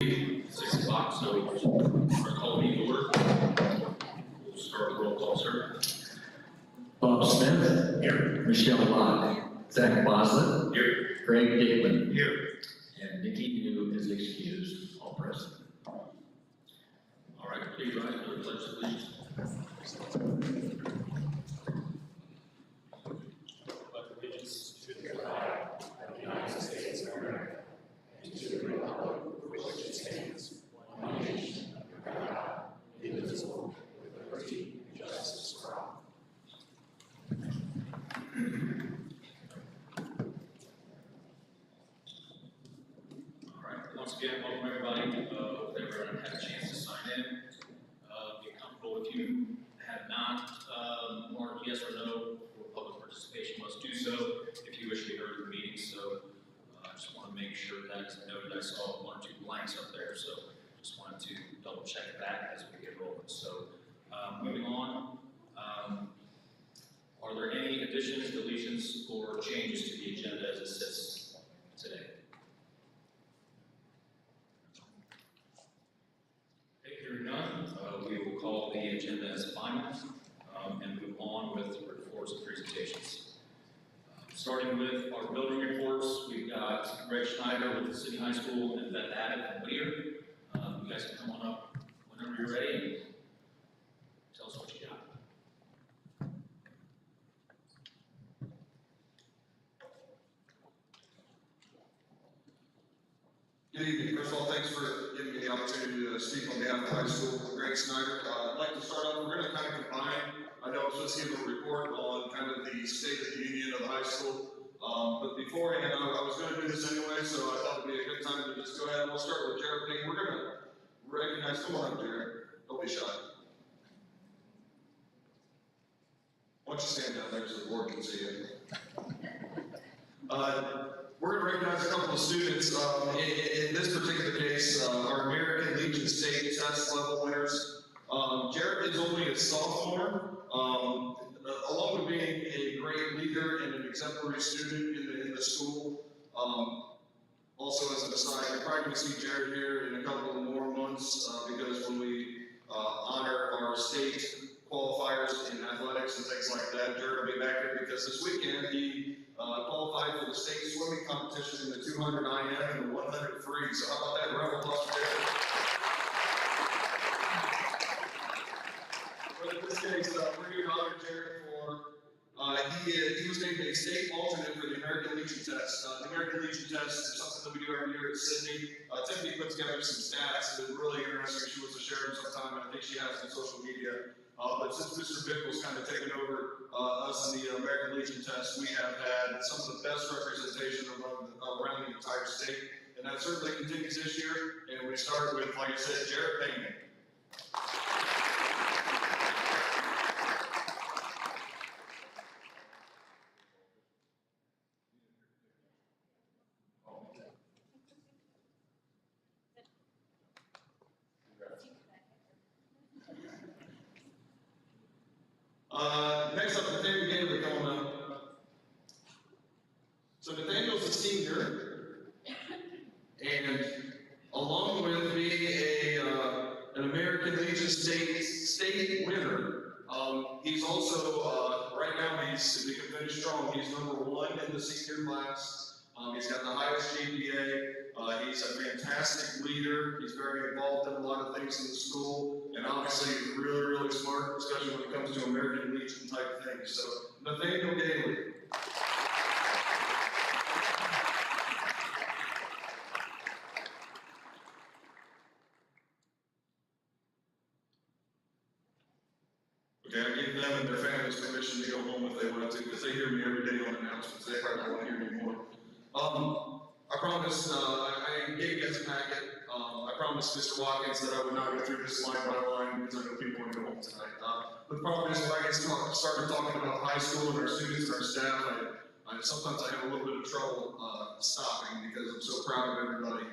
meeting, 6 o'clock, so we're going to call the meeting order. We'll start with roll call, sir. Bob Smith. Here. Michelle Locke. Zach Boslett. Here. Craig Dickman. Here. And Nikki New is excused, all present. All right, please rise for the pledge of allegiance. Allegiance to the flag of the United States of America and to the republic for which it stands, one nation under God, indivisible, with liberty and justice for all. All right, once again, welcome everybody. Hope everyone had a chance to sign in. Get comfortable if you have not marked yes or no for public participation, must do so if you wish to be heard in the meeting. So I just want to make sure that is noted. I saw 1 or 2 blanks up there, so just wanted to double check that as we get rolling. So moving on, are there any additions, deletions, or changes to the agenda as it sits today? Okay, hearing none, we will call the agenda as final and move on with reports and presentations. Starting with our building reports, we've got Greg Schneider with the City High School and Beth Abbott and Whittier. You guys can come on up whenever you're ready and tell us what you got. Good evening. First of all, thanks for giving me the opportunity to speak on behalf of the high school. Greg Snyder. I'd like to start off, we're going to kind of combine, I know I'm supposed to give a report on kind of the state of the union of the high school. But beforehand, I was going to do this anyway, so I thought it would be a good time to just go ahead and we'll start with Jared Payne. We're going to recognize, come on up, Jared. Don't be shy. Why don't you stand down there so the board can see you? We're going to recognize a couple of students. In this particular case, our American Legion State test level winners. Jared is only a sophomore. Along with being a great leader and an exemplary student in the school. Also, as an aside, you're probably going to see Jared here in a couple of more months because when we honor our state qualifiers in athletics and things like that, Jared will be back here because this weekend he qualified for the state swimming competition in the 200 IM and the 100 free. So how about that? Round of applause for Jared. But in this case, we're here to honor Jared for he was named a state alternate for the American Legion test. The American Legion test is something that we do every year at Sydney. Tiffany put together some stats that are really interesting. She wants to share them sometime, and I think she has on social media. But since Mr. Bickle's kind of taken over us in the American Legion test, we have had some of the best representation around the entire state. And that certainly continues this year. And we start with, like I said, Jared Payne. Next up, Nathaniel Gailey coming up. So Nathaniel's a senior, and along with being an American Legion state winner, he's also right now if he can finish strong, he's #1 in the senior class. He's got the highest GPA. He's a fantastic leader. He's very involved in a lot of things in the school, and obviously he's really, really smart, especially when it comes to American Legion type things. So, Nathaniel Gailey. Okay, I gave them and their families permission to go home if they wanted to, because they hear me every day on announcements. They probably don't want to hear me more. I promised, I gave you guys a packet. I promised Mr. Watkins that I would not go through this line by line because I know people want to go home tonight. But the problem is when I started talking about high school and our students and our staff, sometimes I have a little bit of trouble stopping because I'm so proud of everybody.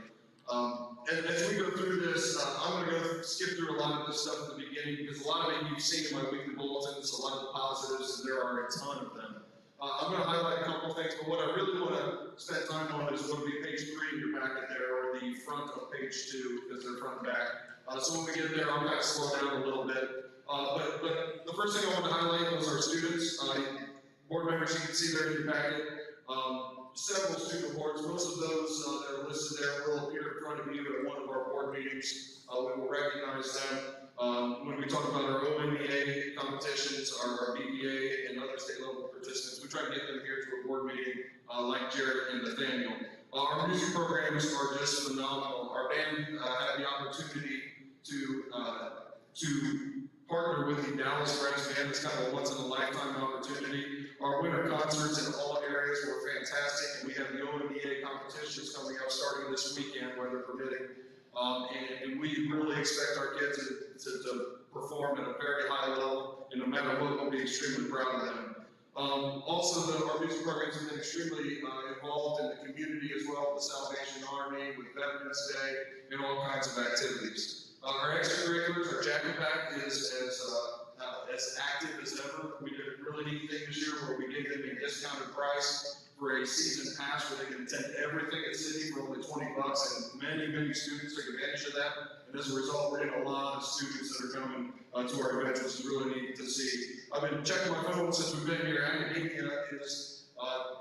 As we go through this, I'm going to skip through a lot of this stuff at the beginning because a lot of it you've seen in my weekly bulletins, a lot of the positives, and there are a ton of them. I'm going to highlight a couple of things, but what I really want to spend time on is going to be page 3 in your packet there, or the front of page 2, because they're front and back. So when we get there, I'll kind of slow down a little bit. But the first thing I want to highlight was our students. Board members, you can see there in your packet. Several student awards. Most of those that are listed there will appear in front of you at one of our board meetings. We will recognize them when we talk about our OMEA competitions, our BBA, and other state level participants. We try to get them here to a board meeting like Jared and Nathaniel. Our music programs are just phenomenal. Our band had the opportunity to partner with the Dallas Brass Band. It's kind of a once-in-a-lifetime opportunity. Our winter concerts in all areas were fantastic, and we have the OMEA competitions coming up starting this weekend, weather permitting. And we really expect our kids to perform at a very high level, and no matter what, we'll be extremely proud of them. Also, our music programs have been extremely involved in the community as well, with the Salvation Army, with Veterans Day, and all kinds of activities. Our extracurriculars, our Jacket Pack is as active as ever. We did a really neat thing this year where we gave them a discounted price for a season pass where they can attend everything at City for only $20, and many students took advantage of that. And as a result, we're getting a lot of students that are coming to our events, which is really neat to see. I've been checking my phone since we've been here. Academia is,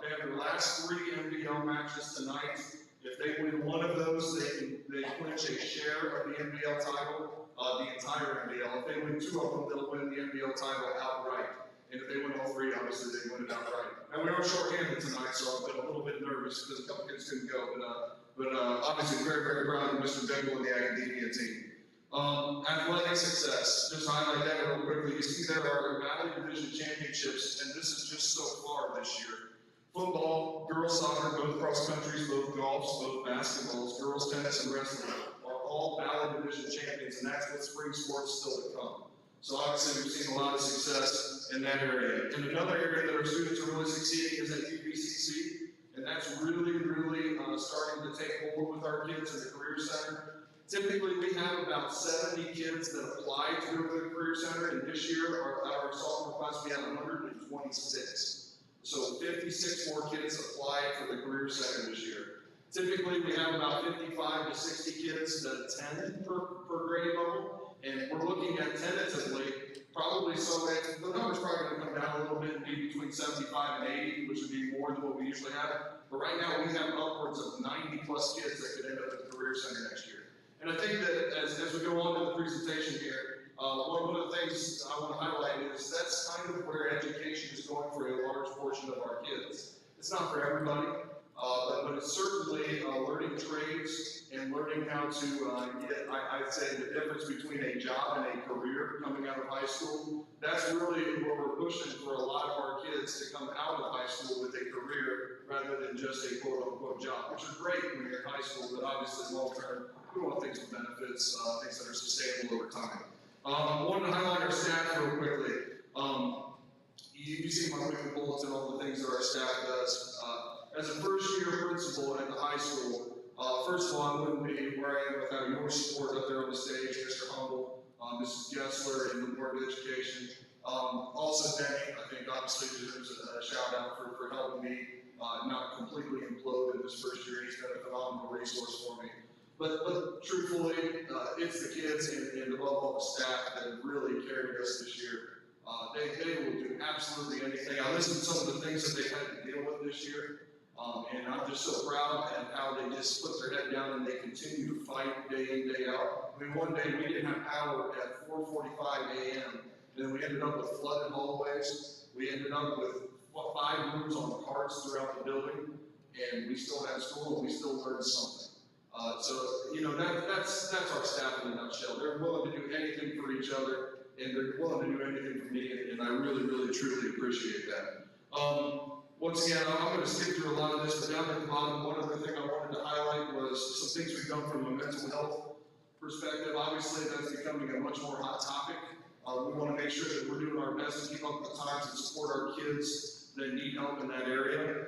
they have their last 3 NBL matches tonight. If they win one of those, they clinch a share of the NBL title, the entire NBL. If they win 2 of them, they'll win the NBL title outright. And if they win all 3, obviously they win it outright. And we are short-handed tonight, so I've been a little bit nervous because a couple kids couldn't go. But obviously very proud of Mr. Bengal and the Academia team. Athletic success. Just highlight that real quickly. You see there are Valley Division championships, and this is just so far this year. Football, girls soccer, both cross countries, both golfs, both basketballs, girls tennis and wrestling are all Valley Division champions, and that's what spring sports still to come. So obviously we've seen a lot of success in that area. And another area that our students are really succeeding is at UBCC, and that's really starting to take hold with our kids in the Career Center. Typically we have about 70 kids that apply to go to the Career Center, and this year our sophomore class we have 126. So 56 more kids applied for the Career Center this year. Typically, we have about 55 to 60 kids that attend per grade level, and we're looking at tentatively, probably somewhere, the number's probably going to come down a little bit and be between 75 and 80, which would be more than what we usually have. But right now, we have upwards of 90 plus kids that could end up at the Career Center next year. And I think that as we go on to the presentation here, one of the things I want to highlight is that's kind of where education is going for a large portion of our kids. It's not for everybody, but it's certainly learning trades and learning how to get, I'd say, the difference between a job and a career coming out of high school. That's really what we're pushing for a lot of our kids to come out of high school with a career rather than just a quote-unquote job, which is great when you're in high school, but obviously long-term, we want things with benefits, things that are sustainable over time. I wanted to highlight our staff real quickly. You see my weekly bulletin, all the things that our staff does. As a first-year principal at the high school, first of all, I wouldn't be where I am without your support up there on the stage, Mr. Humble, Mrs. Gessler, and the Board of Education. Also, Denny, I think obviously deserves a shout-out for helping me not completely implode in this first year. He's been a phenomenal resource for me. But truthfully, it's the kids and above all the staff that have really carried us this year. They will do absolutely anything. I listened to some of the things that they had to deal with this year, and I'm just so proud of how they just put their head down and they continue to fight day in, day out. I mean, one day we didn't have power at 4:45 a.m., and then we ended up with flooded hallways. We ended up with 5 rooms on carts throughout the building, and we still had school and we still learned something. So, you know, that's our staff in a nutshell. They're willing to do anything for each other, and they're willing to do anything for me, and I really, truly appreciate that. Once again, I'm going to skip through a lot of this, but down at the bottom, one other thing I wanted to highlight was some things we've done from a mental health perspective. Obviously, that's becoming a much more hot topic. We want to make sure that we're doing our best to keep up with the times and support our kids that need help in that area.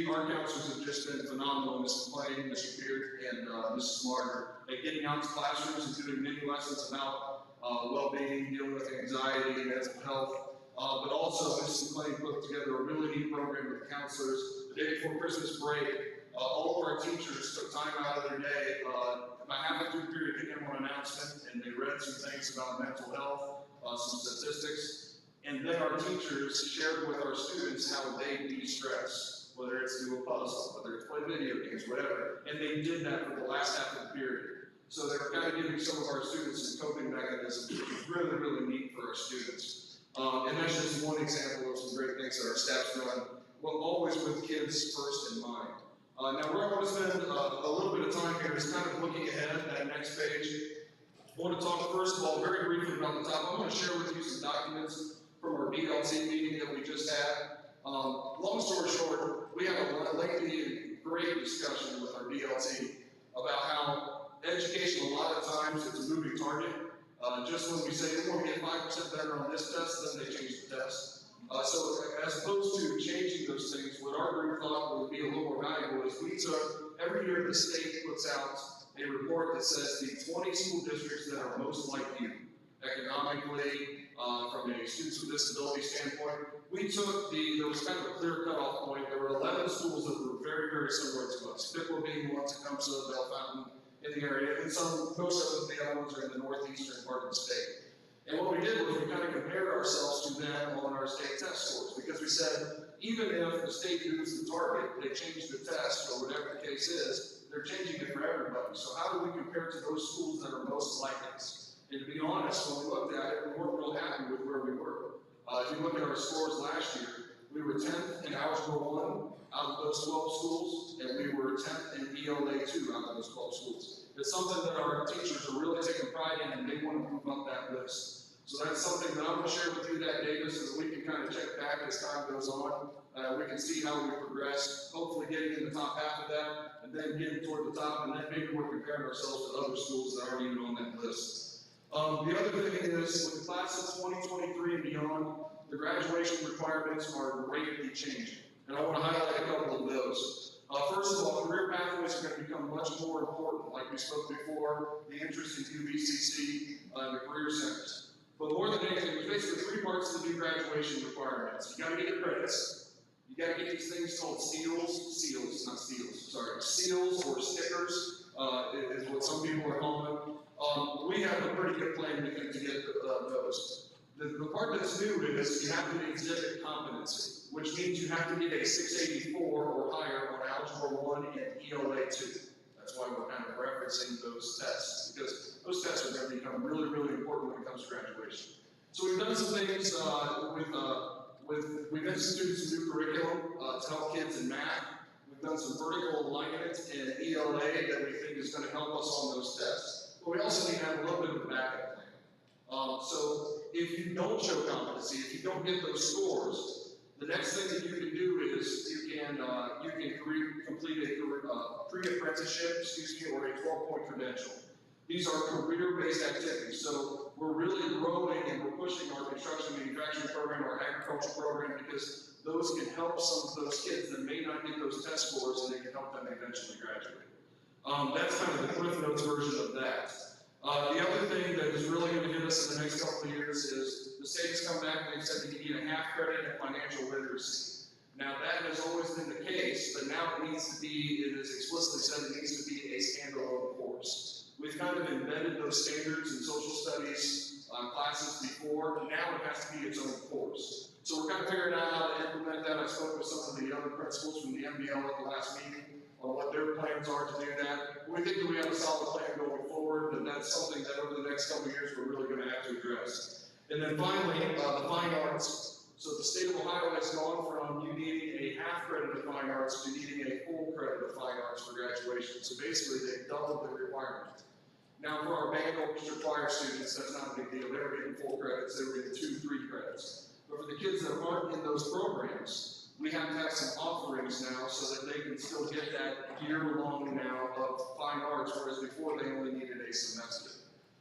Our counselors have just been phenomenal, Mrs. McClain, Mr. Beard, and Mrs. Martin, at getting out to classrooms and doing many lessons about well-being, dealing with anxiety, mental health. but also Mrs. McLean put together a really neat program with the counselors. The day before Christmas break, all of our teachers took time out of their day, about halfway through the period, hit them on an announcement, and they read some things about mental health, some statistics, and then our teachers shared with our students how they de-stress, whether it's do a puzzle, whether it's play video games, whatever, and they did that for the last half of the period. So they were kind of giving some of our students some coping mechanisms, which is really, really neat for our students. And that's just one example of some great things that our staff's done, well, always with kids first in mind. Now, where I want to spend a little bit of time here is kind of looking ahead at that next page. I want to talk, first of all, very briefly about the top. I'm going to share with you some documents from our BLT meeting that we just had. Long story short, we had a lengthy and great discussion with our BLT about how education, a lot of times, it's a moving target. Just when we say we want to get 5% better on this test, then they change the test. So as opposed to changing those things, what our group thought would be a little more valuable is we took, every year the state puts out a report that says the 20 school districts that are most like you, economically, from a students with disability standpoint. We took there was kind of a clear cutoff point. There were 11 schools that were very, very similar to us. Pickle being one, Tecumseh, Bell Fountain in the area, and most of the other ones are in the northeastern part of the state. And what we did was we kind of compared ourselves to them on our state test scores, because we said, even if the state moves the target, they change the test, or whatever the case is, they're changing it for everybody. So how do we compare to those schools that are most like us? And to be honest, when we looked at it, we weren't real happy with where we were. If you look at our scores last year, we were 10th in Algebra 1 out of those 12 schools, and we were 10th in ELA 2 out of those 12 schools. It's something that our teachers are really taking pride in, and they want to move up that list. So that's something that I'm going to share with you that day, so that we can kind of check back as time goes on. We can see how we progress, hopefully getting in the top half of that, and then getting toward the top, and then maybe we're comparing ourselves to other schools that aren't even on that list. The other thing is, with the class of 2023 and beyond, the graduation requirements are greatly changing. And I want to highlight a couple of those. First of all, career pathways are going to become much more important, like we spoke before, the interest in UBCC and the career centers. But more than anything, there's basically three parts to the new graduation requirements. You got to get your credits. You got to get these things called seals or stickers, is what some people are calling them. We have a pretty good plan to get those. The part that's new is you have to exhibit competency, which means you have to get a 684 or higher on Algebra 1 and ELA 2. That's why we're kind of referencing those tests, because those tests are going to become really, really important when it comes to graduation. So we've done some things we've instituted some new curriculum to help kids in math. We've done some vertical alignment in ELA that we think is going to help us on those tests. But we also need to have a little bit of a backup plan. So if you don't show competency, if you don't get those scores, the next thing that you can do is you can complete a pre-apprenticeship, or a 12-point credential. These are career-based activities. So we're really growing and we're pushing our construction manufacturing program, our agriculture program, because those can help some of those kids that may not get those test scores, and they can help them eventually graduate. That's kind of the Cliff Notes version of that. The other thing that is really going to hit us in the next couple of years is the state has come back and they've said you need a half credit in financial literacy. Now that has always been the case, but now it needs to be, it is explicitly said it needs to be a standalone course. We've kind of embedded those standards in social studies classes before, and now it has to be its own course. So we're kind of figuring out how to implement that. I spoke with some of the other principals from the MBL at the last meeting on what their plans are to do that. We think that we have a solid plan going forward, and that's something that over the next couple of years we're really going to have to address. And then finally, the fine arts. So the state of Ohio has gone from you needing a half credit of fine arts to needing a full credit of fine arts for graduation. So basically they've doubled the requirement. Now for our band, orchestra, choir students, that's not a big deal. They were getting full credits, they were getting 2, 3 credits. But for the kids that aren't in those programs, we have to have some offerings now so that they can still get that year-long now of fine arts, whereas before they only needed a semester.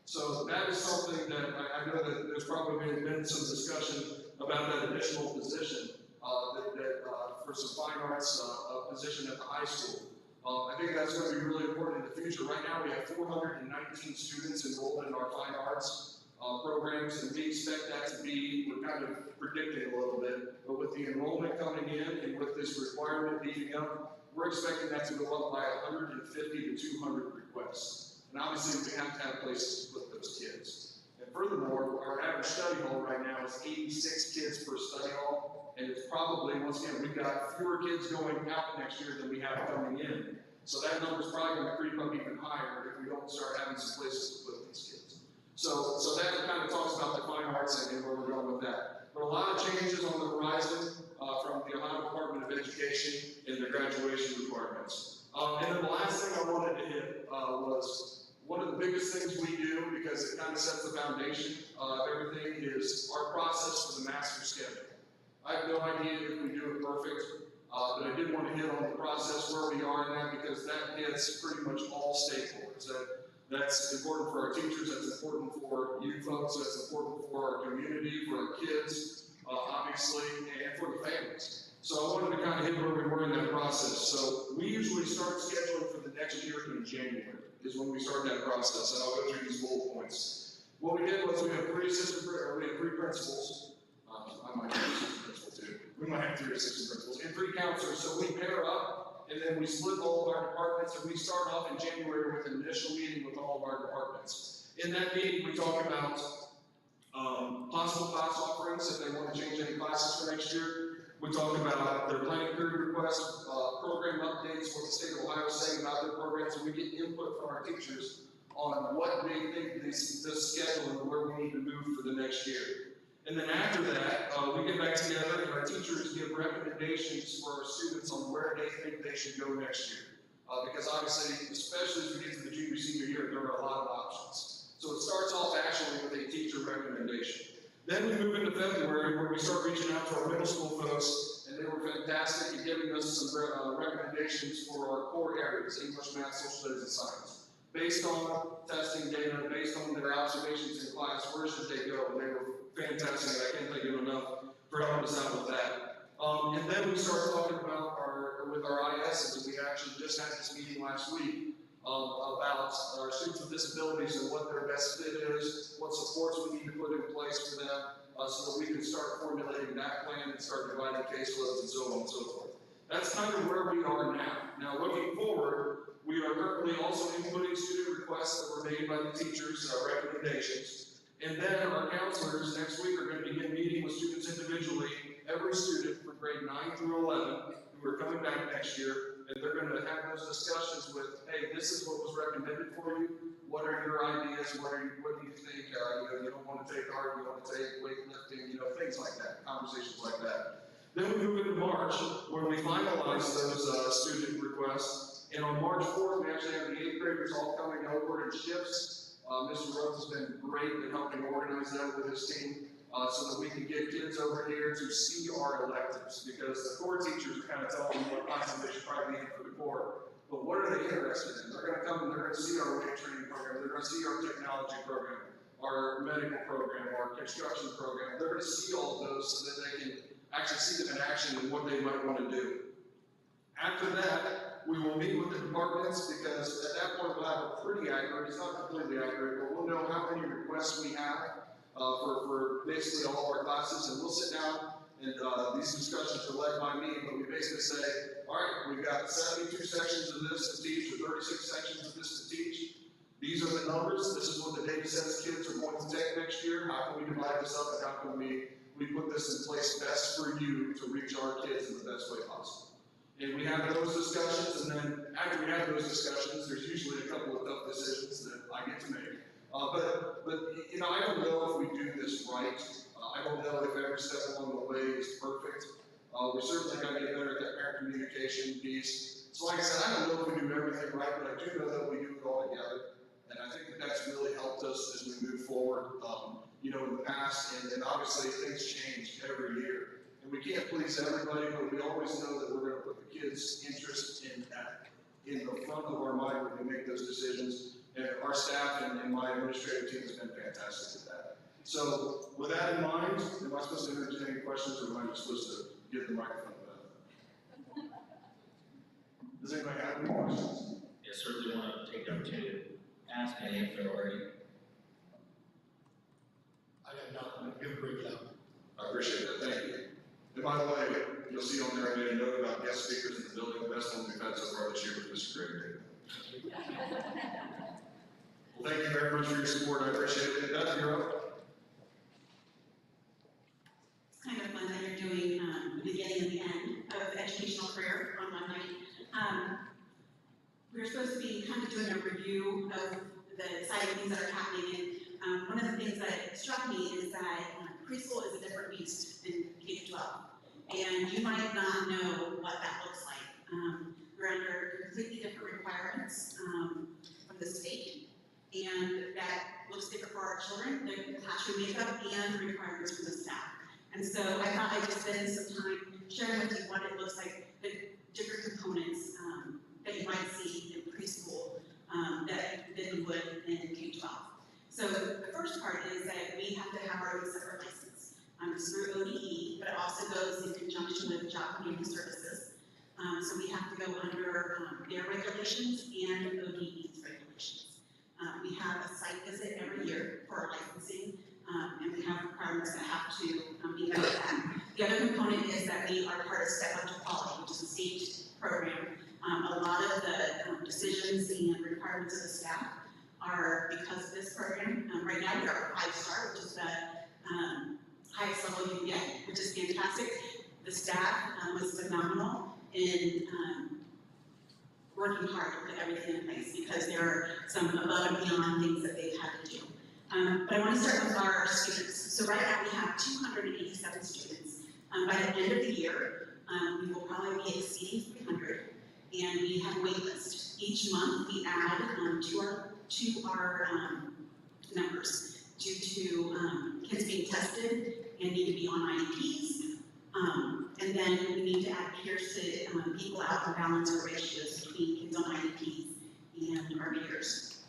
So that is something that I know that there's probably been some discussion about that additional position for some fine arts position at the high school. I think that's going to be really important in the future. Right now we have 419 students enrolled in our fine arts. programs, and we expect that to be, we're kind of predicting a little bit, but with the enrollment coming in and with this requirement beefing up, we're expecting that to go up by 150 to 200 requests. And obviously, we have to have places to put those kids. And furthermore, our average study hall right now is 86 kids per study hall, and it's probably, once again, we've got fewer kids going out next year than we have coming in. So that number's probably going to creep up even higher if we don't start having some places to put these kids. So that kind of talks about the fine arts and where we're going with that. But a lot of changes on the horizon from the Ohio Department of Education in their graduation requirements. And then the last thing I wanted to hit was one of the biggest things we do, because it kind of sets the foundation of everything, is our process for the master schedule. I have no idea if we do it perfect, but I did want to hit on the process where we are in that, because that hits pretty much all stakeholders. That's important for our teachers, that's important for you folks, that's important for our community, for our kids, obviously, and for the families. So I wanted to kind of hit where we were in that process. So we usually start scheduling for the next year in January, is when we start that process, and I'll go through these bullet points. What we did was we had three principals. I might have an assistant principal too. We might have 3 assistant principals and 3 counselors. So we pair up, and then we split all of our departments, and we start off in January with an initial meeting with all of our departments. In that meeting, we talk about possible class offerings if they want to change any classes for next year. We talk about their planning period requests, program updates, what the state of Ohio is saying about their programs, and we get input from our teachers on what they think this schedule and where we need to move for the next year. And then after that, we get back together and our teachers give recommendations for our students on where they think they should go next year. Because obviously, especially as we get to the junior, senior year, there are a lot of options. So it starts off actually with a teacher recommendation. Then we move into February, where we start reaching out to our middle school folks, and they were fantastic in giving us some recommendations for our core areas, English, math, social studies, and science. Based on testing data, based on their observations in class, where should they go? And they were fantastic. I can't thank you enough for helping us out with that. And then we start talking about with our ISs, and we actually just had this meeting last week about our students with disabilities and what their best fit is, what supports we need to put in place for them, so that we can start formulating that plan and start dividing caseloads and so on and so forth. That's kind of where we are now. Now, looking forward, we are currently also inputting student requests that were made by the teachers, recommendations. And then our counselors next week are going to begin meeting with students individually, every student from grade 9 through 11, who are coming back next year, and they're going to have those discussions with, hey, this is what was recommended for you. What are your ideas? What do you think? You don't want to take art, you want to take weightlifting, things like that, conversations like that. Then we move into March, where we finalize those student requests. And on March 4th, we actually have the 8th graders all coming over in shifts. Mr. Rhodes has been great in helping organize that with his team, so that we can get kids over here to see our electives, because the core teachers are kind of telling them what classes they should probably be in for the core. But what are they interested in? They're going to come and they're going to see our weight training program, they're going to see our technology program, our medical program, our construction program. They're going to see all of those so that they can actually see them in action and what they might want to do. After that, we will meet with the departments, because at that point we'll have a pretty accurate, it's not completely accurate, but we'll know how many requests we have for basically all of our classes, and we'll sit down, and these discussions are led by me, but we basically say, all right, we've got 72 sections of this to teach, or 36 sections of this to teach. These are the numbers, this is what the data sets kids are going to take next year. How can we divide this up, and how can we put this in place best for you to reach our kids in the best way possible? And we have those discussions, and then after we have those discussions, there's usually a couple of tough decisions that I get to make. But I don't know if we do this right. I don't know if every step along the way is perfect. We're certainly going to get better at that parent communication piece. So like I said, I don't know if we do everything right, but I do know that we do it all together. And I think that that's really helped us as we move forward, in the past, and obviously things change every year. And we can't please everybody, but we always know that we're going to put the kids' interest in the front of our mind when we make those decisions. And our staff and my administrative team has been fantastic at that. So with that in mind, am I supposed to entertain any questions, or am I just supposed to get the microphone back? Does anybody have any questions? Yeah, certainly want to take the opportunity to ask any if there are any. have nothing. You're a great job. I appreciate that, thank you. And by the way, you'll see on there, I made a note about guest speakers in the building, the best one we've had so far this year was Mr. Greg. Well, thank you very much for your support, I appreciate it. Beth, you're up. It's kind of fun that you're doing the beginning and the end of the educational career on one night. We're supposed to be kind of doing a review of the exciting things that are happening, and one of the things that struck me is that preschool is a different beast than K-12, and you might not know what that looks like. We're under completely different requirements from the state, and that looks different for our children, the classroom makeup and requirements for the staff. And so I thought I'd just spend some time sharing with you what it looks like, the different components that you might see in preschool than you would in K-12. So the first part is that we have to have our own separate license. It's through ODE, but it also goes in conjunction with Job Community Services. So we have to go under their regulations and ODE's regulations. We have a site visit every year for our licensing, and we have requirements that have to be met with that. The other component is that we are part of Step Up to Quality, which is a state program. A lot of the decisions and requirements of the staff are because of this program. Right now we are 5-star, which is the highest level you can get, which is fantastic. The staff was phenomenal in working hard to put everything in place because there are some above and beyond things that they've had to do. But I want to start with our students. So right now we have 287 students. By the end of the year, we will probably be exceeding 300, and we have a wait list. Each month we add to our numbers due to kids being tested and need to be on IEPs. And then we need to add peers to equal out and balance our ratios between kids on IEPs and our peers.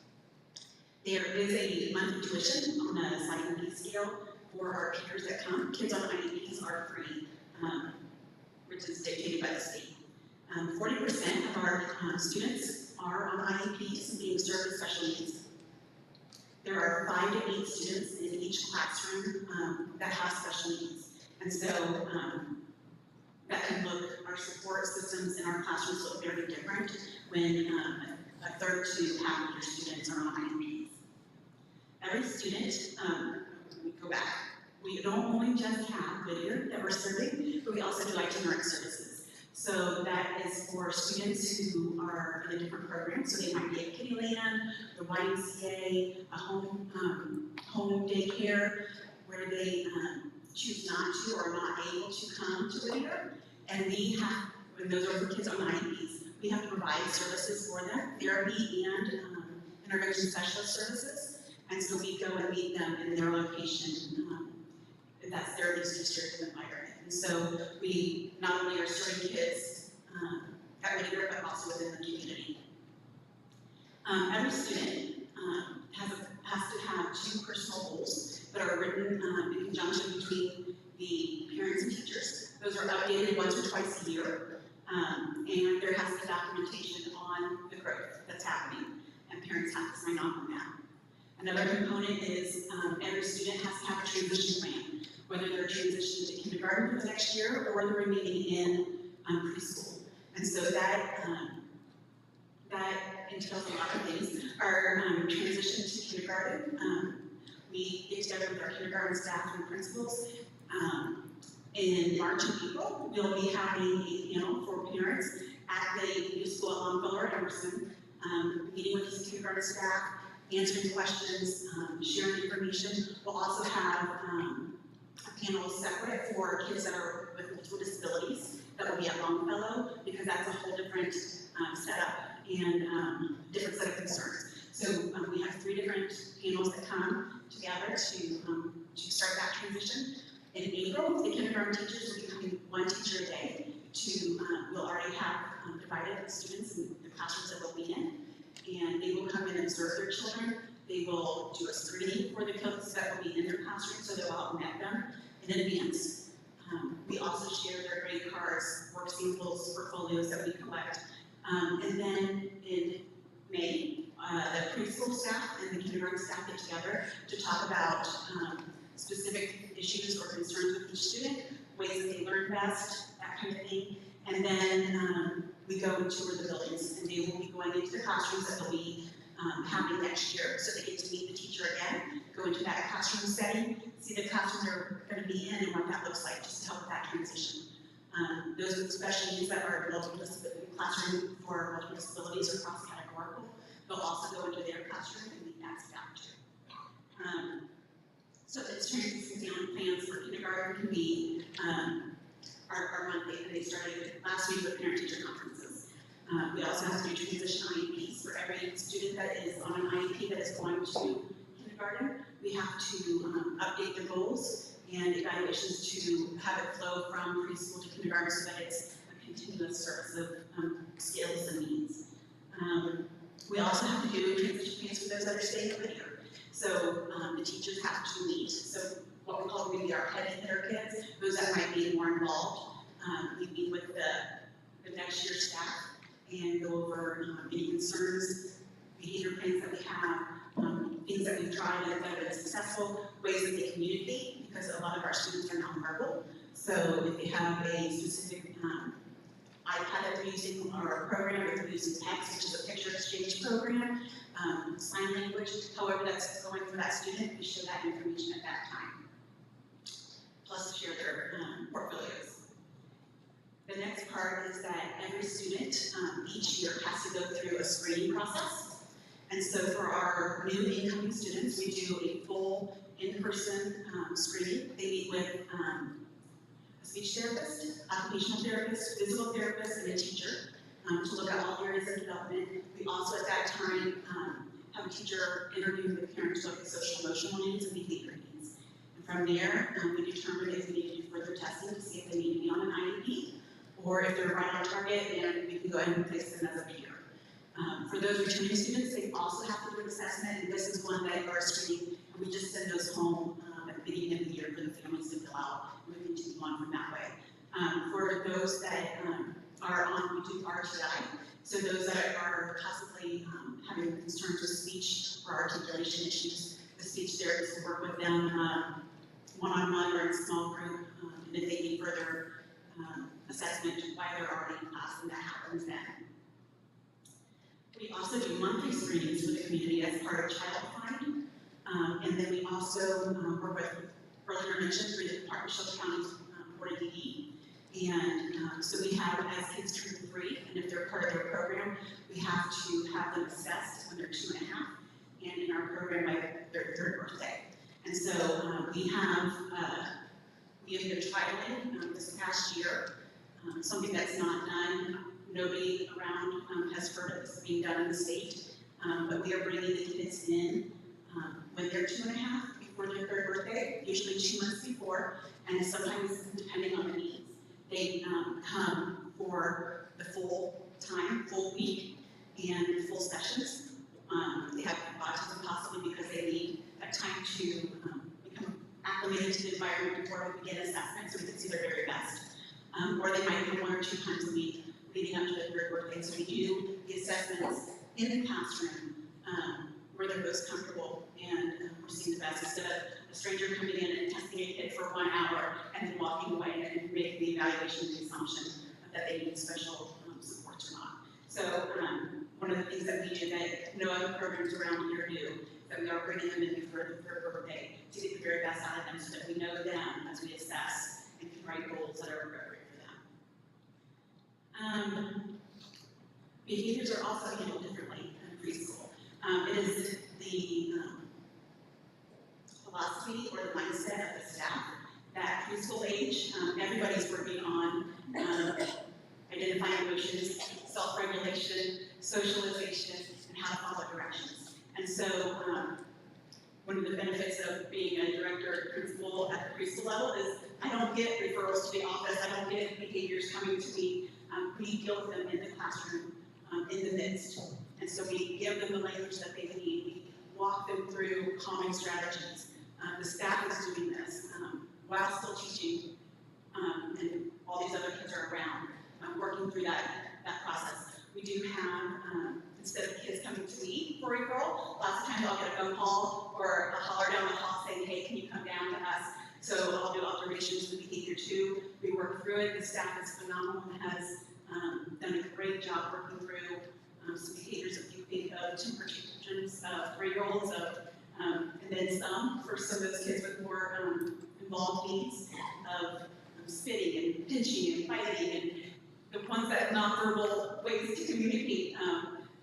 There is a monthly tuition on a sliding fee scale for our peers that come. Kids on IEPs are free, which is dictated by the state. 40% of our students are on IEPs being served with special needs. There are 5 to 8 students in each classroom that have special needs. And so that can look, our support systems in our classrooms look very different when a third to half of your students are on IEPs. Every student, we go back, we don't only just have Whittier that we're serving, but we also do itinerant services. So that is for students who are in a different program. So they might be at Kittyland, the YMCA, a home daycare, where they choose not to or are not able to come to Whittier. And we have, when those are for kids on IEPs, we have to provide services for them, therapy and intervention specialist services. And so we go and meet them in their location, if that's their district environment. And so we not only are serving kids at Whittier, but also within the community. Every student has to have 2 personal goals that are written in conjunction between the parents and teachers. Those are updated once or twice a year, and there has to be documentation on the growth that's happening, and parents have to sign off on that. Another component is every student has to have a transition plan, whether they're transitioning to kindergarten for the next year or they're remaining in preschool. And so that entails a lot of things. Our transition to kindergarten, we get together with our kindergarten staff and principals. In March and April, we'll be having a panel for parents at the new school at Longfellow or Emerson, meeting with the kindergarten staff, answering questions, sharing information. We'll also have a panel separate for kids that are with multiple disabilities that will be at Longfellow, because that's a whole different setup and different set of concerns. So we have 3 different panels that come together to start that transition. In April, the kindergarten teachers will be coming 1 teacher a day to, we'll already have divided the students in the classrooms that they'll be in, and they will come in and observe their children. They will do a screening for the kids that will be in their classroom, so they'll all met them in advance. We also share their grade cards, work samples, portfolios that we collect. And then in May, the preschool staff and the kindergarten staff get together to talk about specific issues or concerns with each student, ways that they learn best, that kind of thing. And then we go and tour the buildings, and they will be going into the classrooms that will be happening next year, so they get to meet the teacher again, go into that classroom setting, see the classroom they're going to be in and what that looks like, just to help with that transition. Those with special needs that are multiple disability classroom for multiple disabilities or cross-categorical, they'll also go into their classroom and meet that staff too. So the transition down plans for kindergarten can be are monthly, and they started last week with parent-teacher conferences. We also have to do transition IEPs for every student that is on an IEP that is going to kindergarten. We have to update the goals and evaluations to have it flow from preschool to kindergarten so that it's a continuous service of skills and needs. We also have to do transition plans for those that are staying over here. So the teachers have to meet. So what we call maybe our head hitter kids, those that might be more involved. We meet with the next year staff and go over any concerns, behavior plans that we have, things that we've tried that have been successful, ways that they communicate, because a lot of our students are nonverbal. So if they have a specific iPad that they're using or a program, if they're using text, which is a picture exchange program, sign language, however that's going for that student, we show that information at that time. Plus share their portfolios. The next part is that every student each year has to go through a screening process. And so for our new incoming students, we do a full in-person screening. They meet with a speech therapist, occupational therapist, physical therapist, and a teacher to look at all areas of development. We also at that time have a teacher interview the parents to look at social emotional needs and behavior needs. And from there, we determine if we need to do further testing to see if they need to be on an IEP, or if they're right on target, and we can go ahead and place them as a peer. For those returning students, they also have to do an assessment, and this is one that our screening, and we just send those home at the beginning of the year for the families to fill out, and we continue on from that way. For those that are on, we do RTI, so those that are possibly having concerns with speech or articulation issues, the speech therapist will work with them one-on-one or in a small group, and if they need further assessment while they're already in class, and that happens then. We also do monthly screenings for the community as part of Child Find, and then we also work with, earlier mentioned, through the Partnership County Board of DD. And so we have, as kids turn 3, and if they're part of their program, we have to have them assessed when they're 2.5, and in our program by their 3rd birthday. And so we have been trialing this past year, something that's not done. Nobody around has heard of this being done in the state, but we are bringing the kids in when they're 2.5, before their 3rd birthday, usually 2 months before, and sometimes depending on the needs. They come for the full time, full week, and full sessions. They have autism possibly because they need that time to become acclimated to the environment before we begin assessment so we can see their very best. Or they might be 1 or 2 times a week leading up to their 3rd birthday. So we do the assessments in the classroom where they're most comfortable and we're seeing the best, instead of a stranger coming in and testing a kid for 1 hour and then walking away and making the evaluation and the assumption that they need special supports or not. So one of the things that we do that no other programs around here do, that we are bringing them in before the 3rd birthday to get the very best out of them so that we know them as we assess and can write goals that are appropriate for them. Behaviors are also handled differently in preschool. It is the philosophy or the mindset of the staff that preschool age, everybody's working on identifying emotions, self-regulation, socialization, and how to follow directions. And so one of the benefits of being a director or principal at the preschool level is I don't get referrals to the office, I don't get behaviors coming to me. We deal with them in the classroom, in the midst. And so we give them the language that they need. We walk them through calming strategies. The staff is doing this while still teaching, and all these other kids are around, working through that process. We do have, instead of kids coming to me for referral, lots of times I'll get a phone call or holler down the hall saying, hey, can you come down to us? So I'll do observations with behavior 2. We work through it. The staff is phenomenal and has done a great job working through some behaviors that you think of temper tantrums, 3-year-olds, and then some for some of those kids with more involved needs of spitting and pinching and biting, and the ones that have nonverbal ways to communicate,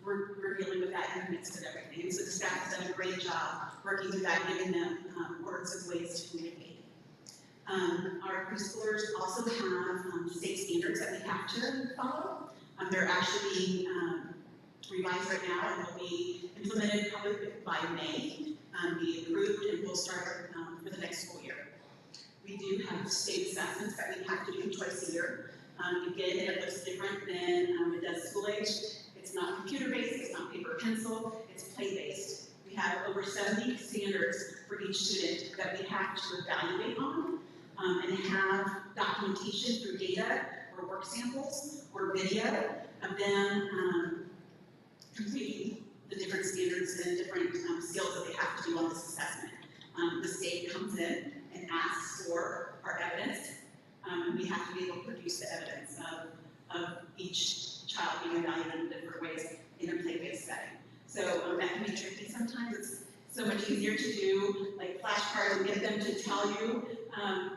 we're dealing with that in the midst of everything. And so the staff has done a great job working through that, giving them words of ways to communicate. Our preschoolers also have state standards that we have to follow. They're actually being revised right now and will be implemented probably by May, be approved, and will start for the next school year. We do have state assessments that we have to do twice a year. Again, it looks different than it does school age. It's not computer-based, it's not paper pencil, it's play-based. We have over 70 standards for each student that we have to evaluate on and have documentation through data or work samples or video of them completing the different standards and different skills that they have to do on this assessment. The state comes in and asks for our evidence, and we have to be able to produce the evidence of each child being evaluated in different ways in a play-based setting. So that can be tricky sometimes. It's so much easier to do like flashcards and get them to tell you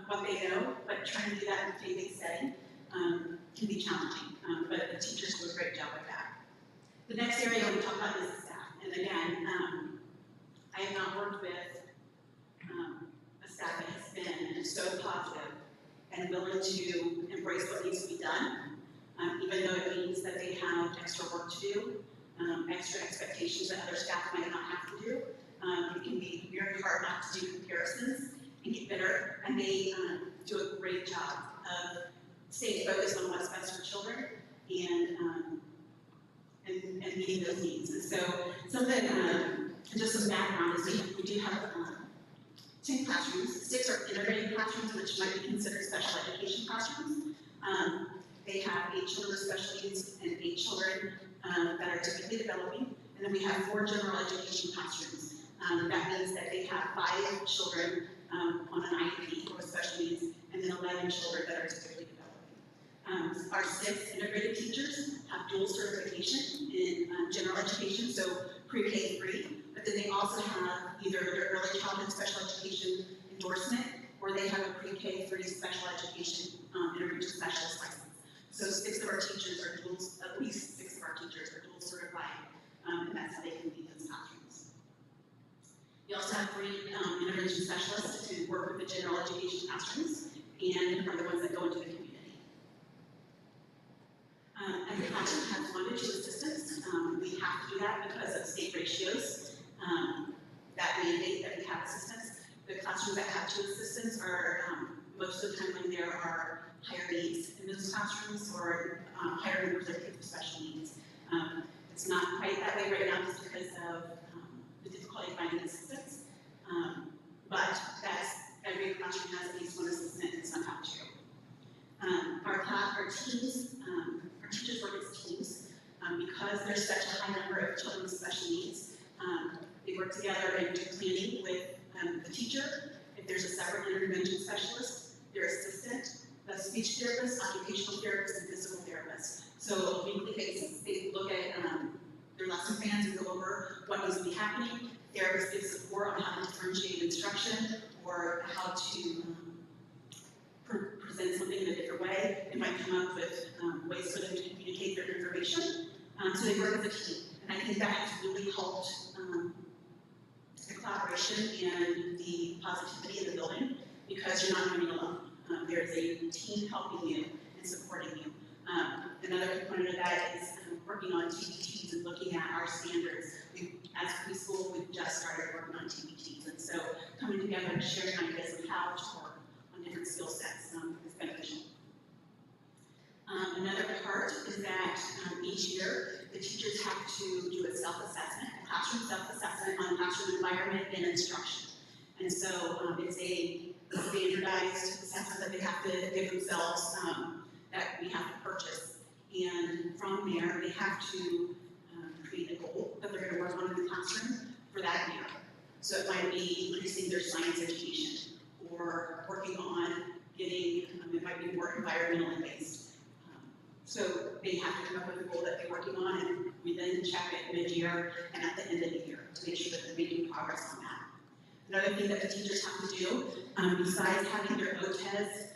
what they know, but trying to do that in a play-based setting can be challenging. But the teachers do a great job with that. The next area I want to talk about is the staff. And again, I have not worked with a staff that has been so positive and willing to embrace what needs to be done, even though it means that they have extra work to do, extra expectations that other staff might not have to do. It can be very hard not to do comparisons and get better, and they do a great job of staying focused on what's best for children and meeting those needs. And so something, just some background is we do have 10 classrooms. 6 are integrated classrooms, which might be considered special education classrooms. They have 8 children with special needs and 8 children that are typically developing. And then we have 4 general education classrooms. That means that they have 5 children on an IEP or with special needs, and then 11 children that are typically developing. Our 6 integrated teachers have dual certification in general education, so pre-K 3, but then they also have either their early childhood special education endorsement, or they have a pre-K 3 special education intervention specialist license. So 6 of our teachers are dual, at least 6 of our teachers are dual certified, and that's how they can lead those classrooms. We also have 3 intervention specialists to work with the general education classrooms, and are the ones that go into the community. Every classroom has 1 to 2 assistants. We have to do that because of state ratios that mandate that we have assistants. The classrooms that have 2 assistants are most of the time when there are higher needs in those classrooms or higher numbers of kids with special needs. It's not quite that way right now just because of the difficulty finding assistants, but every classroom has at least 1 assistant and some have 2. Our teams, our teachers work as teams because there's such a high number of children with special needs. They work together and do planning with the teacher. If there's a separate intervention specialist, their assistant, the speech therapist, occupational therapist, and physical therapist. So on a weekly basis, they look at their lesson plans and go over what needs to be happening. Therapists give support on how to differentiate instruction or how to present something in a different way. They might come up with ways for them to communicate their information. So they work as a team. And I think that has really helped the collaboration and the positivity in the building because you're not doing it alone. There's a team helping you and supporting you. Another component of that is working on TPTs and looking at our standards. As preschool, we've just started working on TPTs. And so coming together and sharing ideas of how to work on different skill sets is beneficial. Another part is that each year the teachers have to do a self-assessment, a classroom self-assessment on classroom environment and instruction. And so it's a standardized assessment that they have to give themselves that we have to purchase. And from there, they have to create a goal that they're going to work on in the classroom for that year. So it might be increasing their science education, or working on getting, it might be more environmentally based. So they have to come up with a goal that they're working on, and we then check it mid-year and at the end of the year to make sure that they're making progress on that. Another thing that the teachers have to do, besides having their OTES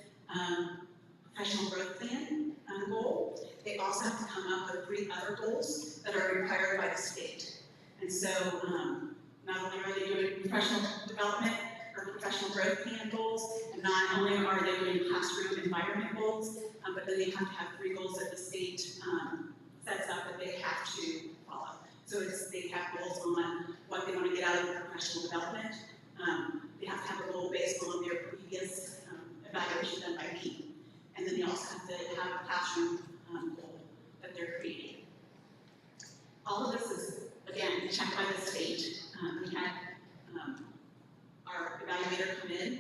professional growth plan goal, they also have to come up with 3 other goals that are required by the state. And so not only are they doing professional development or professional growth plan goals, and not only are they doing classroom environment goals, but then they have to have 3 goals that the state sets up that they have to follow. So they have goals on what they want to get out of their professional development. They have to have a goal based on their previous evaluation done by me. And then they also have to have a classroom goal that they're creating. All of this is, again, checked by the state. We had our evaluator come in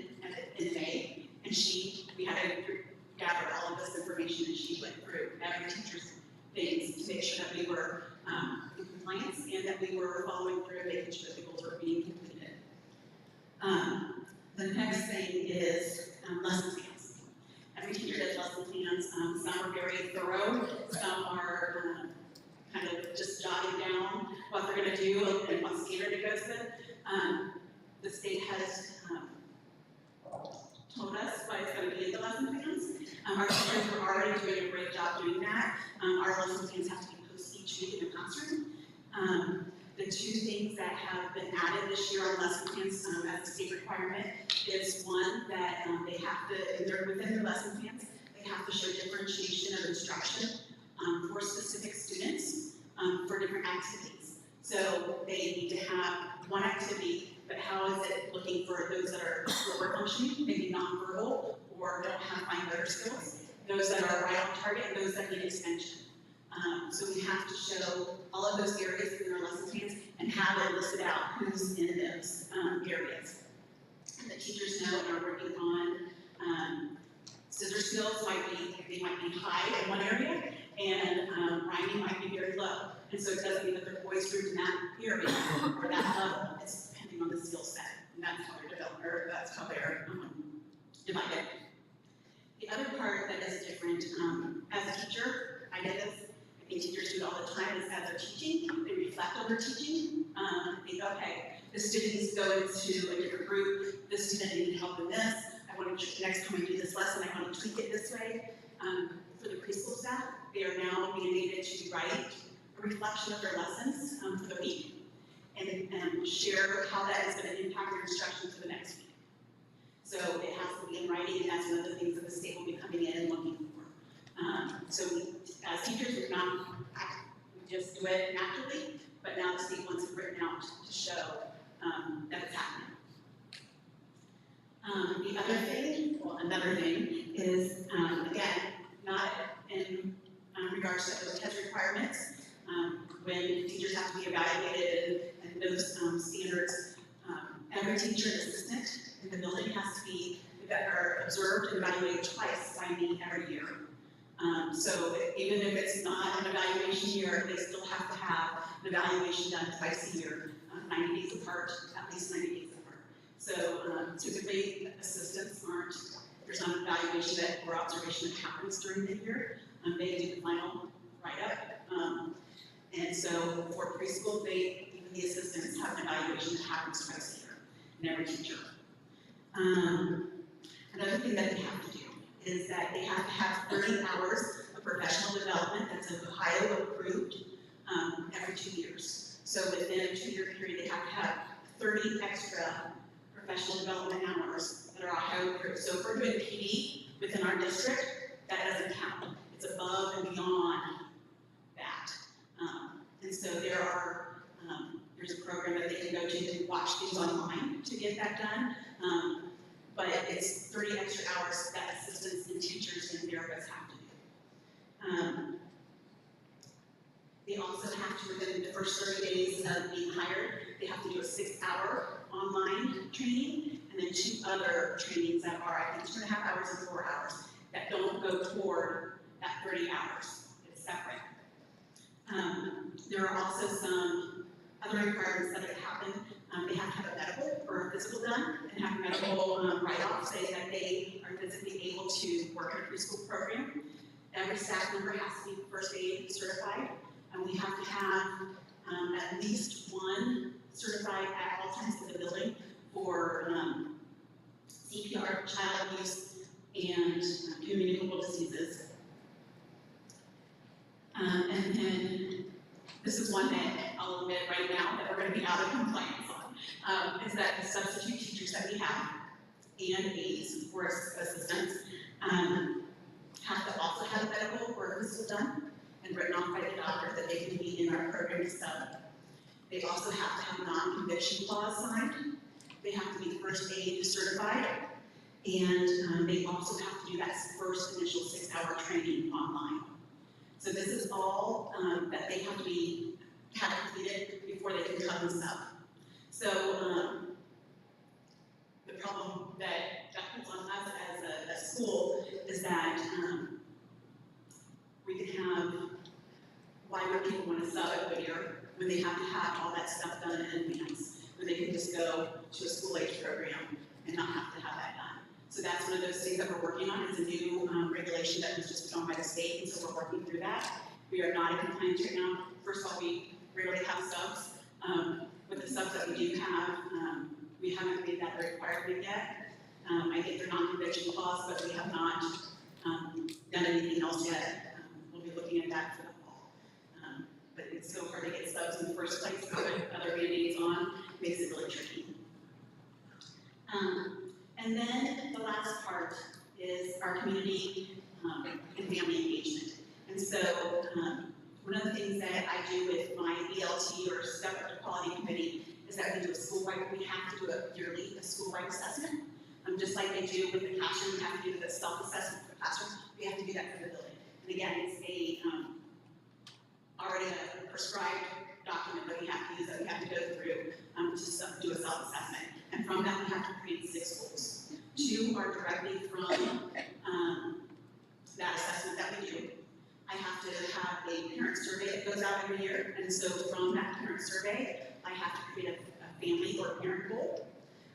May, and we had to gather all of this information, and she went through every teacher's things to make sure that we were in compliance and that we were following through and making sure that the goals were being completed. The next thing is lesson plans. Every teacher does lesson plans. Some are very thorough, some are kind of just jotting down what they're going to do and what standard it goes with. The state has told us what it's going to be in the lesson plans. Our teachers are already doing a great job doing that. Our lesson plans have to be posted each week in the classroom. The 2 things that have been added this year on lesson plans as a state requirement is one that they have to, within their lesson plans, they have to show differentiation of instruction for specific students for different activities. So they need to have one activity, but how is it looking for those that are lower functioning, maybe nonverbal, or don't have fine motor skills, those that are right on target, and those that need extension. So we have to show all of those areas in our lesson plans and have it listed out who's in those areas. And the teachers know and are working on scissor skills they might be high in one area, and rhyming might be very low. And so it doesn't mean that they're always grouped in that area or that level. It's depending on the skill set, and that's how they're developed, or that's how they're divided. The other part that is different, as a teacher, I did this. I think teachers do it all the time, is as they're teaching, they reflect on their teaching. Think, okay, the student needs to go into a different group, this student needed help in this, I want to, next time I do this lesson, I want to tweak it this way. For the preschool staff, they are now mandated to write a reflection of their lessons for the week, and share how that is going to impact their instruction for the next week. So it has to be in writing, and that's one of the things that the state will be coming in and looking for. So as teachers, we just do it naturally, but now the state wants it written out to show that it's happening. The other thing, another thing is, again, not in regards to those test requirements, when teachers have to be evaluated and those standards, every teacher and assistant in the building has to be observed and evaluated twice by me every year. So even if it's not an evaluation year, they still have to have an evaluation done twice a year, 90 days apart, at least 90 days apart. So typically assistants aren't, there's not an evaluation or observation that happens during the year. They do the final write-up. And so for preschool, even the assistants have an evaluation that happens twice a year in every teacher. Another thing that they have to do is that they have to have 30 hours of professional development that's Ohio approved every 2 years. So within a 2-year period, they have to have 30 extra professional development hours that are Ohio approved. So if we're doing PD within our district, that doesn't count. It's above and beyond that. And so there's a program that they can go to watch things online to get that done. But it's 30 extra hours that assistants and teachers and therapists have to do. They also have to, within the first 30 days of being hired, they have to do a 6-hour online training, and then 2 other trainings that are, I think, 2.5 hours and 4 hours, that don't go toward that 30 hours. It's separate. There are also some other requirements that have happened. They have to have a medical or a physical done and have medical write-off saying that they are physically able to work in a preschool program. Every staff member has to be first aid certified, and we have to have at least one certified at all times in the building for CPR, child abuse, and communicable diseases. And then this is one that I'll admit right now that we're going to be out of compliance on, is that the substitute teachers that we have and aides for assistants have to also have a medical or physical done and written off by the doctor that they can be in our program sub. They also have to have non-conviction clause signed. They have to be first aid certified, and they also have to do that first initial 6-hour training online. So this is all that they have to have completed before they can come and sub. So the problem that puts on us as a school is that we can have, why would people want to sub at Whittier when they have to have all that stuff done in advance, when they can just go to a school-age program and not have to have that done. So that's one of those things that we're working on. It's a new regulation that was just put on by the state, and so we're working through that. We are not in compliance right now. First of all, we rarely have subs. With the subs that we do have, we haven't made that a requirement yet. I think they're non-conviction clause, but we have not done anything else yet. We'll be looking at that for the fall. But it's so hard to get subs in the first place, so put other band-aids on makes it really tricky. And then the last part is our community and family engagement. And so one of the things that I do with my ELT or Step Up to Quality Committee is that we do a school-wide, we have to do a yearly school-wide assessment. Just like they do with the classroom, we have to do the self-assessment for the classroom, we have to do that for the building. And again, it's a already a prescribed document that we have to use, that we have to go through to do a self-assessment. And from that, we have to create 6 goals. 2 are directly from that assessment that we do. I have to have a parent survey that goes out every year, and so from that parent survey, I have to create a family or parent goal.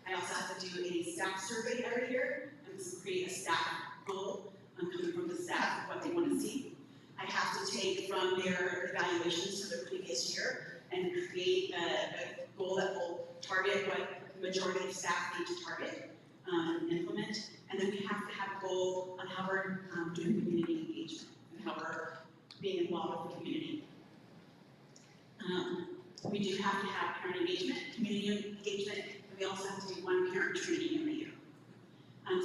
I also have to do a staff survey every year, and so create a staff goal coming from the staff of what they want to see. I have to take from their evaluations for the previous year and create a goal that will target what the majority of staff need to target and implement. And then we have to have a goal on how we're doing community engagement and how we're being involved with the community. We do have to have parent engagement, community engagement, and we also have to do 1 parent training every year.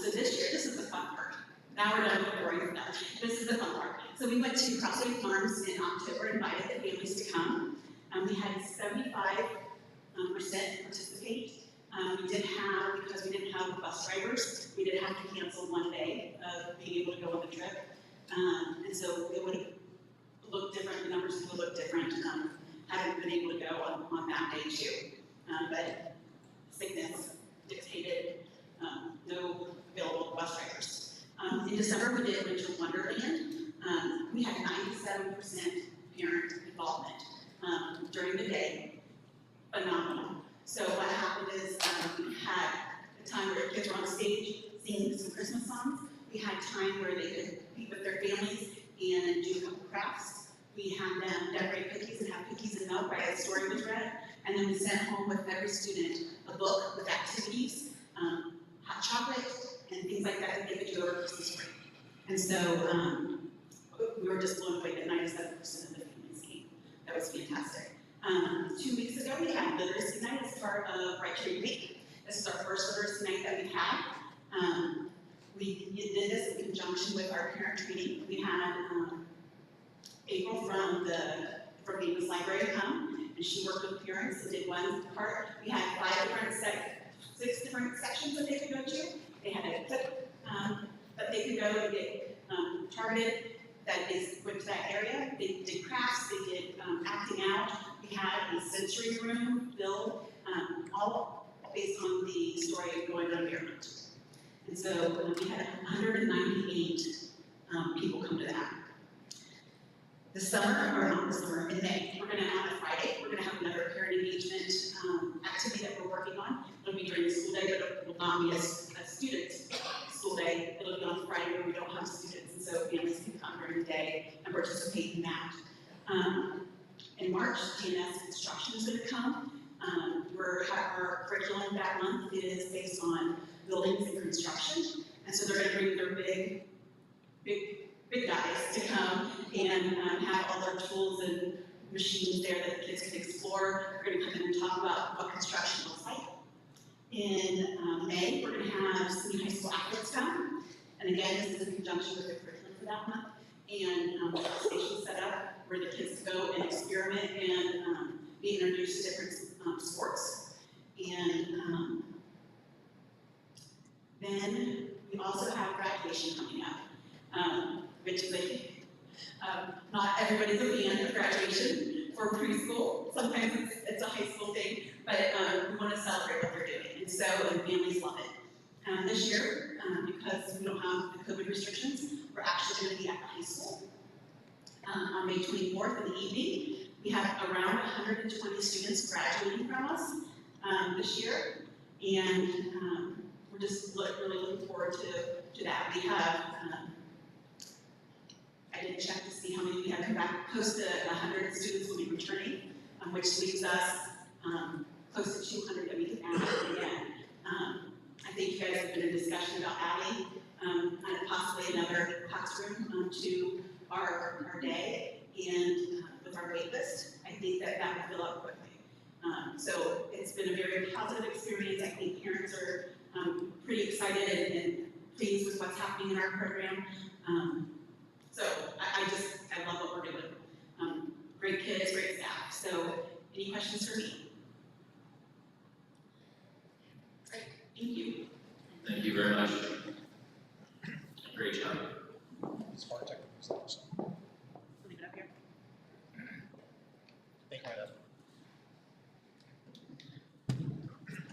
So this year, this is the fun part. Now we're done with the boring stuff. This is the fun part. So we went to Crossway Farms in October, invited the families to come. We had 75% participate. We did have, because we didn't have bus drivers, we did have to cancel 1 day of being able to go on the trip. And so it would have looked different, the numbers would look different, hadn't been able to go on that day too. But sickness dictated no available bus drivers. In December, we did Winter Wonderland. We had 97% parent involvement during the day. Phenomenal. So what happened is we had a time where kids were on stage singing some Christmas songs. We had time where they could be with their families and do a couple crafts. We had them decorate cookies and have cookies and milk while the story was read. And then we sent home with every student a book with activities, hot chocolate, and things like that they could do over Christmas break. And so we were just blown away that 97% of the families came. That was fantastic. 2 weeks ago, we had Literacy Night as part of Right Trade Week. This is our first Literacy Night that we've had. We did this in conjunction with our parent training. We had April from Davis Library come, and she worked with parents and did 1 part. We had 6 different sections that they could go to. They had a clip that they could go and get targeted, that they went to that area. They did crafts, they did acting out. We had a sensory room built, all based on the story of going on Bearment. And so we had 198 people come to that. This summer, or not this summer, in May, we're going to have a Friday. We're going to have another parent engagement activity that we're working on. It'll it'll be during the school day, but it will not be a student school day. It'll be on Friday when we don't have students, and so families can come during the day and participate in that. In March, DNS construction is going to come. Our curriculum that month is based on buildings and construction, and so they're going to bring their big guys to come and have all their tools and machines there that the kids can explore. We're going to come in and talk about what construction looks like. In May, we're going to have senior high school athletes come, and again, this is in conjunction with the curriculum for that month, and a station set up where the kids go and experiment and be introduced to different sports. And then we also have graduation coming up, which is like, not everybody's a fan of graduation for preschool. Sometimes it's a high school thing, but we want to celebrate what they're doing, and so families love it. This year, because we don't have the COVID restrictions, we're actually going to be at the high school on May 24th in the evening. We have around 120 students graduating from us this year, and we're just really looking forward to that. We have, I didn't check to see how many we have come back, close to 100 students will be returning, which leaves us close to 200 that we can add again. I think you guys have been in discussion about adding possibly another classroom to our day, and with our wait list, I think that will fill up quickly. So it's been a very positive experience. I think parents are pretty excited and pleased with what's happening in our program. So I love what we're doing. Great kids, great staff. So any questions for me? Great, thank you. Thank you very much. Great job. Leave it up here.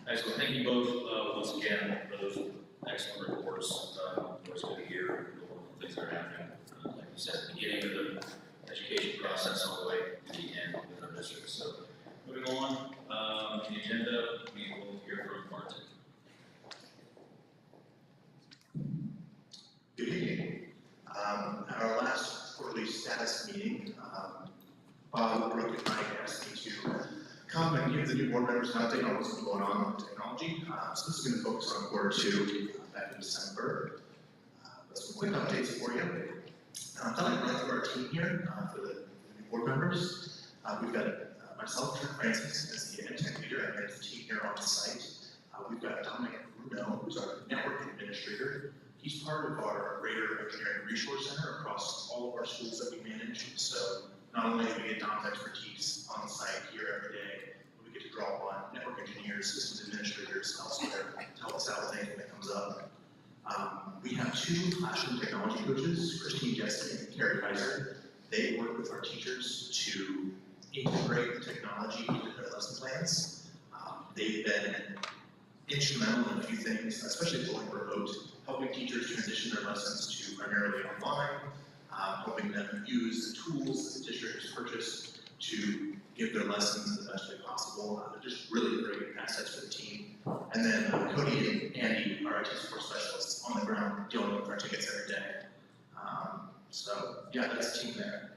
Excellent. Thank you both once again for those excellent reports. It's good to hear the things that are happening. Like you said, at the beginning of the education process all the way to the end with our district. So moving on, the agenda, we will hear from Martin. Good evening. At our last quarterly status meeting, Bob, Brooke, and Mike asked me to come and give the new board members an update on what's been going on with technology. So this is going to focus on quarter two back in December. Some quick updates for you. I'd like to run through our team here for the new board members. We've got myself, Trent Francis, as the EdTech leader. I manage the team here on the site. We've got Dominic Bruno, who's our network administrator. He's part of our Greater Engineering Resource Center across all of our schools that we manage. So not only do we get Dom's expertise on the site here every day, but we get to draw on network engineers, systems administrators elsewhere to help us out with anything that comes up. We have two classroom technology coaches, Christine Jesse and Carrie Kaiser. They work with our teachers to integrate the technology into their lesson plans. They've been instrumental in a few things, especially going remote, helping teachers transition their lessons to primarily online, helping them use the tools that the district has purchased to give their lessons the best way possible. They're just really great assets for the team. And then Cody and Andy, our IT support specialists, on the ground dealing with our tickets every day. So yeah, that's the team there.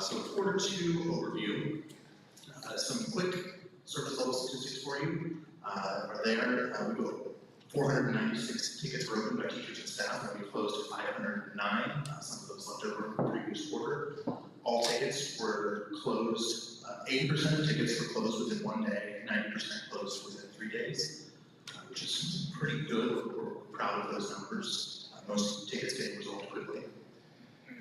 So quarter two overview, some quick service level statistics for you are there. We go 496 tickets were opened by teachers and staff, and we closed 509. Some of those left over from the previous quarter. All tickets were closed. 80% of tickets were closed within 1 day, 90% closed within 3 days, which is pretty good. We're proud of those numbers. Most tickets getting resolved quickly.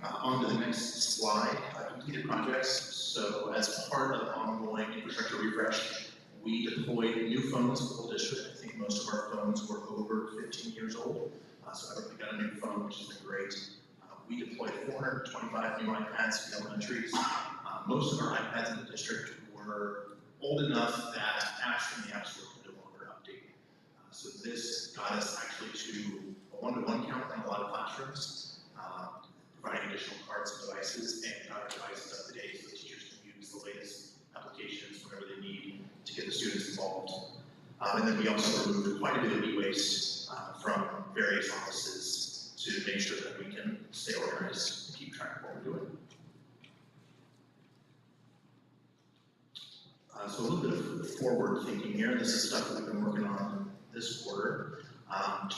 On to the next slide, completed projects. So as part of ongoing infrastructure refresh, we deployed new phones for the whole district. I think most of our phones were over 15 years old. So everybody got a new phone, which has been great. We deployed 425 new iPads for elementaries. Most of our iPads in the district were old enough that apps from the App Store could no longer update. So this got us actually to a one-to-one count in a lot of classrooms, providing additional cards and devices, and got our devices up to date so the teachers can use the latest applications whenever they need to get the students involved. And then we also removed quite a bit of e-waste from various offices to make sure that we can stay organized and keep track of what we're doing. So a little bit of forward thinking here. This is stuff that we've been working on this quarter.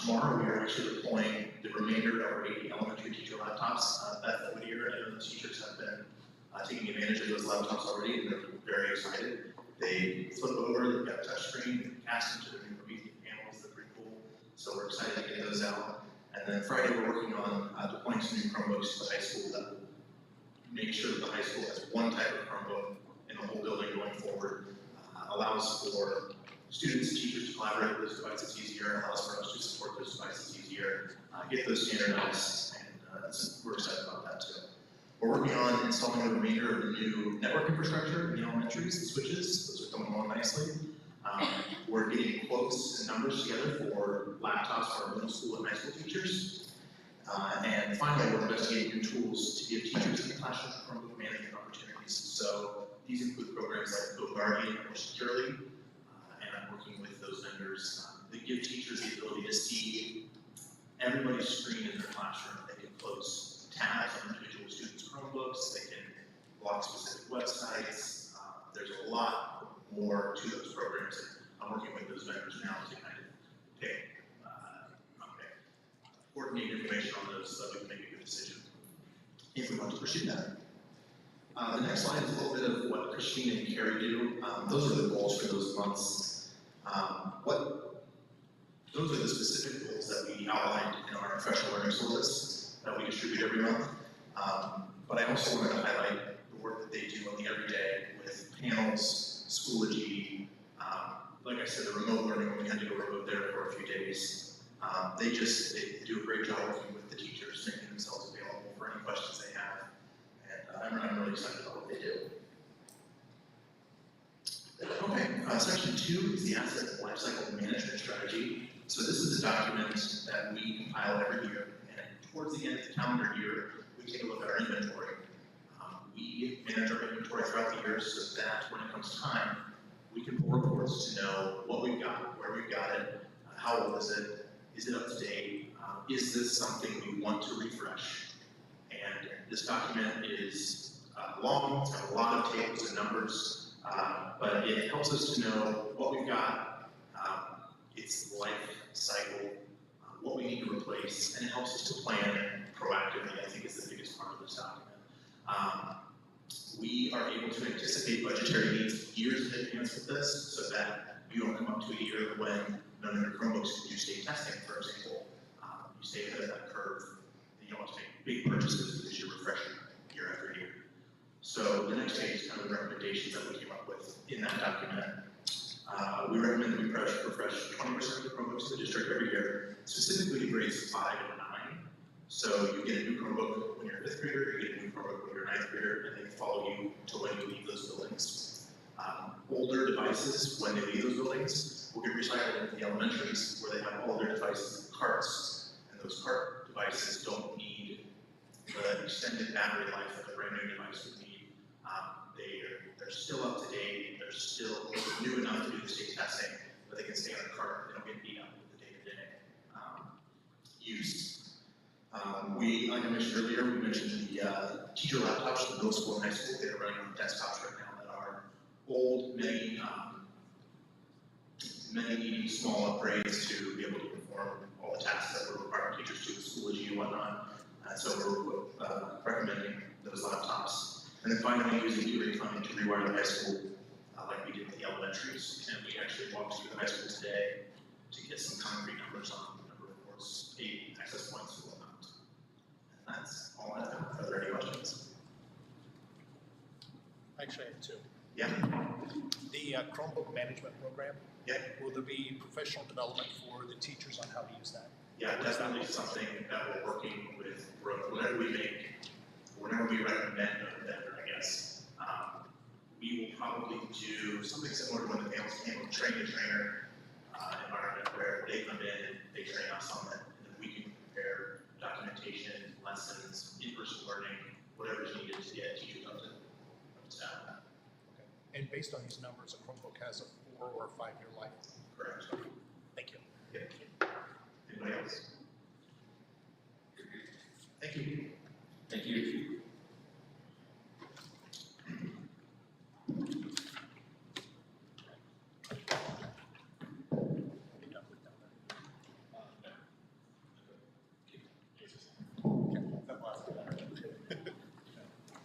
Tomorrow we are actually deploying the remainder of our 80 elementary teacher laptops. Beth and Whittier and the teachers have been taking advantage of those laptops already, and they're very excited. They flip over, they've got a touch screen, they can cast into their new meeting panels, they're pretty cool. So we're excited to get those out. And then Friday we're working on deploying some new Chromebooks to the high school that will make sure that the high school has one type of Chromebook in the whole building going forward. Allows for students and teachers to collaborate with those devices easier, allows for us to support those devices easier, get those standardized, and we're excited about that too. We're working on installing the remainder of the new network infrastructure in the elementaries, the switches. Those are coming along nicely. We're getting quotes and numbers together for laptops for our middle school and high school teachers. And finally, we're investigating new tools to give teachers in the classroom Chromebook management opportunities. So these include programs like GoGuardian or Securely, and I'm working with those vendors that give teachers the ability to see everybody's screen in their classroom. They can close tabs on individual students' Chromebooks, they can block specific websites. There's a lot more to those programs, and I'm working with those vendors now to kind of coordinate information on those so that we can make a good decision if we want to pursue that. The next slide is a little bit of what Christine and Carrie do. Those are the goals for those months. Those are the specific goals that we outlined in our professional learning syllabus that we distribute every month. But I also wanted to highlight the work that they do on the everyday with panels, Schoology, like I said, the remote learning when we had to go remote there for a few days. They do a great job working with the teachers, making themselves available for any questions they have. And I'm really excited about what they do. Okay, section 2 is the asset lifecycle management strategy. So this is a document that we compile every year, and towards the end of the calendar year, we take a look at our inventory. We manage our inventory throughout the year so that when it comes time, we can pull reports to know what we've got, where we've got it, how old is it up to date, is this something we want to refresh? And this document is long, it's got a lot of tables and numbers, but it helps us to know what we've got, its life cycle, what we need to replace, and it helps us to plan proactively, I think is the biggest part of this document. We are able to anticipate budgetary needs years in advance with this, so that you don't come up to a year when none of your Chromebooks can do state testing, for example. You stay ahead of that curve. You don't have to make big purchases because you're refreshing year after year. So the next page is kind of the recommendations that we came up with in that document. We recommend that we refresh 20% of the Chromebooks in the district every year, specifically grades 5 and 9. So you get a new Chromebook when you're a 5th grader, you get a new Chromebook when you're a 9th grader, and they follow you to when you leave those buildings. Older devices, when they leave those buildings, will get recycled into the elementaries where they have all their devices in carts, and those cart devices don't need the extended battery life that a brand new device would need. They're still up to date, they're still new enough to do the state testing, but they can stay on the cart, they don't get beat up with the day-to-day use. Like I mentioned earlier, we mentioned the teacher laptops for middle school and high school. They're running on desktops right now that are old, many needing small upgrades to be able to perform all the tasks that we're requiring teachers to with Schoology and whatnot. So we're recommending those laptops. And then finally, using E-rate funding to rewire the high school, like we did with the elementaries. And we actually walked through the high school today to get some concrete numbers on the number of course, 8 access points and whatnot. And that's all I've got. Are there any questions? Actually, I have 2. Yeah. The Chromebook management program. Yeah. Will there be professional development for the teachers on how to use that? Yeah, definitely something that we're working with whenever we recommend a vendor, I guess. We will probably do something similar to when the panels came with train-the-trainer environment where they come in, they train us on it, and then we can prepare documentation, lessons, in-person learning, whatever is needed to get teachers up to staff. Okay. And based on these numbers, a Chromebook has a 4 or 5 year life. Correct. Thank you. Anybody else? Thank you. Thank you.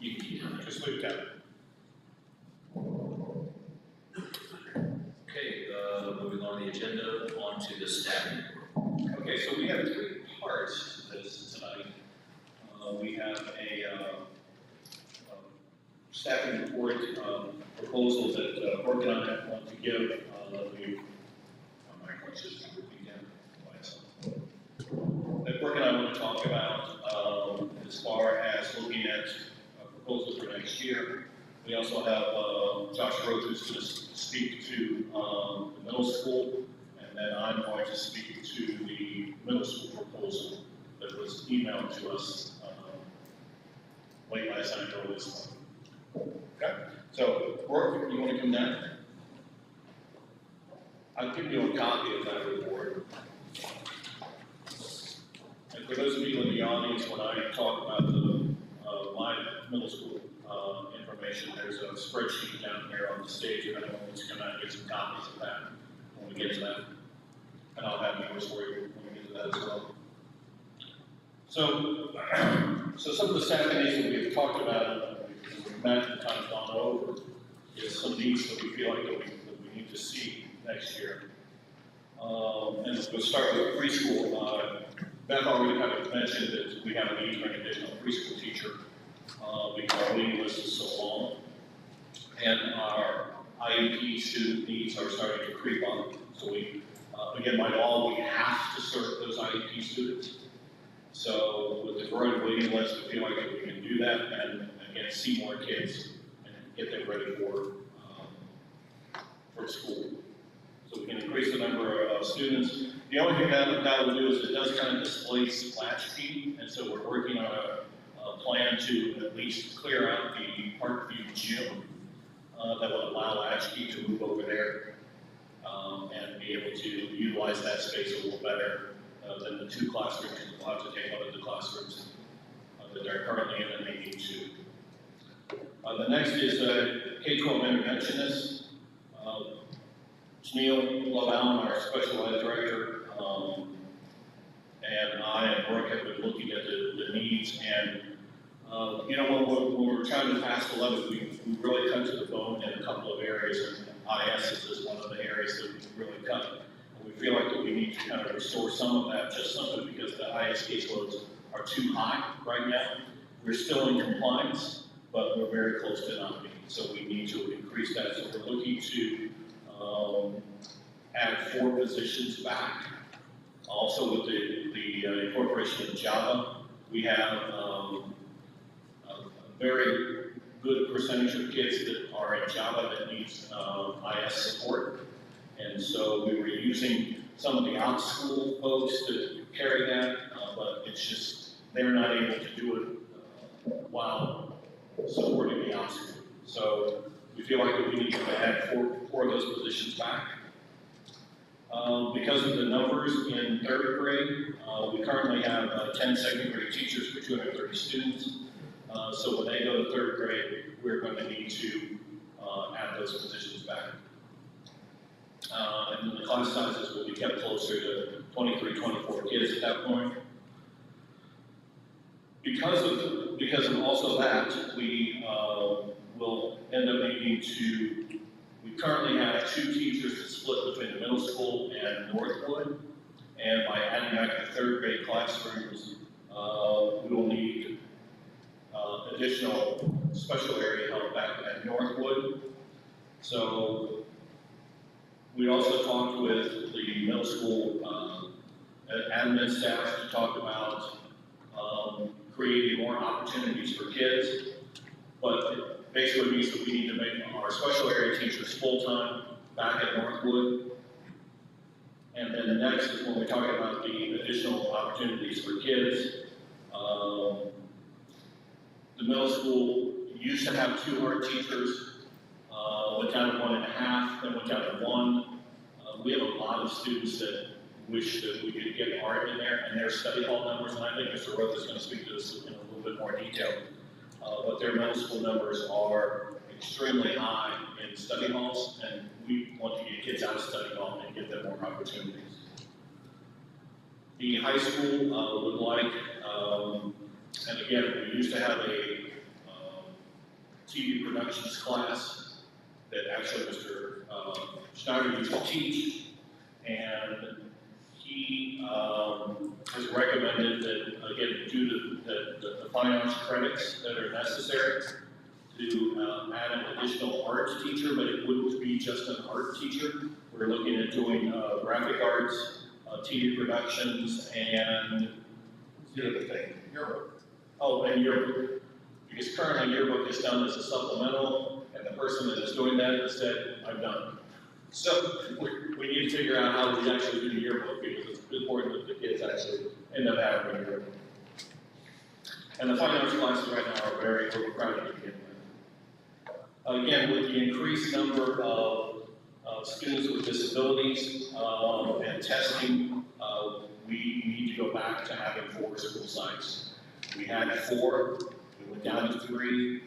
You can keep going. Just leave that. Okay, moving on the agenda, on to the staffing. Okay, so we have three parts to this tonight. We have a staffing report proposal that Morgan and I want to give. That Morgan and I want to talk about as far as looking at proposals for next year. We also have Josh Rhodes who's going to speak to the middle school, and then I'm going to speak to the middle school proposal that was emailed to us late last night, early this morning. Okay, so Brooke, you want to come down? I'll give you a copy of that report. And for those of you in the audience, when I talk about the my middle school information, there's a spreadsheet down here on the stage, and I want to come out and get some copies of that when we get to that. And I'll have yours for you when we get to that as well. So some of the staffing needs that we've talked about, we've met and kind of gone over, is some needs that we feel like that we need to see next year. And we'll start with preschool. Beth already kind of mentioned that we have a need for an additional preschool teacher because our waiting list is so long. And our IEP student needs are starting to creep up. So we, again, by law, we have to serve those IEP students. So with the growing waiting list, we feel like we can do that and again, see more kids and get them ready for school. So we can increase the number of students. The only thing that will do is it does kind of displace latchkey, and so we're working on a plan to at least clear out the Parkview gym that will allow latchkey to move over there and be able to utilize that space a little better than the two classrooms. We'll have to take one of the classrooms that they're currently in and they need to. The next is K-12 interventionist. Neil Laval, our special ed director, and I and Brooke have been looking at the needs. And you know, when we're trying to pass the levy, we really cut to the bone in a couple of areas, and IS is one of the areas that we really cut. And we feel like that we need to kind of restore some of that, just simply because the IS caseloads are too high right now. We're still in compliance, but we're very close to not being. So we need to increase that. So we're looking to add 4 positions back. Also with the incorporation of Java, we have a very good percentage of kids that are in Java that needs IS support. And so we were using some of the out school folks to carry that, but it's just, they're not able to do it while supporting the out school. So we feel like we need to add 4 of those positions back. Because of the numbers in 3rd grade, we currently have 10 second grade teachers for 230 students. So when they go to 3rd grade, we're going to need to add those positions back. And then the class sizes will be kept closer to 23, 24 kids at that point. Because of also that, we will end up needing to, we currently have 2 teachers that split between the middle school and Northwood. And by adding back the 3rd grade classrooms, we will need additional special area help back at Northwood. So we also talked with the middle school admin staff to talk about creating more opportunities for kids, but it basically means that we need to make our special area teachers full-time back at Northwood. And then the next is when we talk about the additional opportunities for kids. The middle school used to have 2 art teachers, went down to 1.5, then went down to 1. we have a lot of students that wish that we could get art in there and their study hall numbers, and I think Mr. Roth is going to speak to this in a little bit more detail. But their middle school numbers are extremely high in study halls, and we want to get kids out of study hall and give them more opportunities. The high school would like, and again, we used to have a TV productions class that actually Mr. Schneider used to teach, and he has recommended that, again, due to the fine arts credits that are necessary, to add an additional art teacher, but it wouldn't be just an art teacher. We're looking at doing graphic arts, TV productions, and the other thing, yearbook. Oh, and yearbook. Because currently yearbook is done as a supplemental, and the person that is doing that has said, I'm done. So we need to figure out how we actually do the yearbook, because it's important that the kids actually end up having a yearbook. And the fine arts classes right now are very overcrowded to begin with. Again, with the increased number of students with disabilities and testing, we need to go back to having 4 school sites. We had 4, we went down to 3,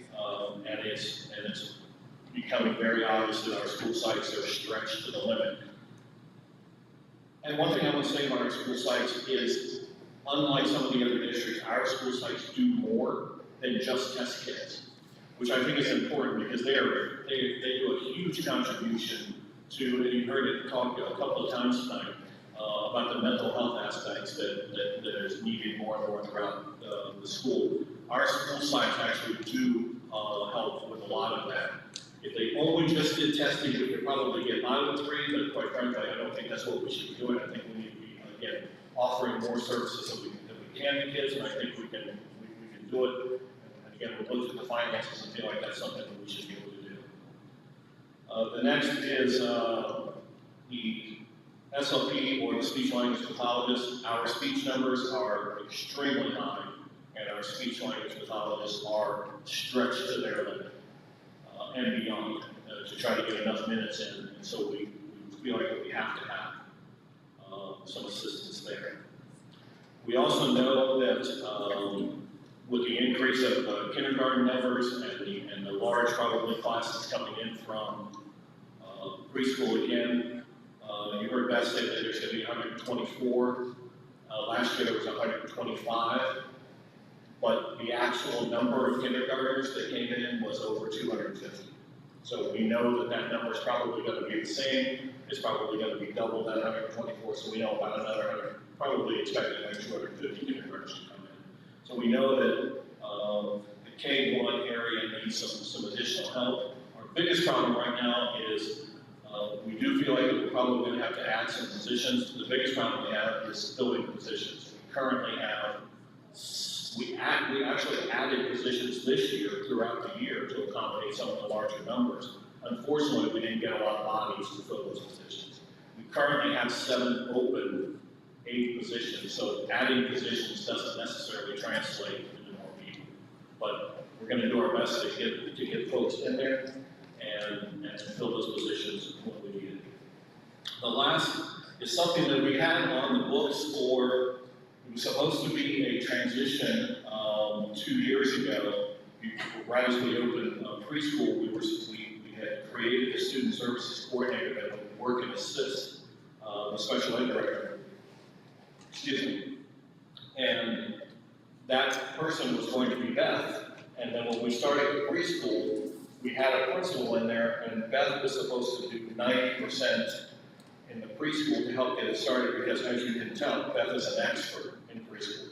and it's becoming very obvious that our school sites are stretched to the limit. And one thing I want to say about our school sites is, unlike some of the other districts, our school sites do more than just test kids, which I think is important because they do a huge contribution to, and you heard it talked a couple of times tonight, about the mental health aspects that is needed more and more throughout the school. Our school sites actually do help with a lot of that. If they only just did testing, we could probably get out of the 3, but quite frankly, I don't think that's what we should be doing. I think we need to be, again, offering more services that we can to kids, and I think we can do it. And again, we'll look at the finances and feel like that's something that we should be able to do. The next is the SLP, or the speech language pathologist. Our speech numbers are extremely high, and our speech language pathologists are stretched to their limit and beyond to try to get enough minutes in. And so we feel like we have to have some assistance there. We also know that with the increase of kindergarten numbers and the large probably classes coming in from preschool again, you heard Beth say that there's going to be 124. Last year there was 125, but the actual number of kindergartners that came in was over 250. So we know that that number is probably going to be the same. It's probably going to be double that 124. So we know about another 100, probably expecting like 250 kindergartners to come in. So we know that the K-1 area needs some additional help. Our biggest problem right now is we do feel like we're probably going to have to add some positions. The biggest problem we have is filling positions. We currently have, we actually added positions this year throughout the year to accommodate some of the larger numbers. Unfortunately, we didn't get a lot of bodies to fill those positions. We currently have 7 open 8 positions, so adding positions doesn't necessarily translate into more people. But we're going to do our best to get folks in there and fill those positions when we need it. The last is something that we had on the books for, it was supposed to be a transition 2 years ago. Right as we opened preschool, we had created a student services coordinator that would work and assist the special ed director. Excuse me. And that person was going to be Beth. And then when we started the preschool, we had a principal in there, and Beth was supposed to do 90% in the preschool to help get it started, because as you can tell, Beth is an expert in preschool.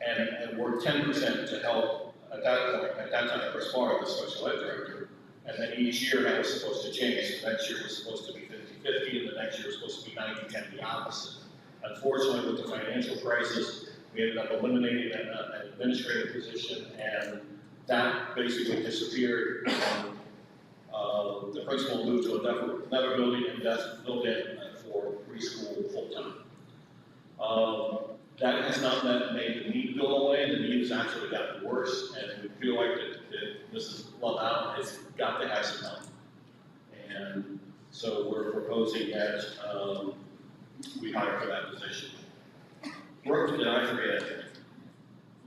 And worked 10% to help at that time, Chris Barr, the special ed director. And then each year that was supposed to change. The next year was supposed to be 50-50, and the next year was supposed to be 90-10, the opposite. Unfortunately, with the financial crisis, we ended up eliminating an administrative position, and that basically disappeared. The principal moved to another building, and Beth filled in for preschool full-time. That has not made the need go away. The need has actually gotten worse, and we feel like that Mrs. Loveout has got to have some help. And So we're proposing that, we hire for that position. Brooke, did I forget?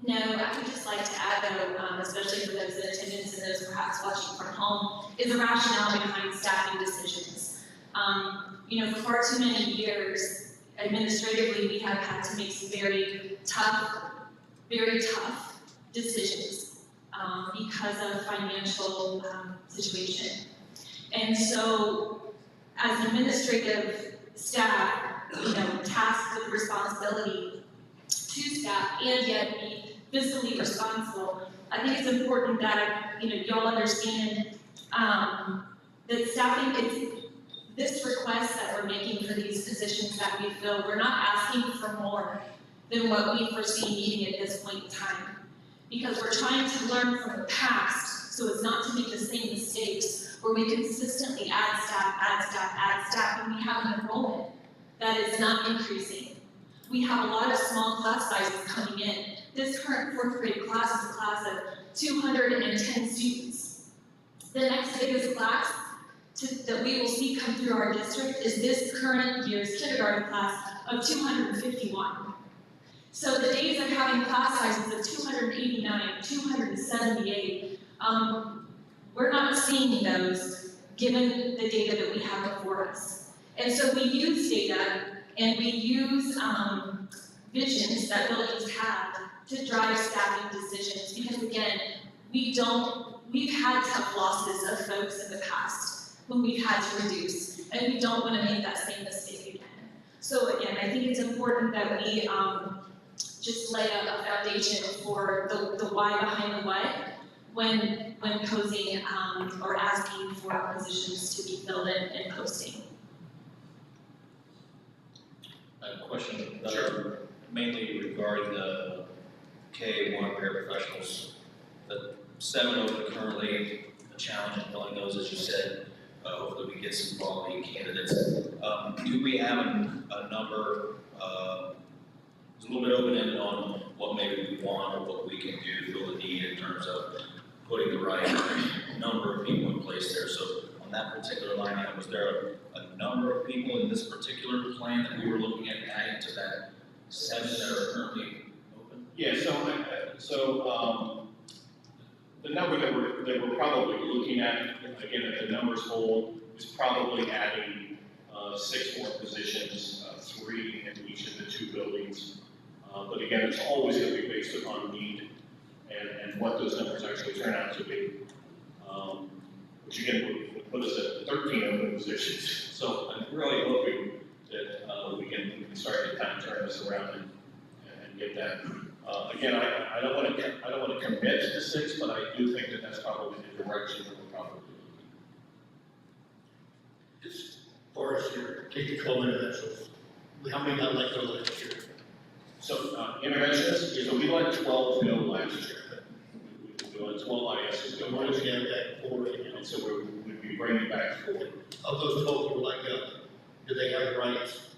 No, I would just like to add though, especially for those in attendance and those perhaps watching from home, is the rationale behind staffing decisions. For far too many years, administratively, we have had to make some very tough decisions because of financial situation. And so, as an administrative staff, tasked with the responsibility to staff and yet be fiscally responsible, I think it's important that, y'all understand that staffing is this request that we're making for these positions that we fill. We're not asking for more than what we foresee needing at this point in time. Because we're trying to learn from the past, so as not to make the same mistakes where we consistently add staff, and we have an enrollment that is not increasing. We have a lot of small class sizes coming in. This current 4th grade class is a class of 210 students. The next biggest class that we will see come through our district is this current year's kindergarten class of 251. So the days of having class sizes of 289, 278, we're not seeing those given the data that we have before us. And so we use data and we use visions that buildings have to drive staffing decisions because again, we've had tough losses of folks in the past when we've had to reduce, and we don't want to make that same mistake again. So again, I think it's important that we just lay a foundation for the why behind the what when posing or asking for positions to be filled and posting. I have a question, mainly regarding the K-1 paraprofessionals. The 7 open currently, a challenge in filling those, as you said. Hopefully we get some quality candidates. Do we have a number, it's a little bit open-ended on what maybe we want or what we can do to fill the need in terms of putting the right number of people in place there. So on that particular line item, was there a number of people in this particular plan that we were looking at adding to that 7 that are currently open? Yeah, the number that we're probably looking at, again, if the numbers hold, is probably adding 6 more positions, 3 in each of the 2 buildings. But again, it's always going to be based upon need and what those numbers actually turn out to be. Which again would put us at 13 open positions. So I'm really hoping that we can start to kind of turn this around and get that. Again, I don't want to commit to 6, but I do think that that's probably the direction that we're probably looking. As far as your K-12 interventions, how many got let go last year? So interventionists, so we let 12 go last year. We let 12 ISs go We're last looking year. at that 4 right now. And so we'd be bringing back 4. Of those 12 who were let go, do they have the rights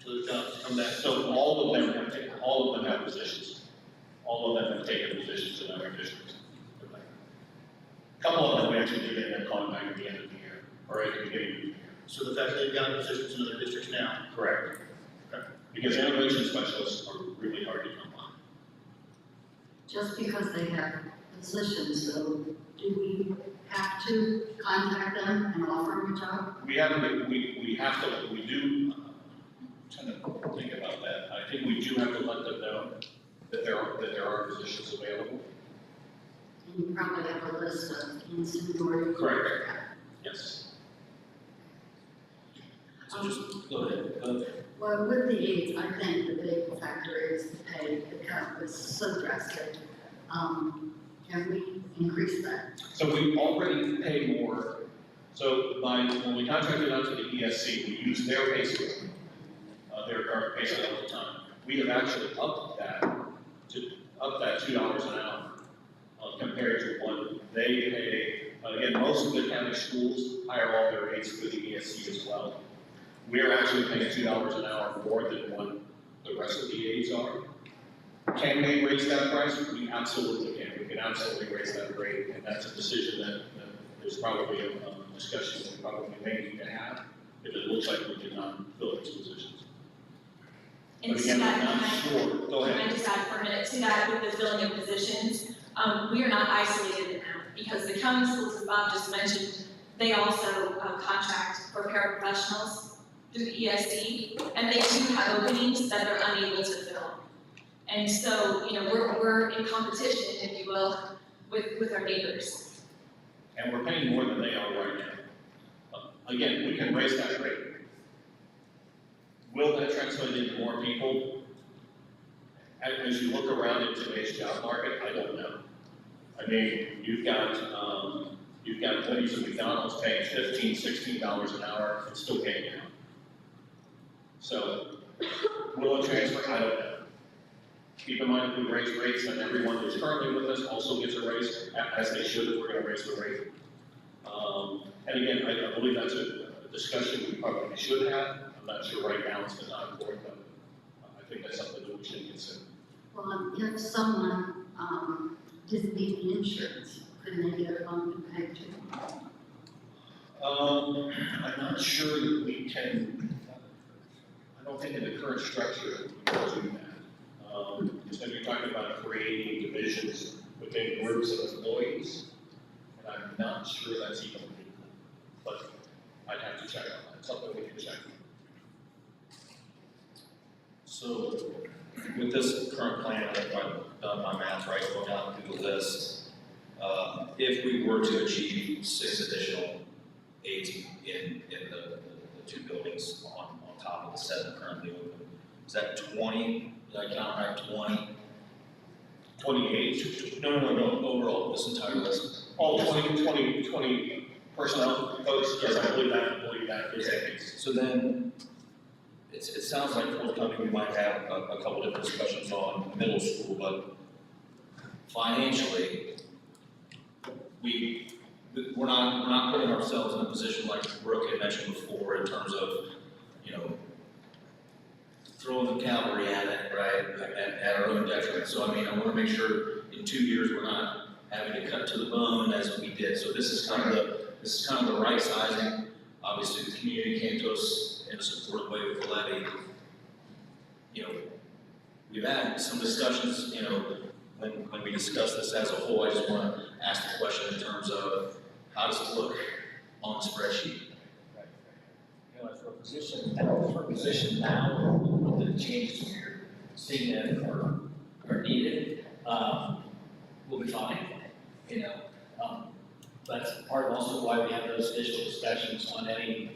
to the jobs to come back? So all of them have positions. All of them have taken positions in our districts. A couple of them we actually did and then called back at the end of the year, or at the beginning of the year. So the fact that they've got positions in other districts now, Correct. Because intervention specialists are really hard to come by. Just because they have positions, so do we have to contact them and offer them a job? We do, I'm trying to think about that. I think we do have to let them know that there are positions available. And you probably have a list of inventory. Correct. Yes. So just go ahead. Well, with the aides, I think the big factor is the pay. The cut was so drastic. Can we increase that? So we already pay more. So when we contracted out to the ESC, we used their pay scale, their current pay scale at the time. We have actually upped that $2 an hour compared to what they pay. Again, most of the county schools hire all their aides through the ESC as well. We're actually paying $2 an hour more than what the rest of the aides are. Can we raise that price? We absolutely can. We can absolutely raise that rate, and that's a decision that there's probably a discussion that we probably may need to have if it looks like we did not fill these positions. And But to again, that, I'm not sure, go can I ahead. just add for a minute to that with the filling of positions? We are not isolated in that, because the county schools, as Bob just mentioned, they also contract for paraprofessionals through the ESD, and they too have openings that they're unable to fill. And so, you know, we're in competition, if you will, with our neighbors. And we're paying more than they are right now. Again, we can raise that rate. Will that translate into more people? As you look around in today's job market, I don't know. I mean, you've got Wendy's and McDonald's paying $15, $16 an hour and still paying out. So, will it transfer? I don't know. Keep in mind, if we raise rates, then everyone who's currently with us also gets a raise, as they should if we're gonna raise the rate. And again, I believe that's a discussion we probably should have. I'm not sure right now it's the time for it, but I think that's something that we should consider. Well, if someone, didn't need the insurance, couldn't they get a bump in pay too? I'm not sure that we can, I don't think in the current structure we can do that. Because you're talking about creating divisions within groups of employees, and I'm not sure that's even legal. But I'd have to check on that, something we can check. So with this current plan, if I've done my math right, going down through the list, if we were to achieve 6 additional aides in the 2 buildings on top of the 7 currently open, is that 20? Did I count right? 20? 28, No, overall, this entire list. all 20 personnel folks, yes, I believe that is the case. So then, it sounds like forthcoming, we might have a couple different discussions on middle school, but financially, we're not putting ourselves in a position like Brooke had mentioned before in terms of, you know, throwing the cavalry at it, right, at our own detriment. So I mean, I want to make sure in 2 years we're not having to cut to the bone as we did. So this is kind of the right sizing. Obviously, the community came to us in a supportive way with the levy. You know, we've had some discussions, you know, when we discuss this as a whole, I just want to ask the question in terms of how does it look on the spreadsheet? You know, for a position now, with the changes we're seeing that are needed, we'll be fine, you know. That's part of also why we have those additional discussions on any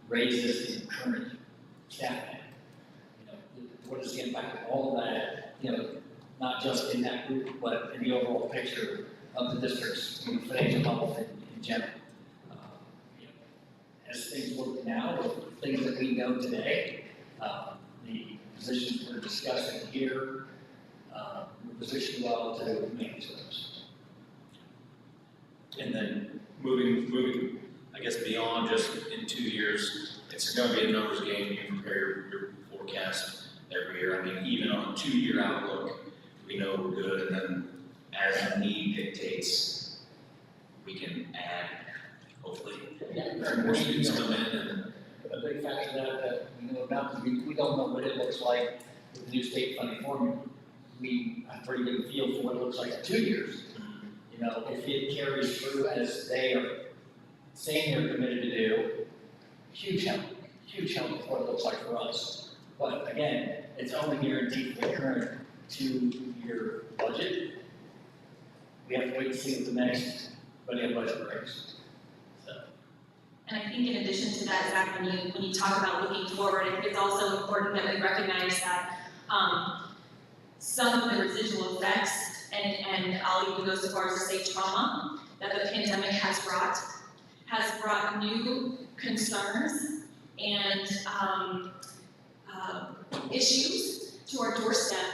raises in current staffing. You know, what is the impact of all of that, you know, not just in that group, but in the overall picture of the district's, you know, financial health in general. You know, as things look now, with things that we know today, the positions we're discussing here, we're positioned well to manage those. And then moving, I guess, beyond just in 2 years, it's gonna be a numbers game. You prepare your forecast every year. I mean, even on a 2-year outlook, we know we're good, and then as the need dictates, we can add, hopefully, more students come in and. A big factor that we know about, because we don't know what it looks like with the new state funding formula. We have a pretty good feel for what it looks like in 2 years. You know, if it carries through as they are saying they're committed to do, huge help with what it looks like for us. But again, it's only guaranteed for the current 2-year budget. We have to wait and see what the next budget brings. And I think in addition to that, Zach, when you talk about looking forward, I think it's also important that we recognize that some of the residual effects, and I'll even go so far as to say trauma, that the pandemic has brought new concerns and issues to our doorstep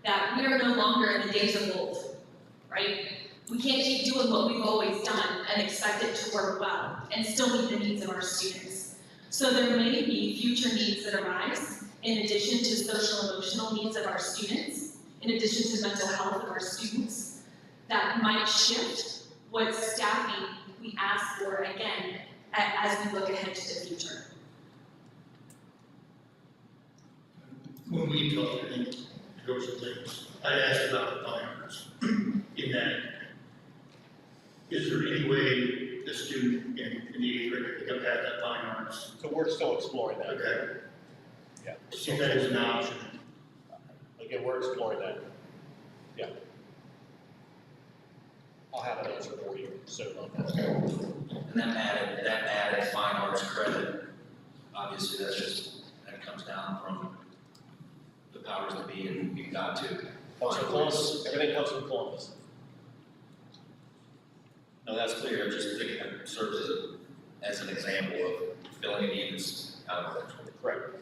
that we are no longer in the days of old, right? We can't keep doing what we've always done and expect it to work well and still meet the needs of our students. So there may be future needs that arise in addition to social emotional needs of our students, in addition to mental health of our students, that might shift what staffing we ask for, again, as we look ahead to the future. When we talked, I think, to go some things, I asked about the finance. In that, is there any way the student in the 8th grade can have that fine arts? So we're still exploring that. Okay. Yeah. See that as an option. Again, we're exploring that. Yeah. I'll have an answer for you soon on that. And that added fine arts credit, obviously, that comes down from the powers that be, and we've got to. Comes from Columbus, everything comes from Columbus. No, that's clear, I'm just thinking it serves as an example of filling needs out of that. Correct.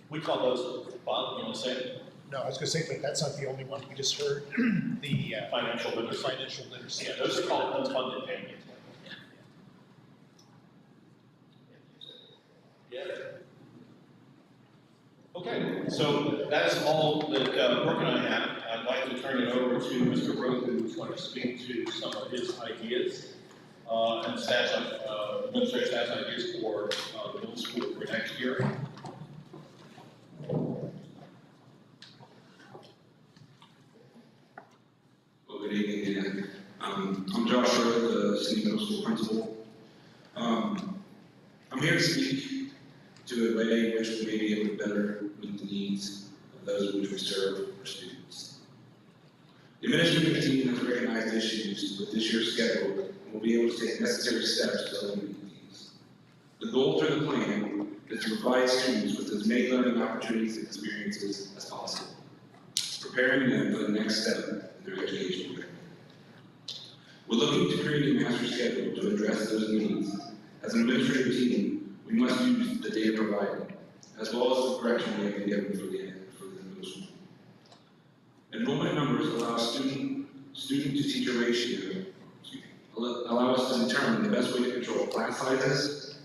We call those, Bob, you want to say it? No, I was gonna say, but that's not the only one. We just heard the Financial literacy. financial literacy. Yeah, those are called unfunded payments. Yeah. Okay, so that's all that Brooke and I have. I'd like to turn it over to Mr. Roth, who's going to speak to some of his ideas and staff, administrative staff ideas for the middle school for next year. Well, good evening again. I'm Josh Roth, the City Middle School Principal. I'm here to speak to a way in which we may be able to better meet the needs of those which we serve our students. The administrative team has recognized issues with this year's schedule and will be able to take necessary steps to eliminate these. The goal through the plan is to provide students with as many learning opportunities and experiences as possible, preparing them for the next step in their education journey. We're looking to create a master schedule to address those needs. As an administrative team, we must use the data provided, as well as the correction we have been given for the middle school. Enrollment numbers allow student-to-teacher ratio, allow us to determine the best way to control class sizes,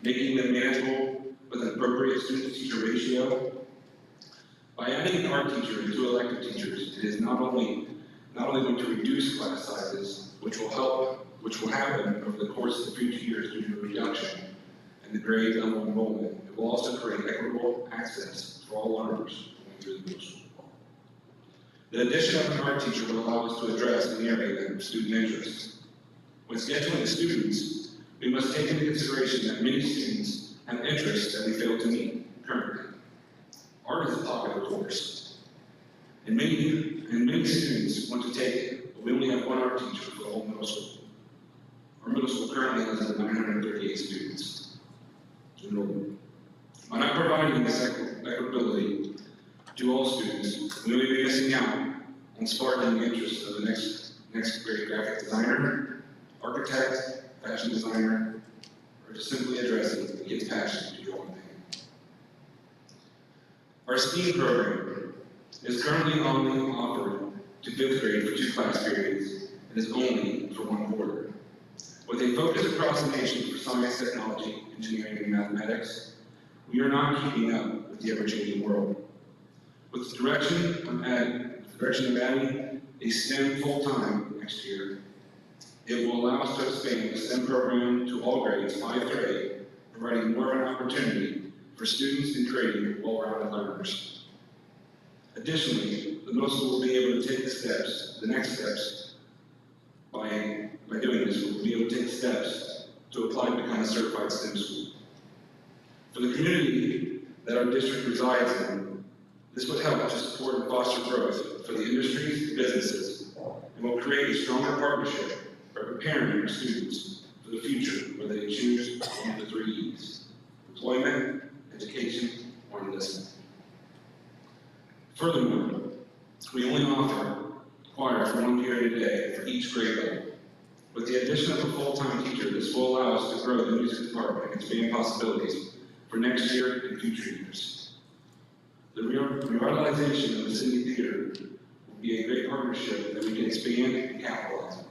making them manageable with an appropriate student-to-teacher ratio. By adding an art teacher and 2 elective teachers, it is not only going to reduce class sizes, which will happen over the course of the future years due to a reduction in the grade level enrollment. It will also create equitable access for all learners going through the middle school. The addition of an art teacher will allow us to address an area of student interest. When scheduling students, we must take into consideration that many students have interests that we fail to meet currently. Art is a popular course, and many students want to take it, but we only have 1 art teacher for the whole middle school. Our middle school currently has 938 students enrolled. By not providing this equitability to all students, we may be missing out on sparking the interest of the next grade graphic designer, architect, fashion designer, or just simply addressing the kid's passion to drawing painting. Our STEAM program is currently only offered to 5th grade for 2 class periods and is only for 1 quarter. With a focus across the nation for science, technology, engineering, and mathematics, we are not keeping up with the ever-changing world. With the direction of adding a STEM full-time next year, it will allow us to expand the STEM program to all grades 5th grade, providing more of an opportunity for students in creating well-rounded learners. Additionally, the middle school will be able to take the next steps by doing this, we'll be able to take steps to apply to become a certified STEM school. For the community that our district resides in, this would help to support and foster growth for the industries and businesses, and will create a stronger partnership by preparing our students for the future where they choose one of the 3 E's: employment, education, or enlistment. Furthermore, we only offer choir for 1 period a day for each grade level. With the addition of a full-time teacher, this will allow us to grow the music department and expand possibilities for next year and future years. The revitalization of the City Theater will be a great partnership that we can expand and capitalize on.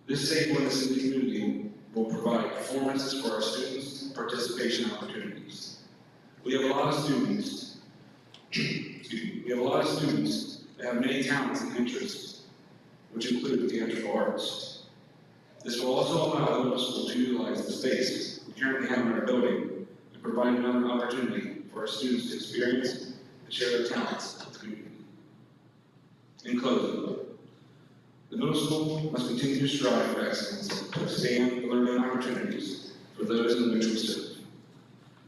This staple in the city community will provide performances for our students and participation opportunities. We have a lot of students, that have many talents and interests. which include theatrical arts. This will also allow the middle school to utilize the space we currently have in our building and provide another opportunity for our students to experience and share their talents with the community. In closing, the middle school must continue to strive for excellence to expand the learning opportunities for those in which we serve.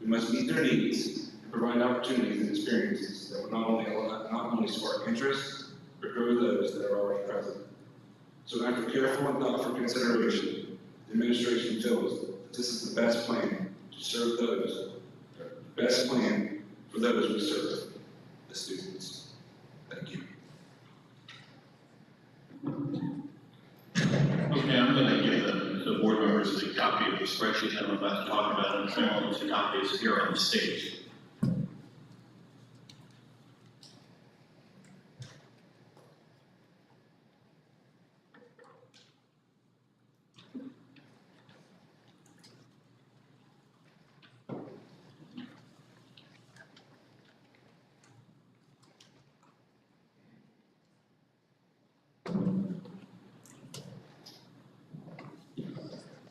We must meet their needs and provide opportunities and experiences that will not only spark interest, but grow those that are already present. So after careful and thoughtful consideration, the administration feels that this is the best plan to serve those, the best plan for those we serve, the students. Thank you. Okay, I'm gonna give the board members a copy of the spreadsheet that I'm about to talk about, and turn on to copies here on the stage.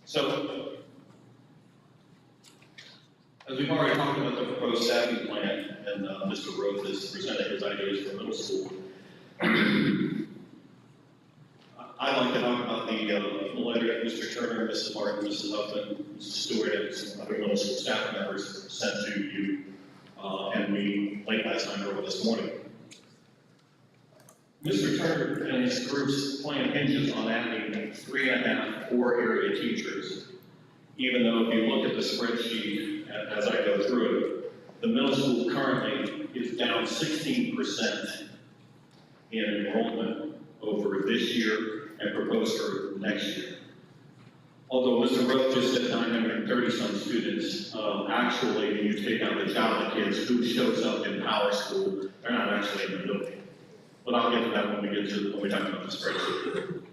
So, as we've already talked about the proposed staffing plan, and Mr. Roth has presented his ideas for middle school, I'd like to talk about the letter that Mr. Turner, Mrs. Martin, Mrs. Huffman, Mrs. Stewart, and some other middle school staff members sent to you, and we late last night or this morning. Mr. Turner and his group's plan hinges on adding 3.5 core area teachers. Even though if you look at the spreadsheet as I go through it, the middle school currently is down 16% in enrollment over this year and proposed for next year. Although Mr. Roth just said 930 some students, actually, when you take out the Java kids who shows up in Power School, they're not actually in the building. But I'll get to that when we talk about the spreadsheet.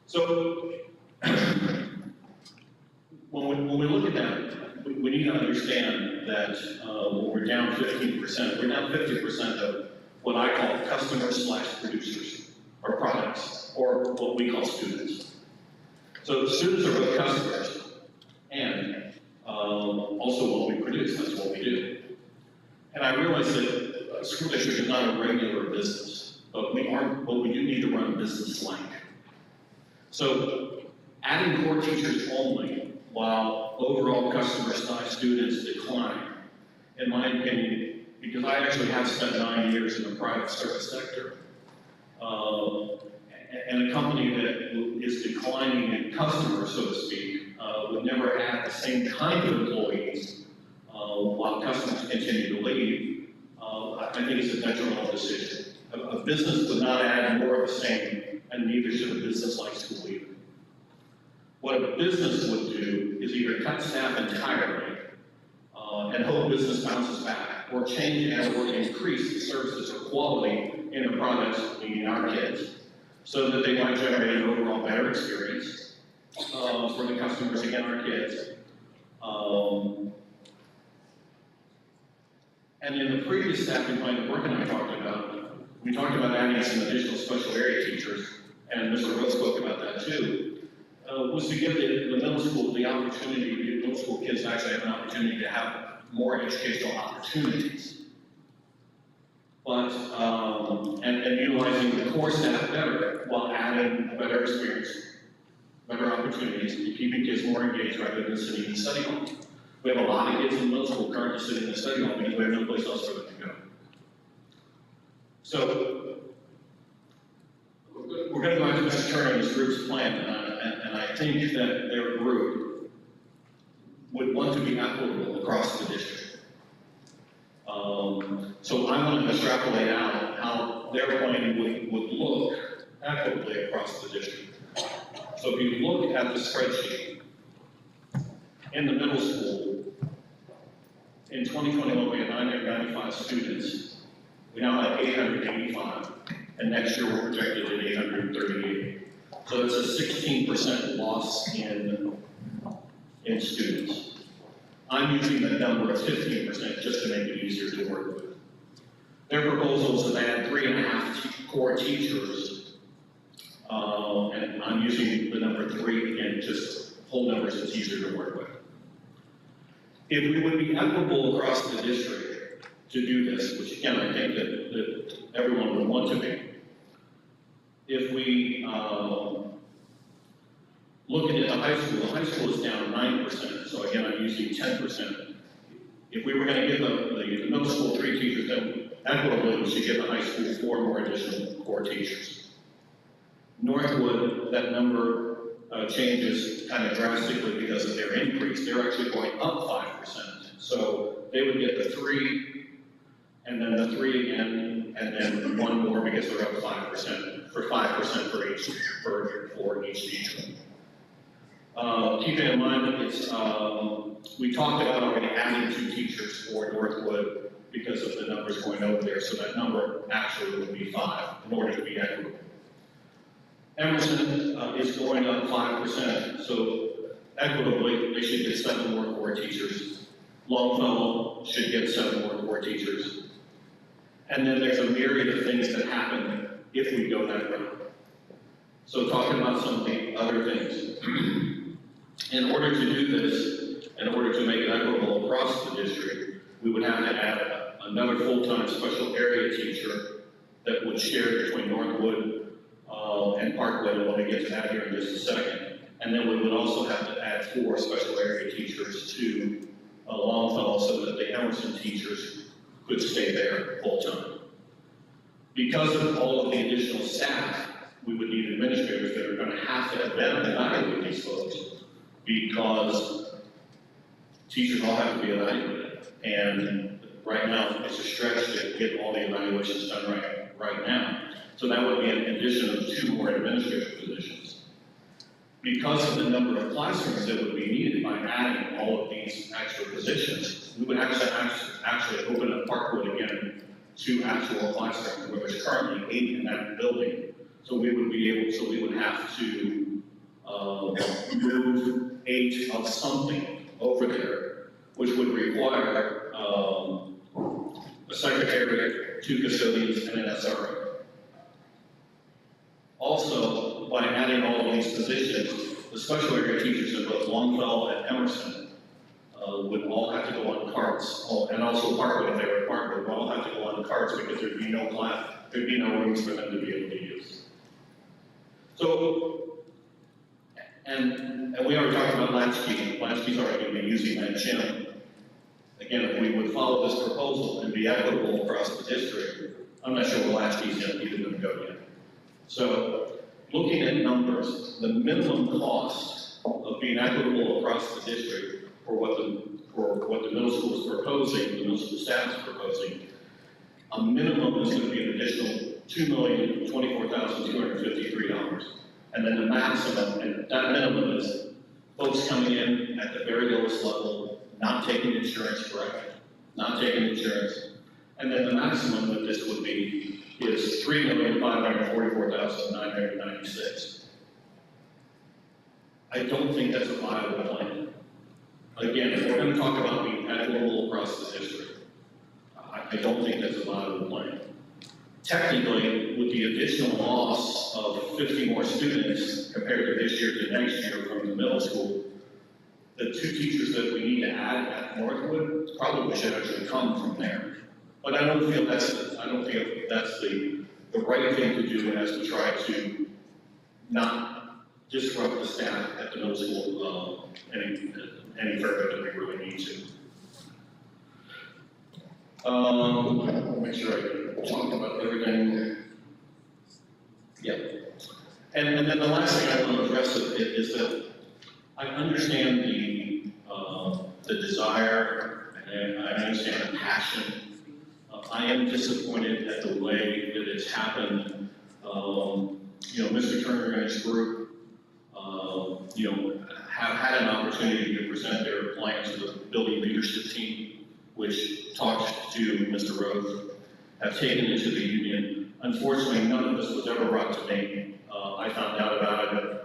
So, when we look at that, we need to understand that when we're down 15%, we're down 50% of what I call customers/producers, or products, or what we call students. So the students are both customers, and also what we produce, that's what we do. And I realize that a school district is not a regular business, but we do need to run business-like. So adding core teachers only, while overall customer/students decline, in my opinion, because I actually have spent 9 years in the private service sector, and a company that is declining in customers, so to speak, would never add the same kind of employees while customers continue to leave. I think it's a detrimental decision. A business would not add more of the same, and neither should a business like school either. What a business would do is either cut staff entirely and hope business bounces back, or change and/or increase the services or quality in the products meeting our kids, so that they might generate an overall better experience for the customers and our kids. And in the previous staffing plan that Brooke and I talked about, we talked about adding some additional special area teachers, and Mr. Rowe spoke about that too, was to give the middle school the opportunity, the middle school kids actually have an opportunity to have more educational opportunities. But, and utilizing the core staff better while adding a better experience, better opportunities, and keeping kids more engaged rather than sitting in the study hall. We have a lot of kids in middle school currently sitting in the study hall because we have no place else for them to go. So, we're going to go into Mr. Turner and his group's plan, and I think that their group would want to be equitable across the district. So I want to extrapolate out how their plan would look equitably across the district. So if you look at the spreadsheet, in the middle school, in 2021, we had 995 students. We now have 885, and next year we're projected at 838. So it's a 16% loss in students. I'm using the number of 15% just to make it easier to work with. Their proposal is to add 3.5 core teachers And I'm using the number 3, again, just whole numbers, it's easier to work with. If we would be equitable across the district to do this, which again, I think that everyone would want to be, if we, looking at the high school is down 9%, so again, I'm using 10%. If we were gonna give the middle school 3 teachers, then equitably, we should give the high school 4 more additional core teachers. Northwood, that number changes kind of drastically because of their increase. They're actually going up 5%. So they would get the 3, and then the 3 again, and then 1 more because they're up 5%, for 5% for each teacher. Keeping in mind that it's, we talked about already adding 2 teachers for Northwood because of the numbers going over there, so that number actually would be 5 in order to be equitable. Emerson is going up 5%, so equitably, they should get 7 more core teachers. Longfellow should get 7 more core teachers. And then there's a myriad of things that happen if we go that route. So talking about some of the other things. In order to do this, in order to make it equitable across the district, we would have to add another full-time special area teacher that would share between Northwood and Parkwood, and when we get to that here in just a second. And then we would also have to add 4 special area teachers to Longfellow so that the Emerson teachers could stay there full-time. Because of all of the additional staff, we would need administrators that are going to have to evaluate these folks, because teachers all have to be evaluated. And right now, it's a stretch to get all the evaluations done right now. So that would be an addition of 2 more administrative positions. Because of the number of classrooms that would be needed by adding all of these extra positions, we would actually open up Parkwood again to actual classrooms, where there's currently 8 in that building. So we would have to move 8 of something over there, which would require a secretary, 2 custodians, and an SRO. Also, by adding all of these positions, the special area teachers in both Longfellow and Emerson would all have to go on carts, and also Parkwood, if they were Parkwood, would all have to go on carts because there'd be no rooms for them to be able to use. So, and we already talked about Latchkey. Latchkey's already going to be using that gym. Again, if we would follow this proposal and be equitable across the district, I'm not sure where Latchkey's even going to go yet. So, looking at numbers, the minimum cost of being equitable across the district for what the middle school is proposing, the middle school staff is proposing, a minimum is going to be an additional $2,024,253. And then the maximum, and that minimum is folks coming in at the very lowest level, not taking insurance, correct? Not taking insurance. And then the maximum that this would be is $3,544,996. I don't think that's a viable plan. Again, if we're going to talk about being equitable across the district, I don't think that's a viable plan. Technically, with the additional loss of 50 more students compared to this year to next year from the middle school, the 2 teachers that we need to add at Northwood probably should actually come from there. But I don't feel that's the right thing to do as we try to not disrupt the staff at the middle school any further than we really need to. Make sure I talk about everything. Yeah. And then the last thing I want to address is that I understand the desire, and I understand the passion. I am disappointed at the way that it's happened. Mr. Turner and his group, have had an opportunity to present their plans to the building leadership team, which talked to Mr. Roth, have taken it to the union. Unfortunately, none of this was ever brought to me. I found out about it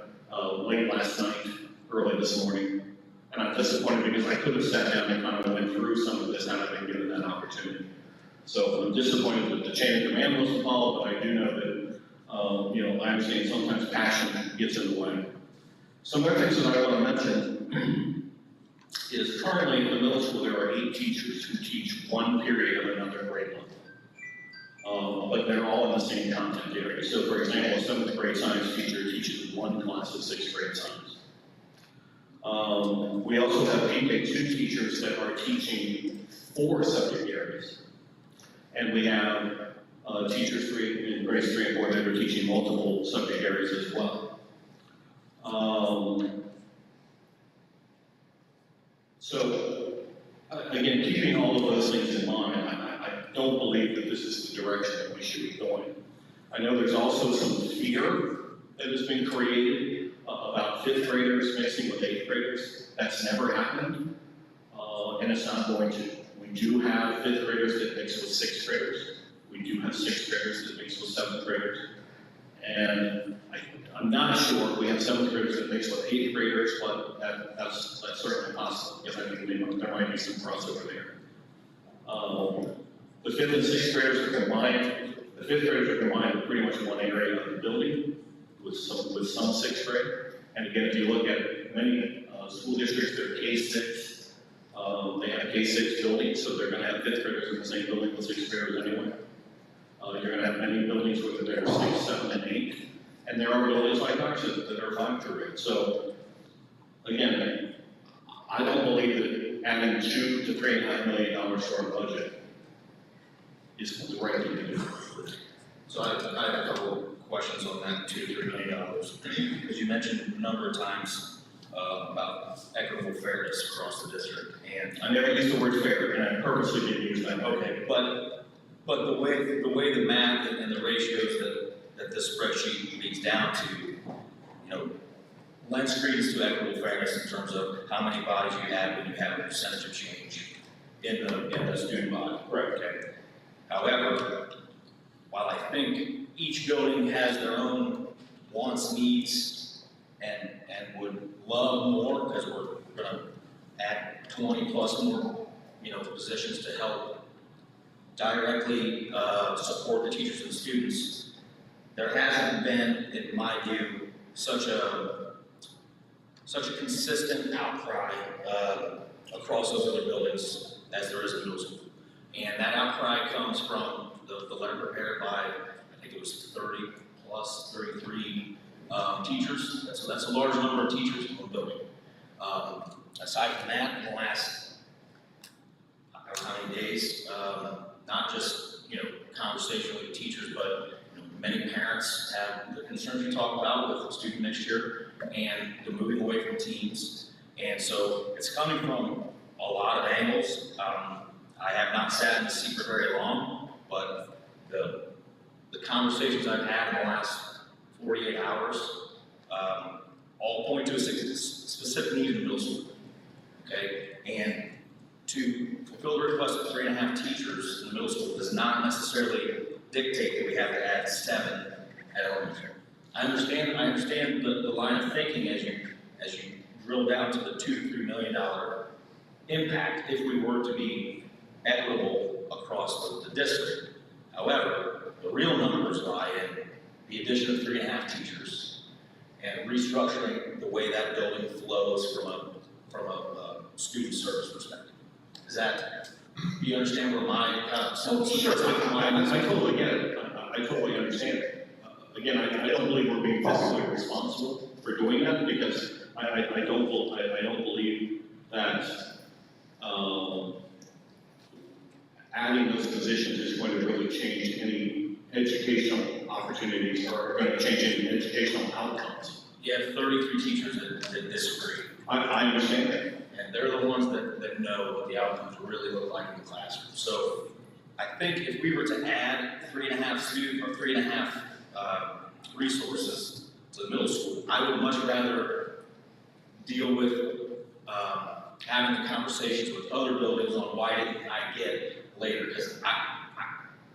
late last night, early this morning. And I'm disappointed because I could have sat down and kind of went through some of this had I been given that opportunity. So I'm disappointed that the chain of command wasn't followed, but I do know that I understand sometimes passion gets in the way. Some other things that I want to mention is currently in the middle school, there are 8 teachers who teach one period of another grade level. But they're all in the same content area. So for example, a 7th grade science teacher teaches one class of 6th grade science. We also have PK2 teachers that are teaching 4 subject areas. And we have teachers in grades 3 and 4 that are teaching multiple subject areas as well. So, again, keeping all of those things in mind, I don't believe that this is the direction that we should be going. I know there's also some fear that has been created about 5th graders mixing with 8th graders. That's never happened, and it's not going to. We do have 5th graders that mix with 6th graders. We do have 6th graders that mix with 7th graders. And I'm not sure if we have 7th graders that mix with 8th graders, but that's certainly possible. Yes, I think there might be some crossover there. The 5th and 6th graders are combined. The 5th graders are combined in pretty much one area of the building with some 6th grade. And again, if you look at many school districts, they're K-6. They have K-6 buildings, so they're going to have 5th graders in the same building with 6th graders anyway. You're going to have many buildings where there are 6, 7, and 8. And there are buildings like ours that are 5 through 8. So, again, I don't believe that adding $2 to $3.5 million to our budget is the right thing to do. So I have a couple of questions on that $2 to $3 million. Because you mentioned a number of times about equitable fairness across the district. And I never used the word fair, and I purposely didn't use that. Okay, but the way the math and the ratios that this spreadsheet leads down to, lends credence to equitable fairness in terms of how many bodies you have when you have a percentage of change in the student body. Right. Okay. However, while I think each building has their own wants, needs, and would love more, because we're going to add 20 plus more, positions to help directly support the teachers and the students, there hasn't been, in my view, such a consistent outcry across those other buildings as there is in middle school. And that outcry comes from the letter prepared by, I think it was 30 plus 33 teachers. That's a large number of teachers in one building. Aside from that, in the last, I don't know how many days, not just conversation with teachers, but many parents have the concerns you talk about with the student next year, and they're moving away from teams. And so it's coming from a lot of angles. I have not sat in the seat for very long, but the conversations I've had in the last 48 hours all point to a specific need in the middle school. Okay, and to fulfill the request of 3.5 teachers in the middle school does not necessarily dictate that we have to add 7 at elementary. I understand the line of thinking as you drill down to the $2 to $3 million impact if we were to be equitable across the district. However, the real numbers lie in the addition of 3.5 teachers and restructuring the way that building flows from a student service perspective. Is that, do you understand where my I totally get it. I totally understand it. Again, I don't believe we're being fiscally responsible for doing that, because I don't believe that adding those positions is going to really change any educational opportunities or going to change any educational outcomes. You have 33 teachers that disagree. I understand that. And they're the ones that know what the outcomes really look like in the classroom. So I think if we were to add 3.5 students or 3.5 resources to the middle school, I would much rather deal with having the conversations with other buildings on why didn't I get later. Because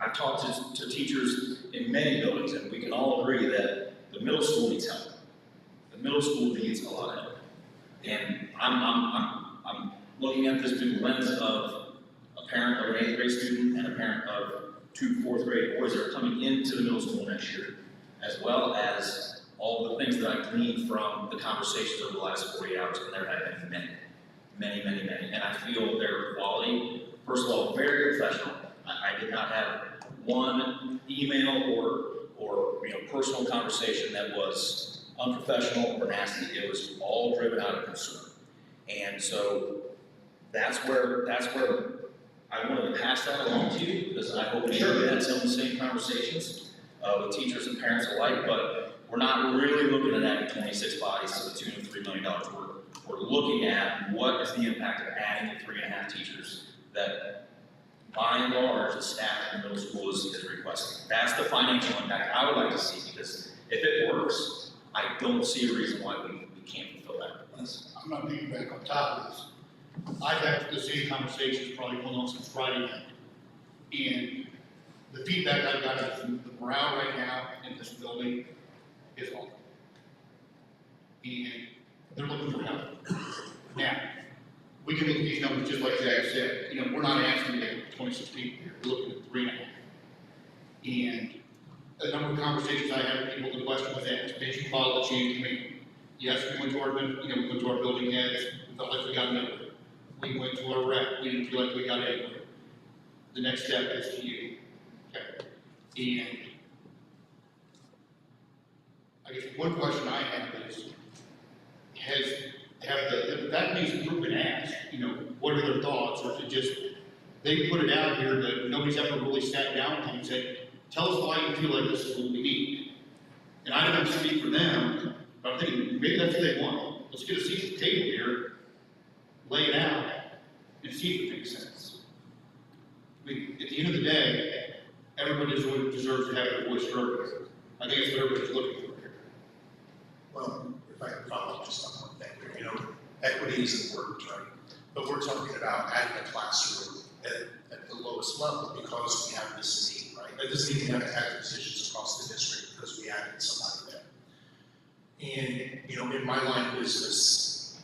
I've talked to teachers in many buildings, and we can all agree that the middle school needs help. The middle school needs a lot of help. And I'm looking at this through the lens of a parent of an 8th grade student and a parent of 2 4th grade boys that are coming into the middle school next year as well as all the things that I've gleaned from the conversations over the last 48 hours, and there have been many, and I feel their quality, first of all, very professional. I did not have one email or personal conversation that was unprofessional or nasty. It was all driven out of concern. And so that's where I wanted to pass that along to you, because I hope you had some of the same conversations with teachers and parents alike, but we're not really looking at adding 26 bodies to the tune of $3 million. We're looking at what is the impact of adding the 3.5 teachers that, by and large, the staff in the middle school is requesting. That's the financial impact I would like to see, because if it works, I don't see a reason why we can't fulfill that request. I'm not being back on top of this. I've had the same conversations probably going on since Friday night. And the feedback I got is the morale right now in this building is awful. And they're looking for help. Now, we can look at these numbers just like Zach said. We're not asking to get 26 people here. We're looking at 3.5. And a number of conversations I had with people, the question was asked, did you follow the chain of command? Yes, we went to our, we went to our building heads. We felt like we got nowhere. We went to our rep. We didn't feel like we got anywhere. The next step is to you. Okay. And I guess one question I have is, have that needs group been asked, what are their thoughts, or is it just, they put it out here that nobody's ever really sat down with them and said, tell us why you feel like this is what we need. And I don't speak for them, but I'm thinking maybe that's what they want. Let's get a seat at the table here, lay it out, and see if it makes sense. I mean, at the end of the day, everybody deserves to have their voice heard. I think that's what everybody's looking for here. Well, if I can follow up just on one thing here, equity is important, right? But we're talking about adding a classroom at the lowest level because we have this need, right? That doesn't mean we have to add positions across the district because we added somebody there. And, in my line of business,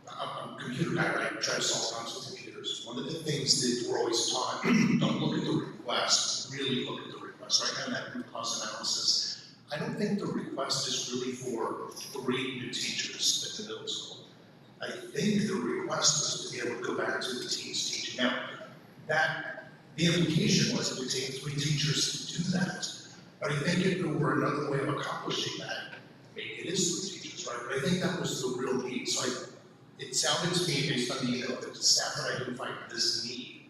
I'm a computer guy, right? Try to solve problems with computers. One of the things that we're always taught, don't look at the request, really look at the request, right? And that root cause analysis. I don't think the request is really for 3 new teachers at the middle school. I think the request was to be able to go back to the teams teaching. Now, the implication was it would take 3 teachers to do that. But I think if there were another way of accomplishing that, maybe it is 3 teachers, right? But I think that was the real need. So it sounded to me, based on the email, that the staff had identified this need,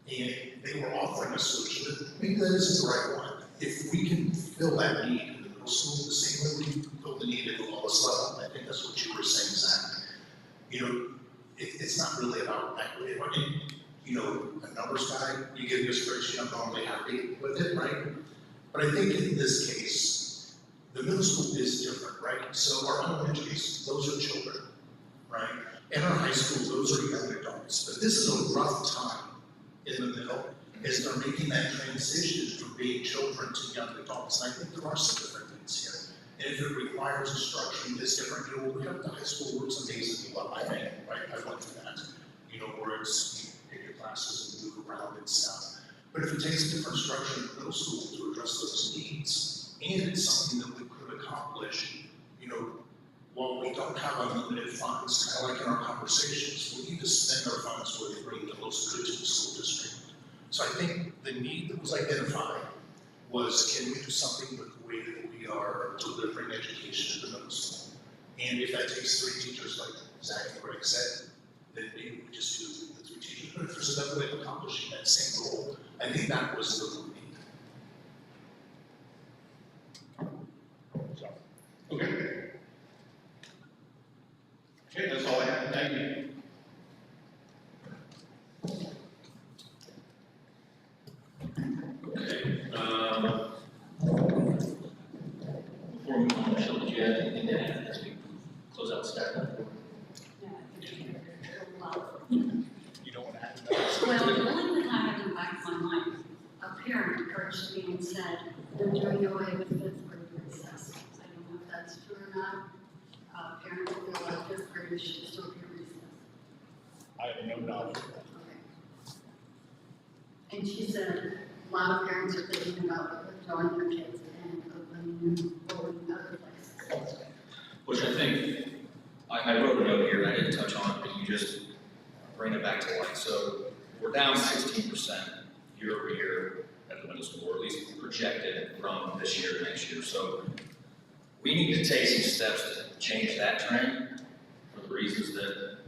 and they were offering a solution. But maybe that isn't the right one. If we can fill that need in the middle school the same way we fill the need at the lowest level, I think that's what you were saying, Zach. It's not really about equity. A numbers guy, you give me a spreadsheet, I'm normally happy with it, right? But I think in this case, the middle school is different, right? So our elementary, those are children, right? And our high school, those are young adults. But this is a rough time in the middle as they're making that transition from being children to young adults. And I think there are some different things here. And if it requires a structure that's different, we have the high school works amazingly well, I think, right? I went through that, where it's you pick your classes and move around and stuff. But if it takes a different structure in the middle school to address those needs, and it's something that we could accomplish, while we don't have unlimited funds, kind of like in our conversations, we need to spend our funds where they bring the most good to the school district. So I think the need that was identified was, can we do something with the way that we are delivering education in the middle school? And if that takes 3 teachers, like Zach and Greg said, then maybe we just do the 3 teachers. But if there's another way of accomplishing that same goal, I think that was the need. Okay. Okay, that's all I have. Thank you. Okay, before we move on, Michelle, did you have anything to add as we close out staff? You don't want to add that. Well, the only thing I have in the back of my mind, a parent approached me and said, they're doing away with 5th grade recess. I don't know if that's true or not. Parents feel like 5th graders should still be recess. I have no knowledge of that. Okay. And she said, a lot of parents are thinking about withdrawing their kids and opening new I wrote a note here, and I didn't touch on it, but you just bring it back to life. So we're down 16% year over year at the middle school, or at least projected from this year to next year. So we need to take some steps to change that trend for the reasons that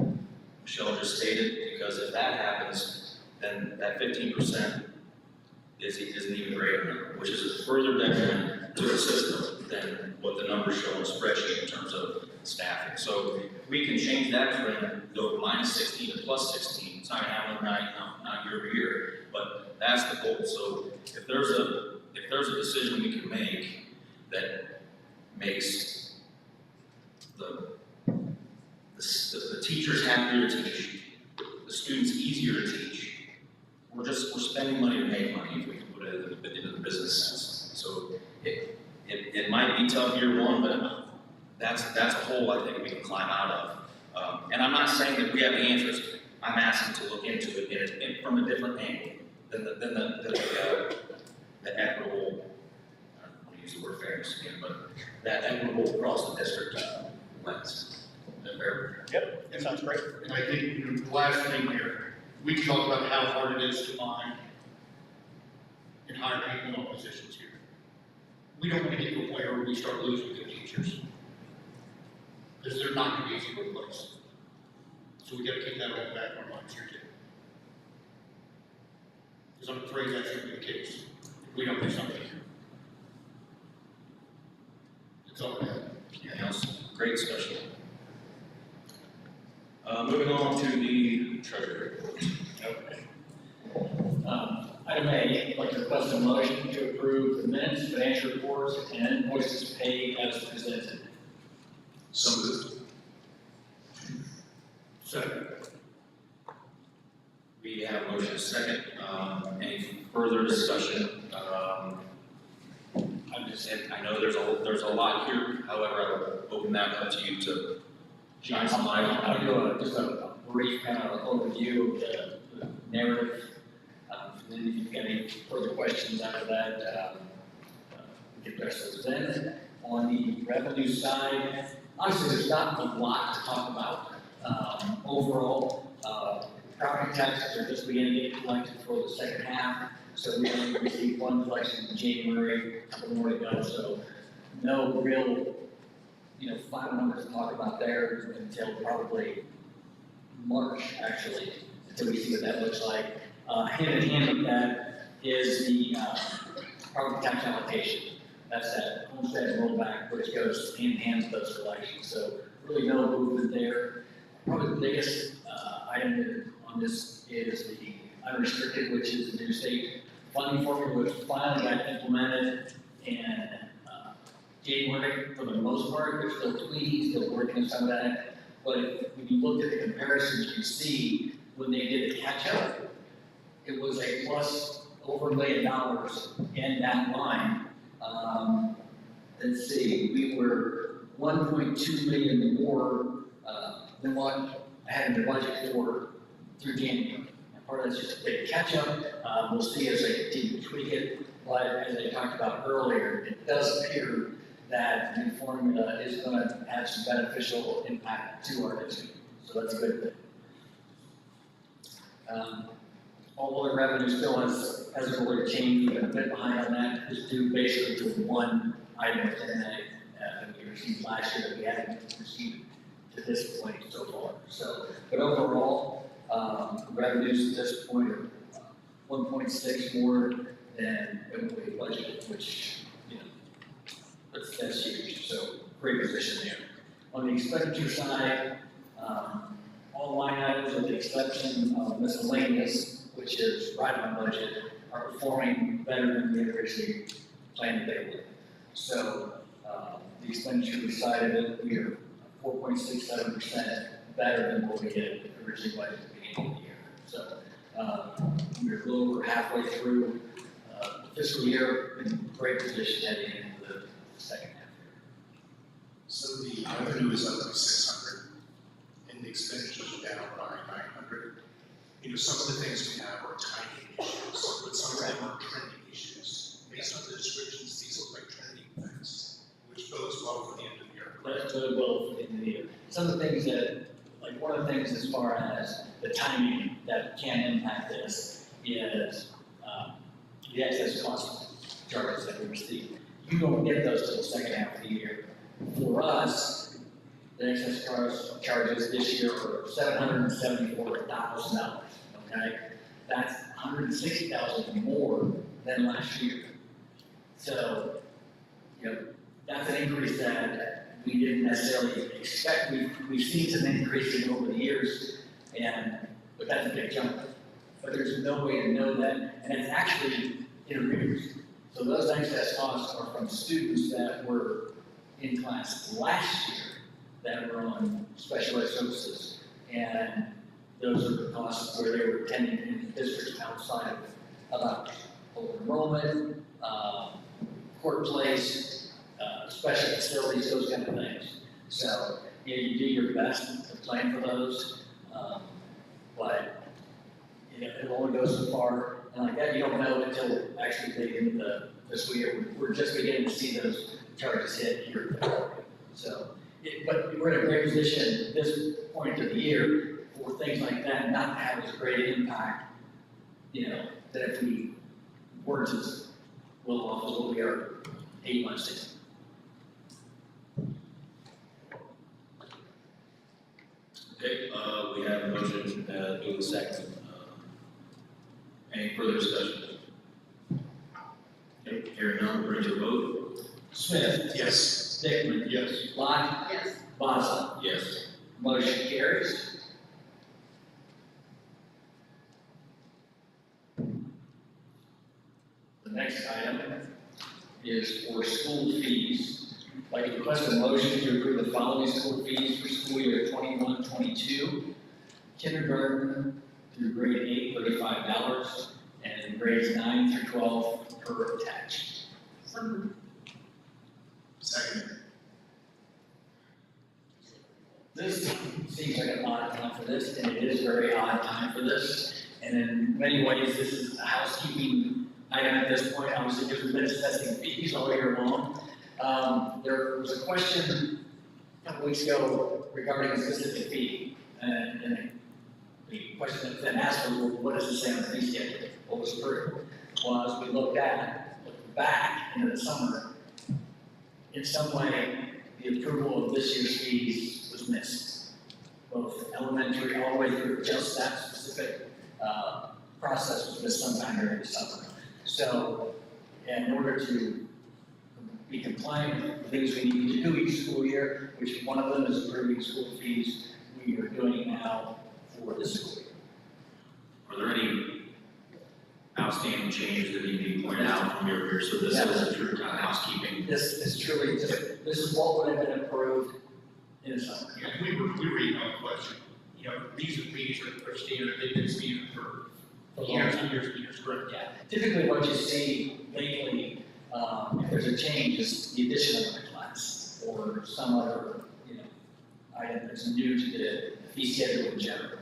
Michelle just stated, because if that happens, then that 15% is an even greater number, which is a further detriment to the system than what the numbers show on the spreadsheet in terms of staffing. So if we can change that trend, go minus 16 to plus 16, it's not gonna happen overnight, not year over year, but that's the goal. So if there's a decision we can make that makes the teachers happier to teach, the students easier to teach, we're spending money to make money if we can put it into the business sense. So it might be tough year one, but that's a hole I think we can climb out of. And I'm not saying that we have the answers. I'm asking to look into it from a different angle than the equitable, I don't want to use the word fairness again, but that equitable across the district lens. Is that fair? Yep, that sounds great. And I think, you know, the last thing here, we can talk about how hard it is to find and hire people in all positions here. We don't want to get to a point where we start losing good teachers. Because they're not going to be easy to replace. So we got to keep that on the back of our minds here too. Because I'm afraid that's going to be the case if we don't do something here. That's all I have. Anything else? Great discussion. Moving on to the treasury report. Okay. Item A, I'd like to request a motion to approve the minutes, financial reports, and invoices paid as presented. So moved. Second. We have a motion second. Any further discussion? I know there's a lot here. However, I'll open that up to you to shine some light on. I'll do just a brief kind of overview of the narrative. And then if you've got any further questions after that, we can address those then. On the revenue side, honestly, there's not a lot to talk about. Overall, property taxes are just beginning to get collected for the second half. So we only received one collection in January, a couple more to go. So no real, final numbers to talk about there until probably March, actually, until we see what that looks like. Hand in hand with that is the property tax allocation. That's that homestead rollback, which goes hand in hand with those collections. So really no movement there. Probably the biggest item on this is the unrestricted, which is the new state funding formula, which finally got implemented in January for the most part. There's still tweaking, still working on some of that. But when you look at the comparisons, you can see when they did the catch-up, it was a plus over $1 million in that line. Let's see, we were 1.2 million more than what I had in the budget for through January. And part of that's just a big catch-up. We'll see as they continue to tweak it. But as I talked about earlier, it does appear that the new formula is going to have some beneficial impact to our district. So that's a good thing. All other revenue still hasn't really changed. We've been a bit behind on that. It's due basically to one item within that we received last year that we haven't received to this point so far. So, but overall, revenues at this point are 1.6 more than what we budgeted, which, that's huge. So great position there. On the expenditure side, all line items with the exception of miscellaneous, which is right on budget, are performing better than we originally planned they would. So the expenditure side of it, we are 4.67% better than what we had originally budgeted at the beginning of the year. So we're a little over halfway through the fiscal year in great position heading into the second half. So the revenue is up by 600, and the expenditures are down by 900. Some of the things we have are timing issues, but some of them are trending issues. Based on the descriptions, these look like trending things, which bodes well for the end of the year. That's really well for the end of the year. some of the things that, like one of the things as far as the timing that can impact this is, the excess cost charges that we receive. You don't get those till the second half of the year. For us, the excess cost charges this year are $774,000, okay? That's $160,000 more than last year. So, that's an increase that we didn't necessarily expect. We've seen some increasing over the years, but that's a big jump. But there's no way to know that, and it's actually in arrears. So those excess costs are from students that were in class last year that were on special ed services. And those are the costs where they were attending in districts outside of open enrollment, court place, special facilities, those kind of things. So, you do your best to plan for those, but it only goes so far. And like that, you don't know until actually they get into the fiscal year. We're just beginning to see those charges hit here. So, but we're in a great position at this point of the year for things like that not to have as great an impact, that if we were to well off as what we are 8 months in. Okay, we have a motion, do the second. Any further discussion? Okay, hearing none, we'll bring to a vote. Smith. Yes. Dickman. Yes. Lott. Yes. Boswell. Yes. Motion carries. The next item is for school fees. I'd like to request a motion to approve the following school fees for school year 21-22. Kindergarten through grade 8, $35, and grades 9 through 12 per attached. Second. This seems like an odd time for this, and it is a very odd time for this. And in many ways, this is a housekeeping item at this point, obviously, because we've been assessing fees all year long. There was a question a couple weeks ago regarding a specific fee, and the question that was then asked was, well, what does it say on the fee schedule? What was approved? Well, as we looked back into the summer, in some way, the approval of this year's fees was missed. Both elementary all the way through, just that specific process was missed sometime during the summer. So, in order to be compliant with the things we need to do each school year, which one of them is approving school fees, we are doing now for this school year. Are there any outstanding changes that need to be pointed out from your peers? So this is a true kind of housekeeping. This is truly, this is what would have been approved in the summer. Yeah, we were reading on the question, these are standard, they've been standard for years and years and years, correct? Yeah, typically what you see lately, if there's a change, is the addition of a class or some other, item that's new to the fee schedule in general.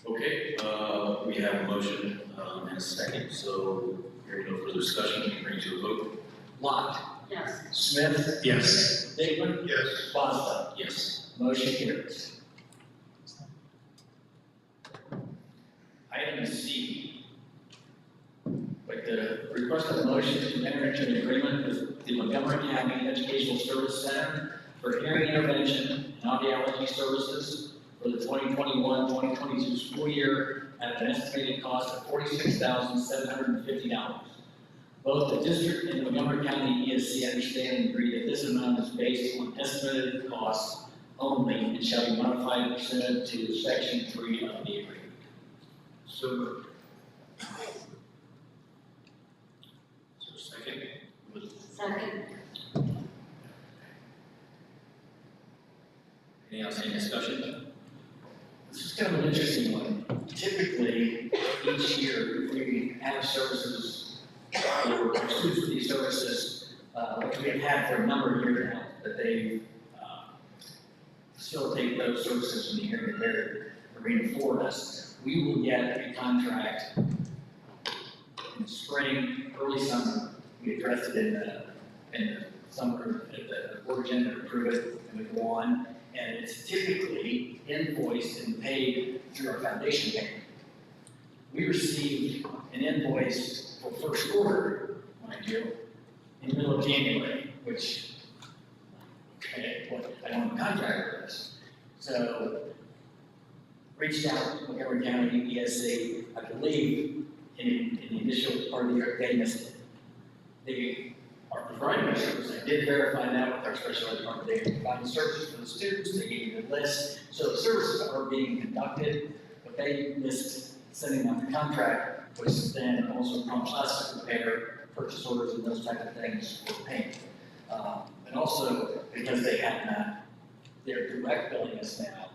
Okay, we have a motion and a second, so hearing no further discussion, we can bring it to a vote. Lott. Yes. Smith. Yes. Dickman. Yes. Boswell. Yes. Motion carries. Item C. Like the request of motion to enter into an agreement with the Montgomery County Educational Service Center for hearing intervention and audiology services for the 2021-2022 school year at an estimated cost of $46,750. Both the district and the Montgomery County ESC understand and agree that this amount is based on estimated costs only and shall be modified pursuant to section 3 of the agreement. So moved. So second. Second. Any outstanding discussion? This is kind of an interesting one. Typically, each year, we have services, or students with these services, which we have had for a number of years now, that they facilitate those services in the hearing impaired arena for us. We will get a contract in spring, early summer. We addressed it in the some are at the board agenda to approve it, and we go on, and it's typically invoiced and paid through our foundation payment. We received an invoice for first quarter, mind you, in the middle of January, which, okay, what, I don't have a contract for this. So, reached out to Montgomery County ESC, I believe, in the initial part of the year, they missed it. They are providing a service. I did verify that with our special ed department. They provide services for the students. They gave me the list. So the services are being conducted, but they missed sending out the contract, which then also prompts us to prepare purchase orders and those type of things for payment. And also because they have not, they're direct billing us now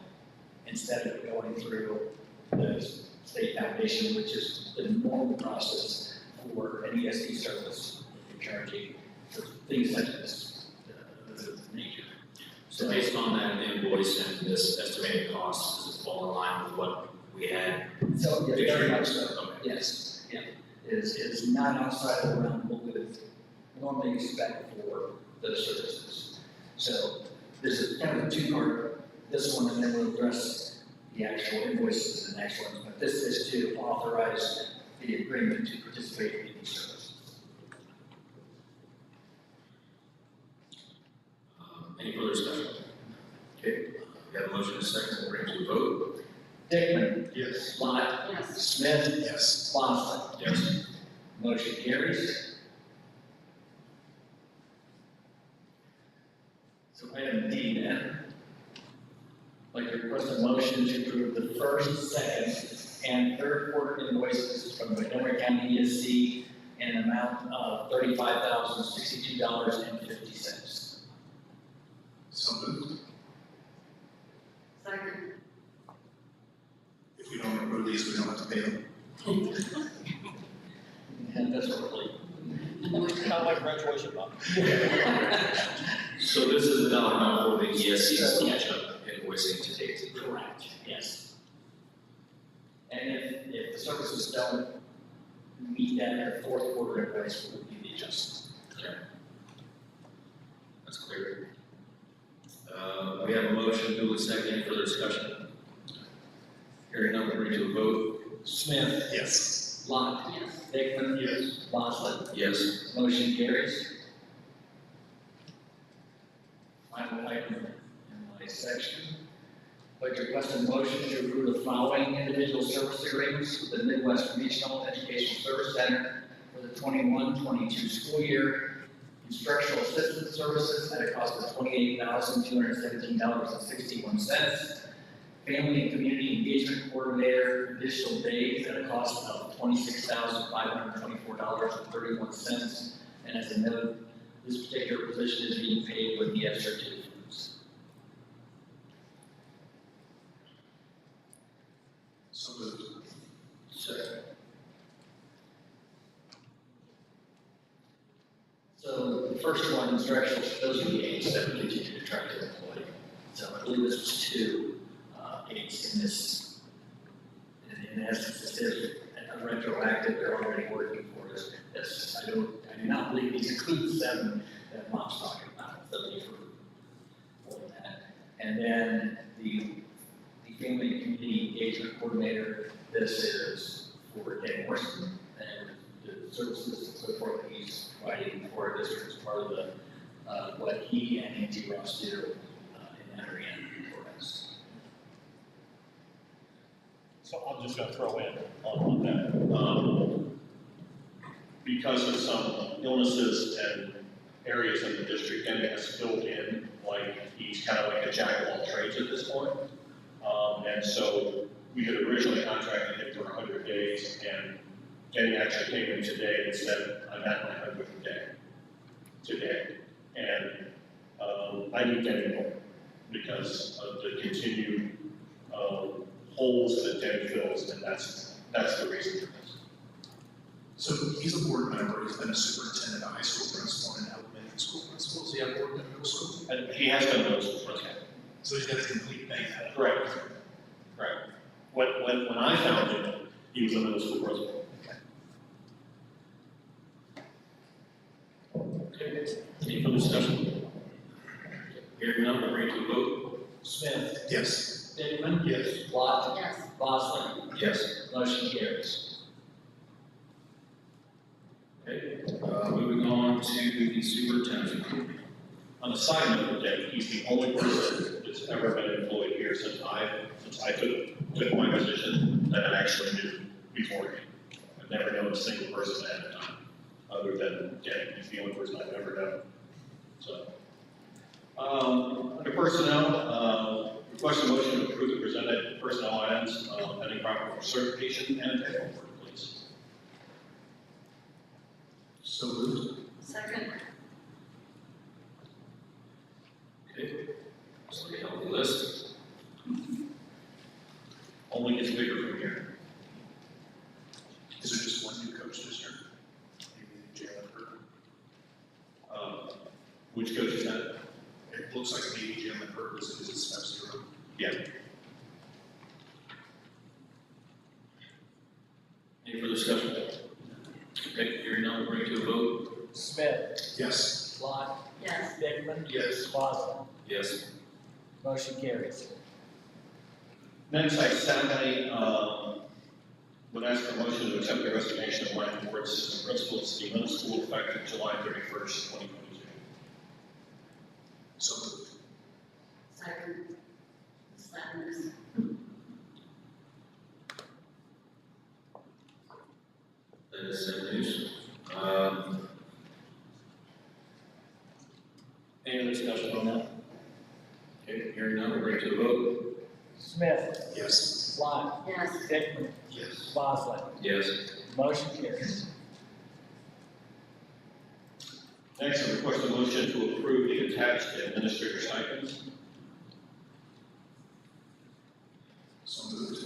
instead of going through the state foundation, which is the normal process for an ESD service. Charging for things such as the nature. So based on that invoice and this estimated cost, does it fall in line with what we had? So, yeah, very much so. Okay. Yes, yeah. It is not outside the realm of what we would normally expect for those services. So this is kind of a two-part, this one, and then we'll address the actual invoices in the next one. But this is to authorize the agreement to participate in these services. Any further discussion? Okay, we have a motion and a second, we'll bring it to a vote. Dickman. Yes. Lott. Yes. Smith. Yes. Lawson. Yes. Motion carries. So item D then. I'd like to request a motion to approve the first, second, and third quarter invoices from Montgomery County ESC in an amount of $35,062.50. So moved. Second. If we don't approve these, we don't have to pay them. And that's really. Kind of like graduation, Bob. So this is the dollar amount for the ESC's catch-up invoicing to date. Correct, yes. And if the services don't meet that, the fourth quarter invoice will be the adjustment. Okay. That's clear. We have a motion, duly second, any further discussion? Hearing none, we'll bring it to a vote. Smith. Yes. Lott. Yes. Dickman. Yes. Lawson. Yes. Motion carries. Final item in my section. I'd like to request a motion to approve the following individual service agreements with the Midwest Regional Education Service Center for the 21-22 school year. Instructional assistance services at a cost of $28,217.61. Family and community engagement coordinator, additional days at a cost of $26,524.31. And as a note, this particular position is being paid with the extra two funds. So moved. Second. So the first one, instructional, those are the aides that we continue to try to employ. So I believe this was two aides in this. In essence, this is a retroactive, they're already working for us. This, I do not believe these include the 7 that Mom's talking about, so they for that. And then the family and community engagement coordinator, this is for Dan Morrison and the services and so forth that he's providing for our district as part of the, what he and Angie Ross do in that area for us. So I'm just gonna throw in on that. Because of some illnesses and areas in the district, Denny has filled in, like, he's kind of like a jack of all trades at this point. And so we had originally contracted him for 100 days, and Denny actually came in today and said, I'm at my 100th day today. And I need Denny more because of the continued holes that Denny fills, and that's the reason for this. So he's a board member, he's been a superintendent, a high school principal, and elementary school principal, is he a board member middle school? And he has done those for us. So he's got a complete thing. Correct. Right. When I found him, he was a middle school principal. Okay, any further discussion? Hearing none, we'll bring it to a vote. Smith. Yes. Dickman. Yes. Lot. Yes. Bosley. Yes. Motion carries. Okay, moving on to the superintendent report. On a side note, that he's the only person that's ever been employed here since I took my position that I actually knew beforehand. I've never known a single person ahead of time, other than Danny. He's the only person I've ever known. So, under personnel, request a motion to approve the presented personnel items, pending proper certification and paperwork, please. So moved. Second. Okay, so we have the list. Only gets bigger from here. Is there just one new coach this year? Maybe Jalen Hurd. Which coach is that? It looks like maybe Jalen Hurd is a F0. Yeah. Any further discussion? Okay, hearing none, we'll bring it to a vote. Smith. Yes. Lot. Yes. Dickman. Yes. Bosley. Yes. Motion carries. Next, I sadly would ask for a motion to accept the resignation of Ryan Ward, assistant principal at City Middle School, effective July 31st, 2022. So moved. Second. Sadness. That is sad news. Any other discussion on that? Okay, hearing none, we'll bring it to a vote. Smith. Yes. Lot. Yes. Dickman. Yes. Bosley. Yes. Motion carries. Next, I request a motion to approve the attached administrator stipends. So moved.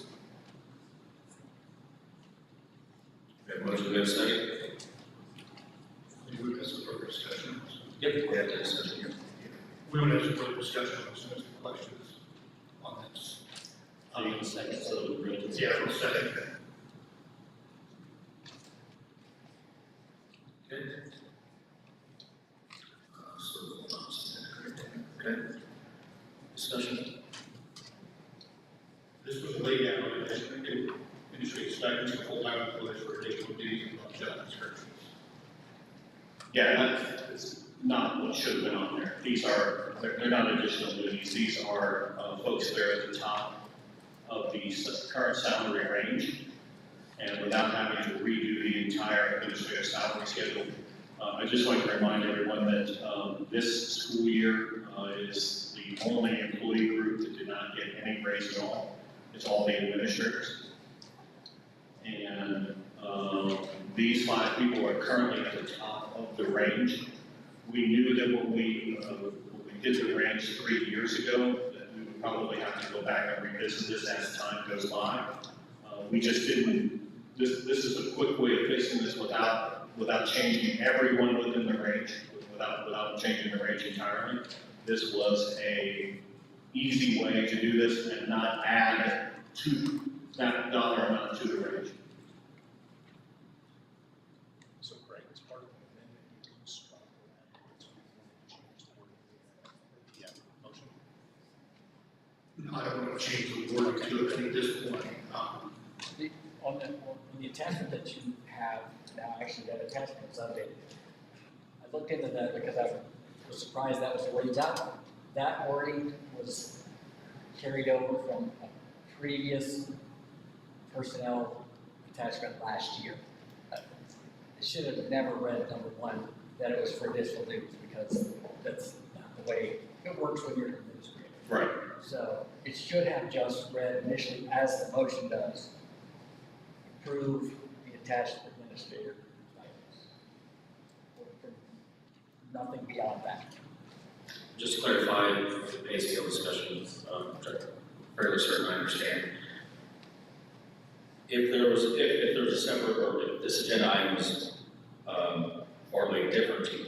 We have a motion, we have a second. We would have some further discussion. Yep. We have that discussion here. We would have some further discussion on some of the questions on this. I need a second, so we're ready to. Yeah, we'll second. Okay. So, hold on a second. Okay. Discussion? This was laid out in industry stipends for full-time employees for additional duties and job descriptions. Yeah, that's not what should have been on there. These are, they're not additional duties. These are folks that are at the top of the current salary range. And without having to redo the entire administrative salary schedule, I'd just like to remind everyone that this school year is the only employee group that did not get any raise at all. It's all the administrators. And these 5 people are currently at the top of the range. We knew that when we did the range 3 years ago, that we would probably have to go back and revisit this as time goes by. We just didn't, this is a quick way of fixing this without changing everyone within the range, without changing the range entirely. This was a easy way to do this and not add to that dollar amount to the range. So Greg, as part of the amendment, you can strike that. Yeah, motion. I don't want to change the wording to it at this point. On the attachment that you have now, actually that attachment is updated. I looked into that because I was surprised that was the wording. That wording was carried over from a previous personnel attachment last year. It should have never read number 1, that it was for additional duties, because that's not the way it works when you're an administrator. Right. So it should have just read initially, as the motion does, approve the attached administrator items. Nothing beyond that. Just to clarify, the pay scale discussion, which I'm fairly certain I understand. If there was a separate, or if this agenda item was formally different, to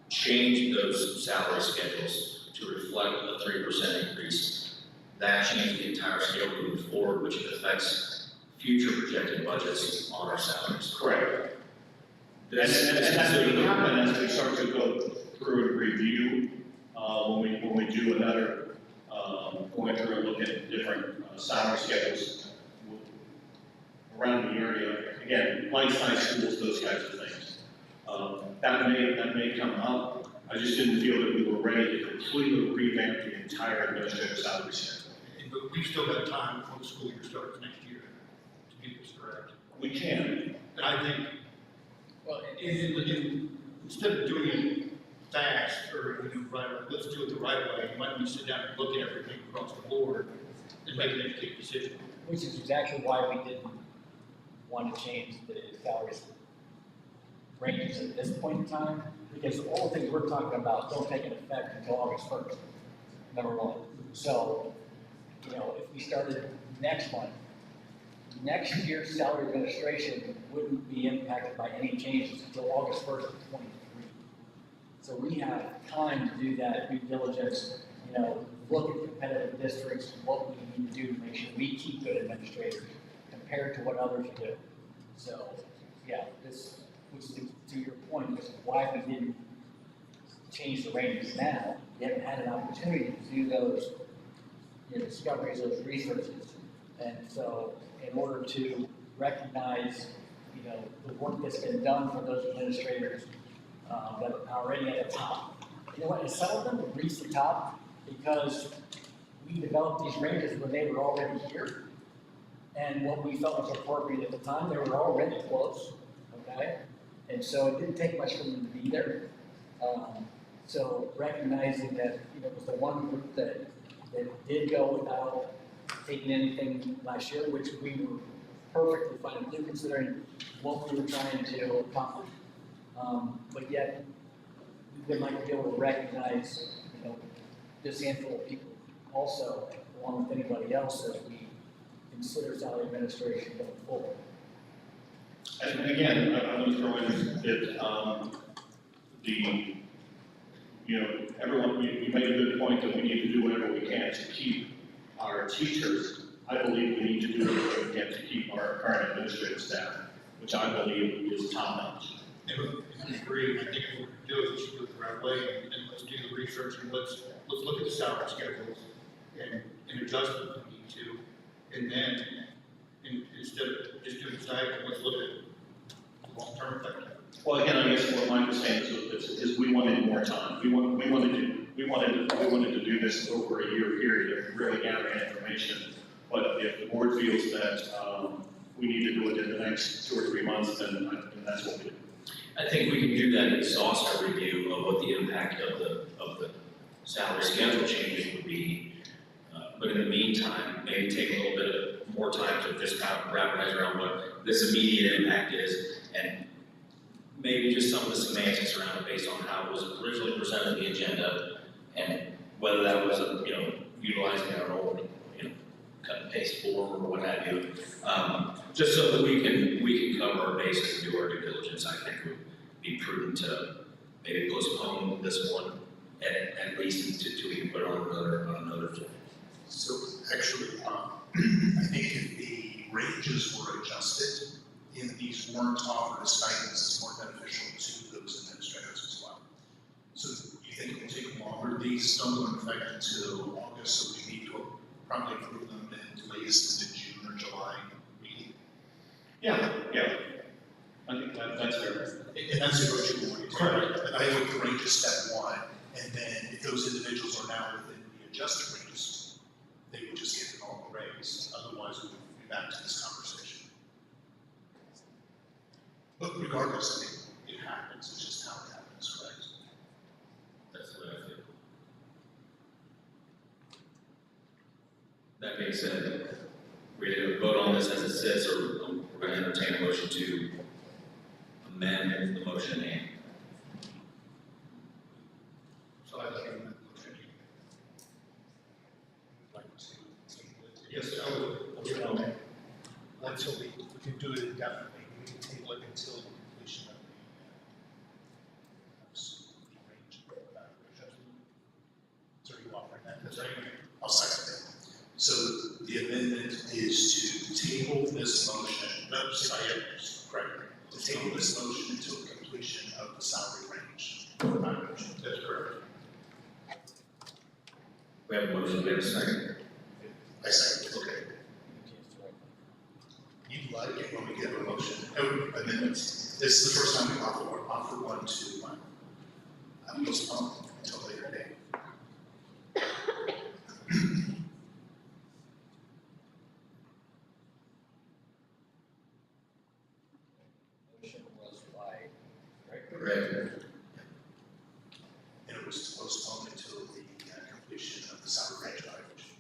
change those salary schedules to reflect a 3% increase, that changed the entire scale moving forward, which affects future projected budgets on our salaries. Correct. And that's what will happen as we start to go through and review, when we do another, going through and looking at different salary schedules around the area. Again, life-size schools, those kinds of things. That may come up. I just didn't feel that we were ready to completely revamp the entire administrative salary schedule. But we've still got time before the school year starts next year to get this correct. We can. And I think, well, instead of doing it fast or, right, let's do it the right way, why don't we sit down and look at everything across the board and make an educated decision? Which is exactly why we didn't want to change the salaries ranges at this point in time, because all the things we're talking about don't take an effect until August 1st, number one. So, if we started next month, next year's salary administration wouldn't be impacted by any changes until August 1st of 23. So we have time to do that due diligence, look at competitive districts, what we need to do to make sure we keep good administrators compared to what others do. So, yeah, which is to your point, this is why we didn't change the ranges now. We haven't had an opportunity to do those discoveries, those researches. And so in order to recognize, the work that's been done for those administrators that are already at the top. You know what, and some of them have reached the top because we developed these ranges when they were already here. And what we felt was appropriate at the time, they were already close, okay? And so it didn't take much for them to be there. So recognizing that, it was the one group that did go without taking anything last year, which we were perfectly fine with, considering what we were trying to accomplish. But yet, we would like to be able to recognize, this handful of people also, along with anybody else, as we consider salary administration going forward. And again, I'm going to throw in that, everyone, you made a good point that we need to do whatever we can to keep our teachers. I believe we need to do whatever we can to keep our current administrative staff, which I believe is top notch. I agree. I think what we're doing is do it the right way, and let's do the research, and let's look at the salary schedules and adjust them if we need to. And then, instead of just doing side, let's look at the long-term effect. Well, again, I guess what Mike was saying is we wanted more time. We wanted to do this over a year period of really gathering information. But if the board feels that we need to do it in the next 2 or 3 months, then that's what we do. I think we can do that exhaustive review of what the impact of the salary schedule changes would be. But in the meantime, maybe take a little bit more time to just kind of wrap our heads around what this immediate impact is, and maybe just some of the semantics around it based on how it was originally presented in the agenda, and whether that was, utilizing our old, cut and paste form or what have you. Just so that we can cover our bases and do our due diligence, I think would be prudent to maybe postpone this one at least until we can put it on another agenda. So actually, I think if the ranges were adjusted and these weren't offered as stipends, it's more beneficial to those administrators as well. So you think it will take longer? These don't go into effect until August, so we need to probably approve them at latest in the June or July meeting. Yeah. I think that's fair. And that's what you want to do. Correct. I think the range is step one, and then if those individuals are now within the adjusted ranges, they would just get the normal raise. Otherwise, we would be back to this conversation. But regardless, I think it happens. It's just how it happens, correct? That's what I feel. That being said, we're going to vote on this as it sits, or we're going to entertain a motion to amend the motion at hand. So I think that motion. Yes, I would. Until we can do it indefinitely, we can table it until the completion of the range. So are you offering that? That's right. I'll second it. So the amendment is to table this motion, no, correct, to table this motion until the completion completion of the salary range for non-negotiable. That's correct. We have a motion, we have a second. I second, okay. You'd like it when we get a motion, amendments. This is the first time we offer one to postpone until a later date. Motion was by, right? Correct. And it was to postpone until the completion of the salary range evaluation.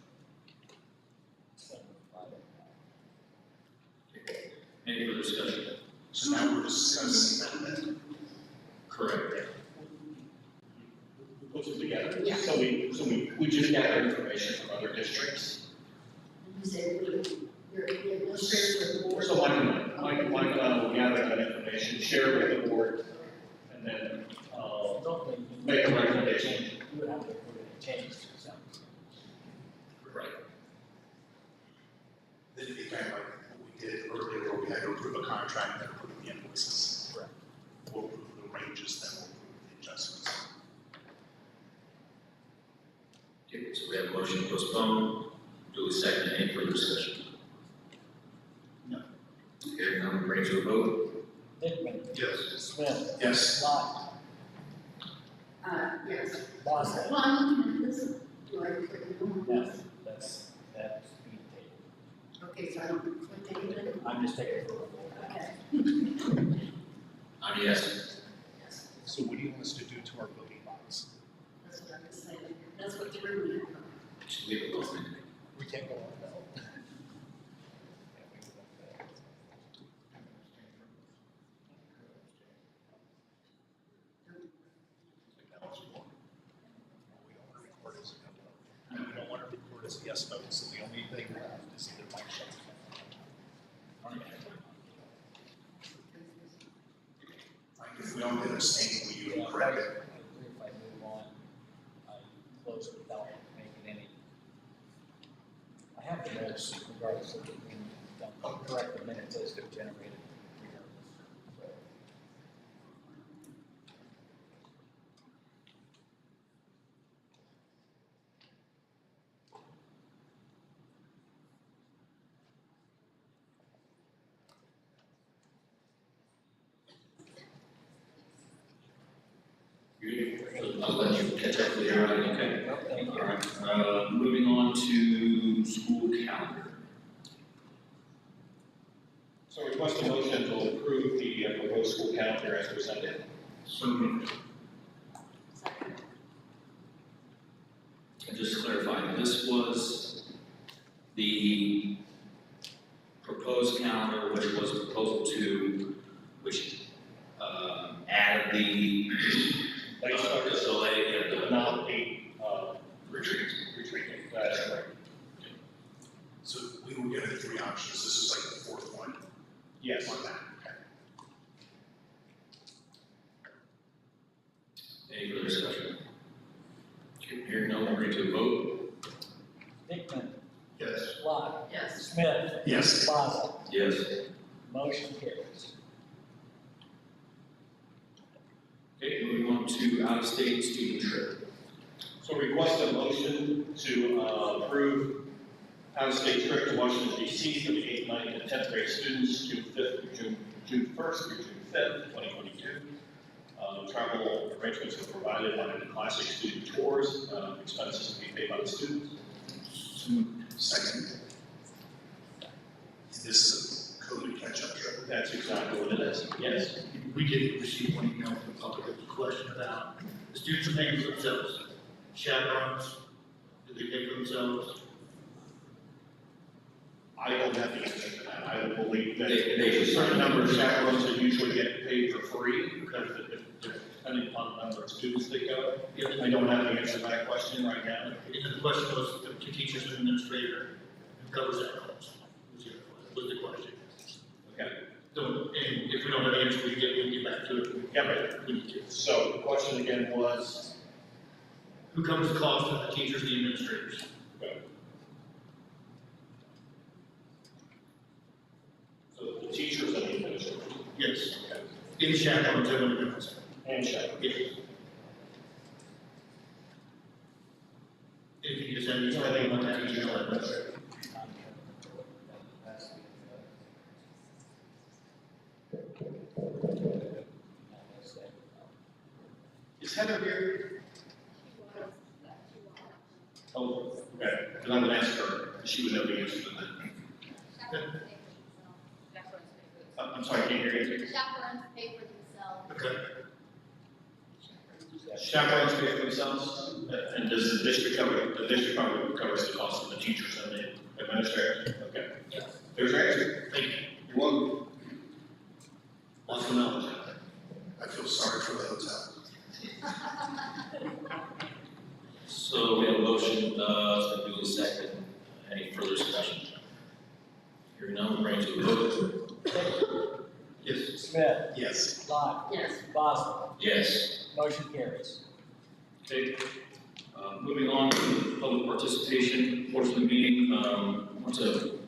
Any further discussion? So now we're discussing that then. Correct. Put them together. Yeah. So we just gather information from other districts. You said your administrator report. So Mike and I will gather that information, share it with the board, and then, make a recommendation. You would have to approve any changes to some. Right. Then it'd be kind of like what we did earlier, where we had to approve a contract, then approve the invoices. Correct. We'll approve the ranges, then we'll approve the adjustments. Okay, so we have a motion to postpone, duly second, any further discussion? No. Hearing none, bring it to a vote. Hickman, Yes. Smith, Yes. Lott, Yes. Boswell. Well, I'm looking at this, do I click on Yes, this? that's being taken. Okay, so I don't click anything? I'm just taking it for a vote. Okay. I'm a yes. So what do you want us to do to our voting box? That's what I was saying. That's what threw me. Should leave it open. We can't go on that. We don't want to record as a yes vote, so the only thing left is either Mike Shelton. If we don't get a abstain, will you correct it? I agree if I move on, I close it without making any. I have the notes regardless of it being done, I'll correct the minutes as they're generated regardless. So, I'll let you catch up with your, okay? thank you. All right, moving on to school calendar. So request a motion to approve the proposed school calendar as presented. So moved. Second. And just to clarify, this was the proposed calendar, which was proposal two, which added the Late start, delay and the not the, retreat. retreat. That's right. So we were given three options, this is like the fourth one. Yes. On that, okay. Any further discussion? Okay, hearing none, we'll bring it to a vote. Hickman, Yes. Lott, Yes. Smith, Yes. Boswell. Yes. Motion carries. Okay, moving on to out-of-state student trip. So request a motion to approve out-of-state trip to Washington DC for the 8th, 9th, and 10th grade students, June 1st through June 5th, 2022. Travel arrangements are provided by the classic student tours, expenses to be paid by the students. Second. This is a COVID catch-up trip. That's exactly what it is, yes. We did receive one email from the public with a question about the students are paying for themselves. Chaperones, do they pay for themselves? I don't have the answer to that. I would believe that They- there's a certain number of chaperones that usually get paid for free, because depending upon the number of students that go. I don't have the answer to that question right now. And the question was, the teachers and administrator, who covers that cost? Was the question. Okay. So, and if we don't have an answer, we get back to it. Yeah, but, We need to. so the question again was, Who covers the cost of the teachers and the administrators? so the teachers and the administrators. Yes. Okay. In chaperones, I want to know. And check. Yes. If you just have anything on that, you know, that's it. Is Heather here? Oh, okay, because I'm gonna ask her, she would know the answer to that. I'm sorry, I can't hear you. Chaperones pay for themselves. Okay. Chaperones pay for themselves, and does the district cover, the district probably covers the cost of the teachers and the administrators? Okay. There's your answer. Thank you. You're welcome. Lots of knowledge out there. I feel sorry for the hotel. So we have a motion, it's been duly seconded. Any further discussion? Hearing none, bring it to a vote. Yes. Smith, Yes. Lyon, Yes. Boswell, Yes. motion carries. Okay. Moving on to the public participation portion of the meeting, I want to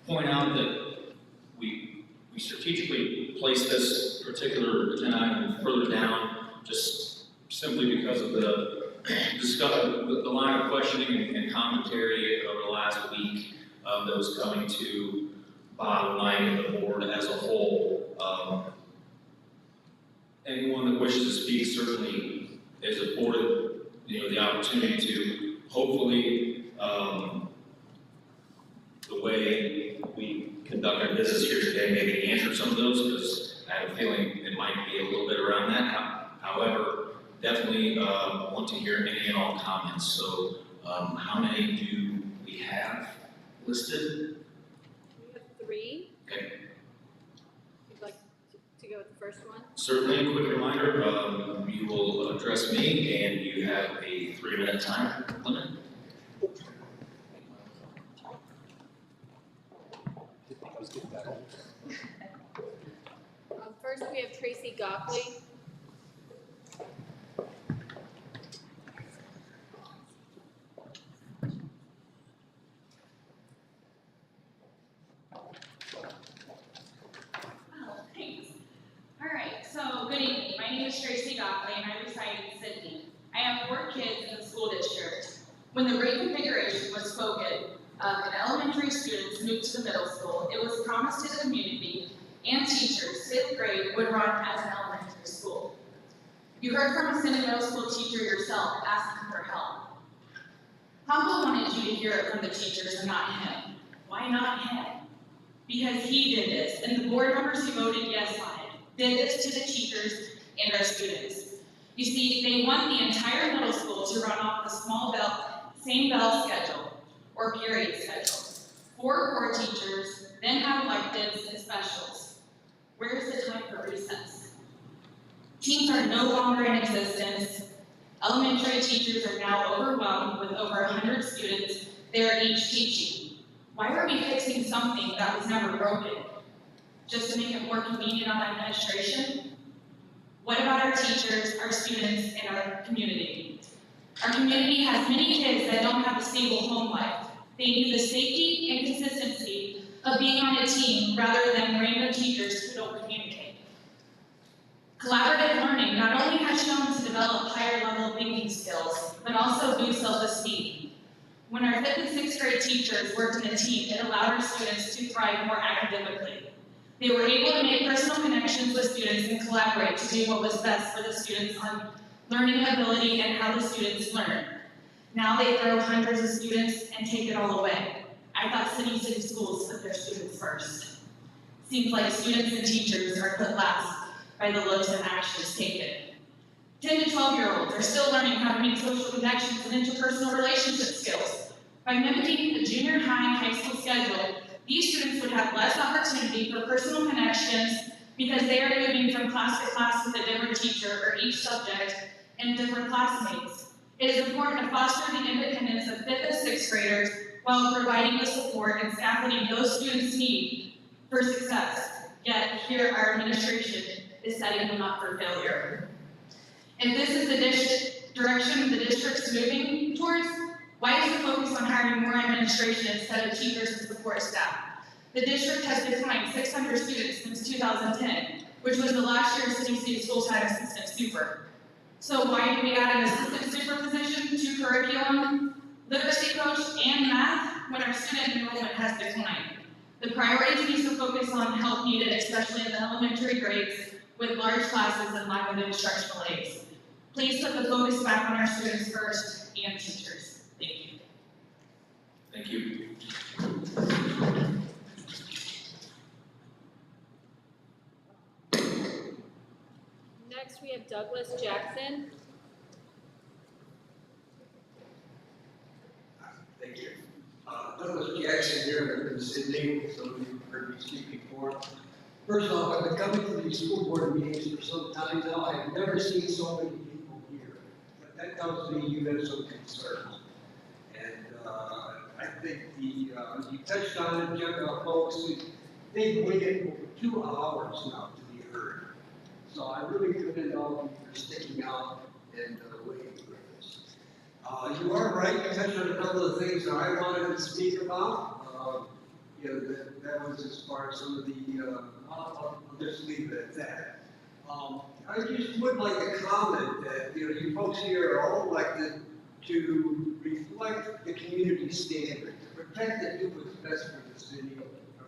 point out that we strategically placed this particular agenda item further down, just simply because of the the line of questioning and commentary over the last week that was coming to bottom line of the board as a whole. Anyone that wishes to speak certainly is afforded, the opportunity to hopefully, the way we conduct our business here today, maybe answer some of those, because I have a feeling it might be a little bit around that. However, definitely want to hear any and all comments. So, how many do we have listed? We have 3. Okay. You'd like to go with the first one? Certainly, a quick reminder, you will address me and you have a 3-minute time limit. First, we have Tracy Gockley. Good evening, my name is Tracy Gockley and I reside in Sydney. I have 4 kids in the school district. When the reconfiguration was spoken and elementary students moved to the middle school, it was promised to the community and teachers 5th grade would run as an elementary school. You heard from a Sydney middle school teacher yourself asking for help. Humble wanted you to hear it from the teachers and not him. Why not him? Because he did this, and the board members who voted yes on it did this to the teachers and our students. You see, they want the entire middle school to run off the same bell schedule or period schedule. 4 core teachers, then have electives and specials. Where is the time for recess? Teams are no longer in existence. Elementary teachers are now overwhelmed with over 100 students they are each teaching. Why are we fixing something that was never broken? Just to make it more convenient on administration? What about our teachers, our students, and our community? Our community has many kids that don't have a stable home life. They need the safety and consistency of being on a team rather than random teachers who don't communicate. Collaborative learning not only has shown to develop higher level thinking skills, but also boost self-esteem. When our 5th and 6th grade teachers worked in a team, it allowed our students to thrive more academically. They were able to make personal connections with students and collaborate to do what was best for the students on learning ability and how the students learn. Now they throw hundreds of students and take it all away. I thought city schools put their students first. Seems like students and teachers are put last by the looks and actions taken. 10 to 12-year-olds are still learning how to make social connections and interpersonal relationship skills. By mimicking the junior high school schedule, these students would have less opportunity for personal connections because they are moving from class to class with a different teacher or each subject and different classmates. It is important to foster the independence of 5th and 6th graders while providing the support and scaffolding those students need for success. Yet here our administration is setting them up for failure. If this is the direction the district's moving towards, why is the focus on hiring more administration instead of teachers and support staff? The district has declined 600 students since 2010. which was the last year's city full-time assistant super. So why did we add an assistant super position to curriculum, literacy coach, and math when our student enrollment has declined? The priorities need to focus on help needed, especially in the elementary grades with large classes and lack of instructional aids. Please put the focus back on our students first and teachers. Thank you. Thank you. Next, we have Douglas Jackson. Thank you. Douglas Jackson here, I've been Sydney, some of you have heard me speak before. First off, I've been coming to these school board meetings for some time now. I've never seen so many people here. But that tells me you have some concerns. And I think you touched on it, general folks, they've waited over 2 hours now to be heard. So I really commend all of you for sticking out and waiting for this. You are right, you touched on a couple of things that I wanted to speak about. That was as far as some of the, I'll just leave it at that. I just would like to comment that, you folks here are all elected to reflect the community standard, to protect and do what's best for the city,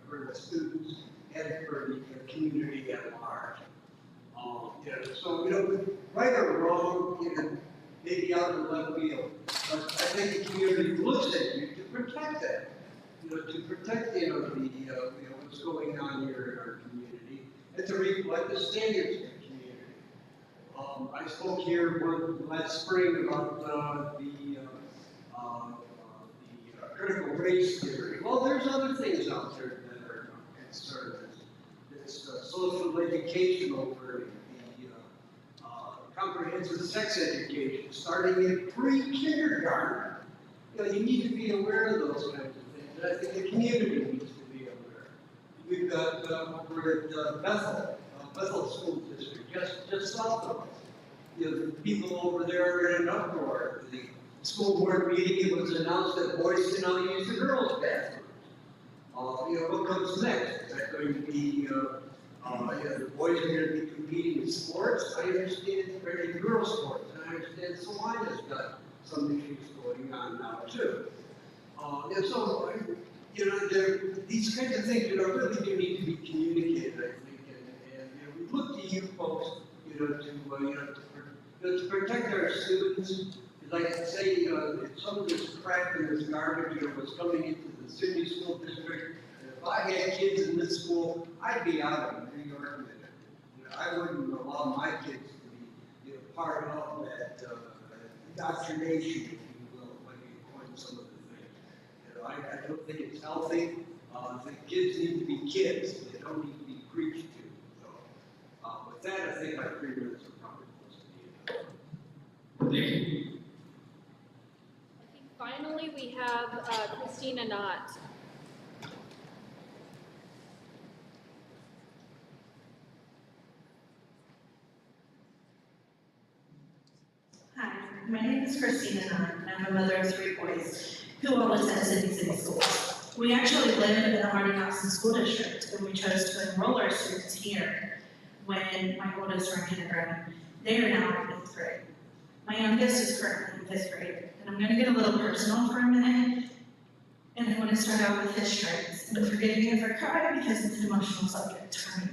for the students, and for the community at large. So, right or wrong, maybe out in left field, but I think the community looks at you to protect that. To protect, what's going on here in our community, and to reflect the standards of the community. I spoke here last spring about the critical race theory. Well, there's other things out there that are concerned. This social education over the comprehensive sex education, starting in pre-kindergarten. You need to be aware of those kinds of things. And I think the community needs to be aware. We've got over at Bethel School District, just south of us. The people over there are in an uproar. The school board meeting, it was announced that boys can now use the girls' bathrooms. What comes next? Is that going to be, the boys are going to be competing in sports? I understand it's very girls' sports, and I understand Salina's got some issues going on now too. And so, these kinds of things, really do need to be communicated, I think, and we look to you folks, to protect our students. Like I say, some of this crap and this garbage, was coming into the Sydney School District. If I had kids in this school, I'd be out of New York with it. I wouldn't allow my kids to be, part of that indoctrination, if you will, when you point some of the things. I don't think it's healthy. I think kids need to be kids. They don't need to be preached to. So, with that, I think my 3 minutes are probably close to the end. Thank you. I think finally we have Christina Knott. Hi, my name is Christina Knott, and I'm a mother of 3 boys who all attend Sydney City Schools. We actually live in the heart of Austin School District, and we chose to enroll our students here when my oldest were in kindergarten. They are now in 5th grade. My youngest is currently in 5th grade, and I'm going to get a little personal for a minute, and I want to start out with his strengths. And forgive me if I cry because it's an emotional subject for me.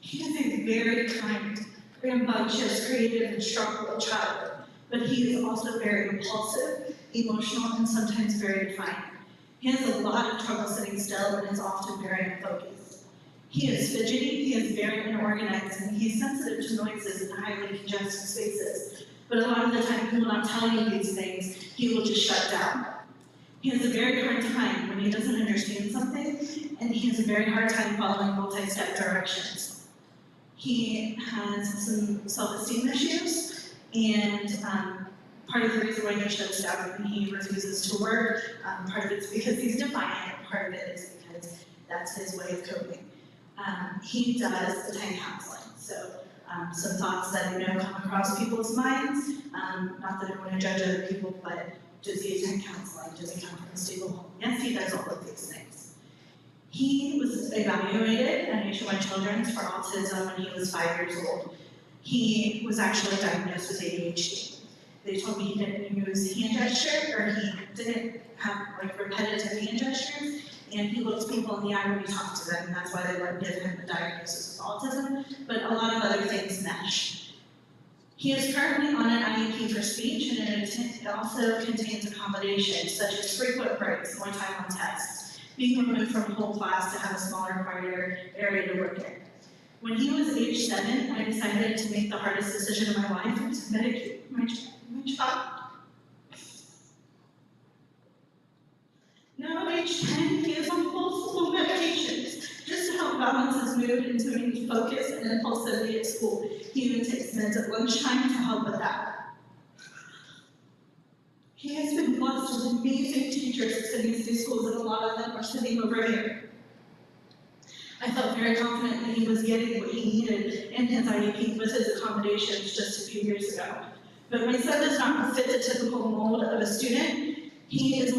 He is a very kind, rambunctious, creative, and strong-willed child, but he is also very impulsive, emotional, and sometimes very defiant. He has a lot of trouble sitting still and is often very unfocused. He is fidgety, he is very unorganized, and he is sensitive to noises in highly congested spaces. But a lot of the time, he will not tell you these things, he will just shut down. He has a very hard time when he doesn't understand something, and he has a very hard time following multi-step directions. He has some self-esteem issues, and part of the reason why he shuts down when he refuses to work, part of it's because he's defiant, part of it is because that's his way of coping. He does attend counseling, so some thoughts that come across people's minds, not that I want to judge other people, but does he attend counseling? Does he come from a stable home? Yes, he does all of these things. He was evaluated at Nationwide Children's for autism when he was 5 years old. He was actually diagnosed with ADHD. They told me he didn't use hand gesture, or he didn't have like repetitive hand gestures, and he looks people in the eye when he talks to them, and that's why they wouldn't give him a diagnosis of autism, but a lot of other things mesh. He is currently on an IEP for speech, and it also contains accommodations such as frequent breaks, more time on tests, being removed from whole class to have a smaller, quieter area to work in. When he was age 7, I decided to make the hardest decision of my life and to medicate my child. Now at age 10, he is on multiple medications just to help balance his mood and to maintain focus and impulsivity at school. He even takes meds at lunchtime to help with that. He has been blessed with amazing teachers at City schools, and a lot of them are sitting over here. I felt very confident that he was getting what he needed in his IEP with his accommodations just a few years ago. But my son does not fit the typical mold of a student. But he is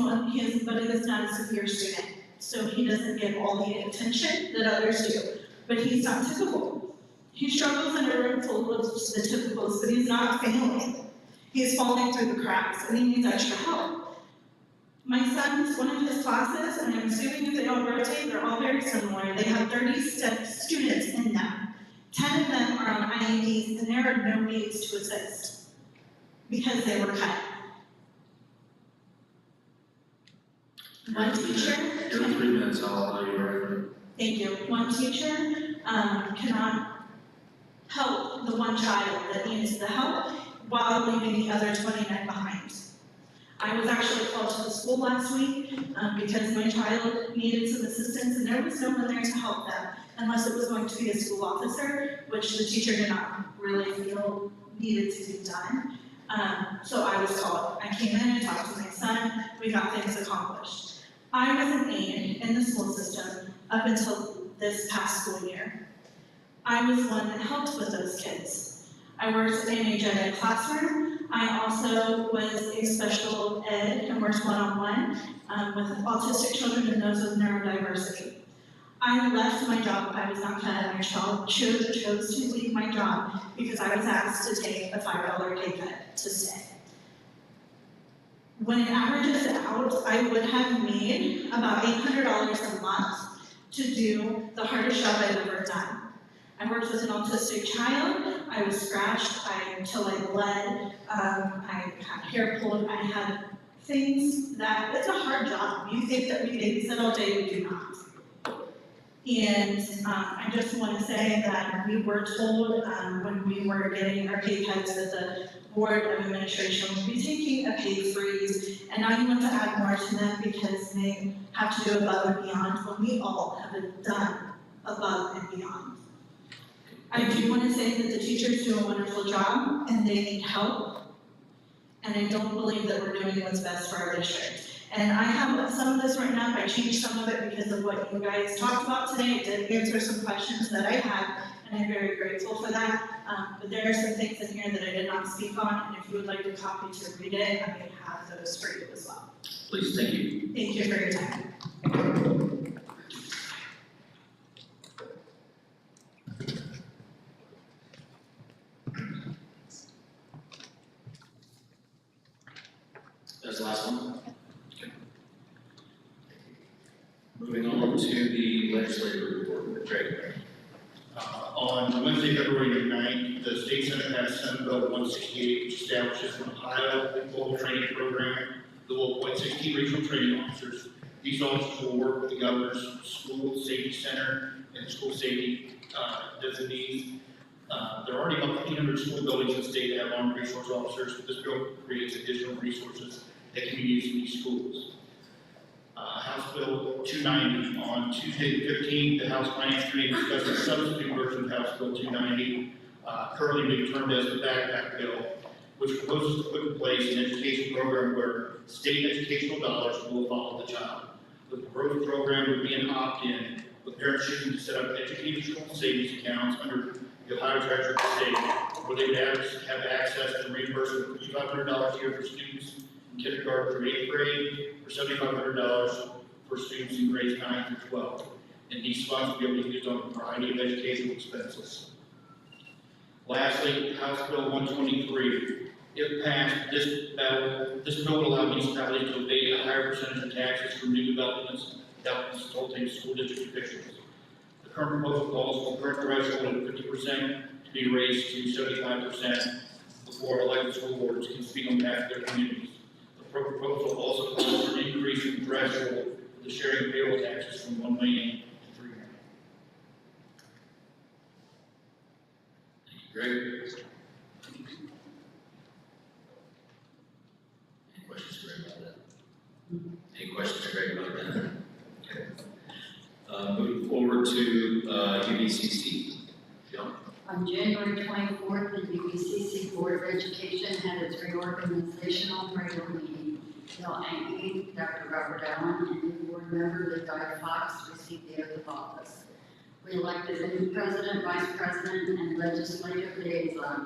not a severe student, so he doesn't get all the attention that others do. But he's not typical. He struggles in a room full of the typicals, but he's not failing. He's falling through the cracks, and he needs extra help. My son's one of his classes, and I'm assuming if they all rotate, they're all very similar. They have 30 students in them. 10 of them are on IEPs, and there are no needs to assist because they were cut. One teacher. Every 3 minutes, I'll allow you to reference. Thank you. One teacher cannot help the one child that needs the help while leaving the other 29 behind. I was actually called to the school last week because my child needed some assistance, and there was no one there to help them unless it was going to be a school officer, which the teacher did not really feel needed to be done. So I was called. I came in and talked to my son. We got things accomplished. I was an aide in the school system up until this past school year. I was one that helped with those kids. I worked in a gen ed classroom. I also was a special ed and worked one-on-one with autistic children and those with neurodiversity. I left my job. I was not cut. I chose to leave my job because I was asked to take a $5 pay cut to stay. When it averages out, I would have made about $800 a month to do the hardest job I've ever done. I worked with an autistic child. I was scratched until I bled. I had hair pulled. I had things that, it's a hard job. You think that we babysit all day, we do not. And I just want to say that we were told when we were getting our pay cuts that the Board of Administration would be taking a pay freeze, and now you want to add more to them because they have to do above and beyond when we all have done above and beyond. I do want to say that the teachers do a wonderful job and they need help, and I don't believe that we're doing what's best for our district. And I have some of this written up. I changed some of it because of what you guys talked about today. I did answer some questions that I had, and I'm very grateful for that. But there are some things in here that I did not speak on, and if you would like a copy to read it, I may have those for you as well. Please, thank you. Thank you for your time. That's the last one. Okay. Moving on to the legislative report, Greg. On Wednesday, February 9th, the state senate passed Senate Bill 168, which establishes an Ohio local training program that will appoint 16 regional training officers. These officers will work with the governor's school safety center and school safety designees. There are already about 1,500 school buildings in the state that have armed resource officers, but this bill creates additional resources that can be used in these schools. House Bill 290, on Tuesday the 15th, the House Finance Committee discussed a substitute version of House Bill 290, currently being termed as the backpack bill, which proposes to put in place an education program where state educational dollars will follow the child. The proposed program would be an opt-in, with parents choosing to set up educational savings accounts under the Ohio Treasury of the State, where they would have access to reimbursement of $500 a year for students in kindergarten through 8th grade, or $7,500 for students in grades 9 through 12. and these funds will be able to be used on a variety of educational expenses. Lastly, House Bill 123. If passed, this bill would allow municipalities to abate a higher percentage of taxes for new developments without consulting school district officials. The current proposal calls for current threshold of 50% to be raised to 75% before elected school boards can speak on behalf of their communities. The proposal also calls for an increase in threshold for the sharing of payroll taxes from $1 million to $3 million. Great. Any questions for Greg about that? Any questions for Greg about that? Okay. Moving forward to UBCC. John? On January 24th, the UBCC Board of Education had its reorganizational regular meeting. Bill Anke, Dr. Robert Allen, and new board member Guy Fox received the oath of office. We elected a new president, vice president, and legislative liaison,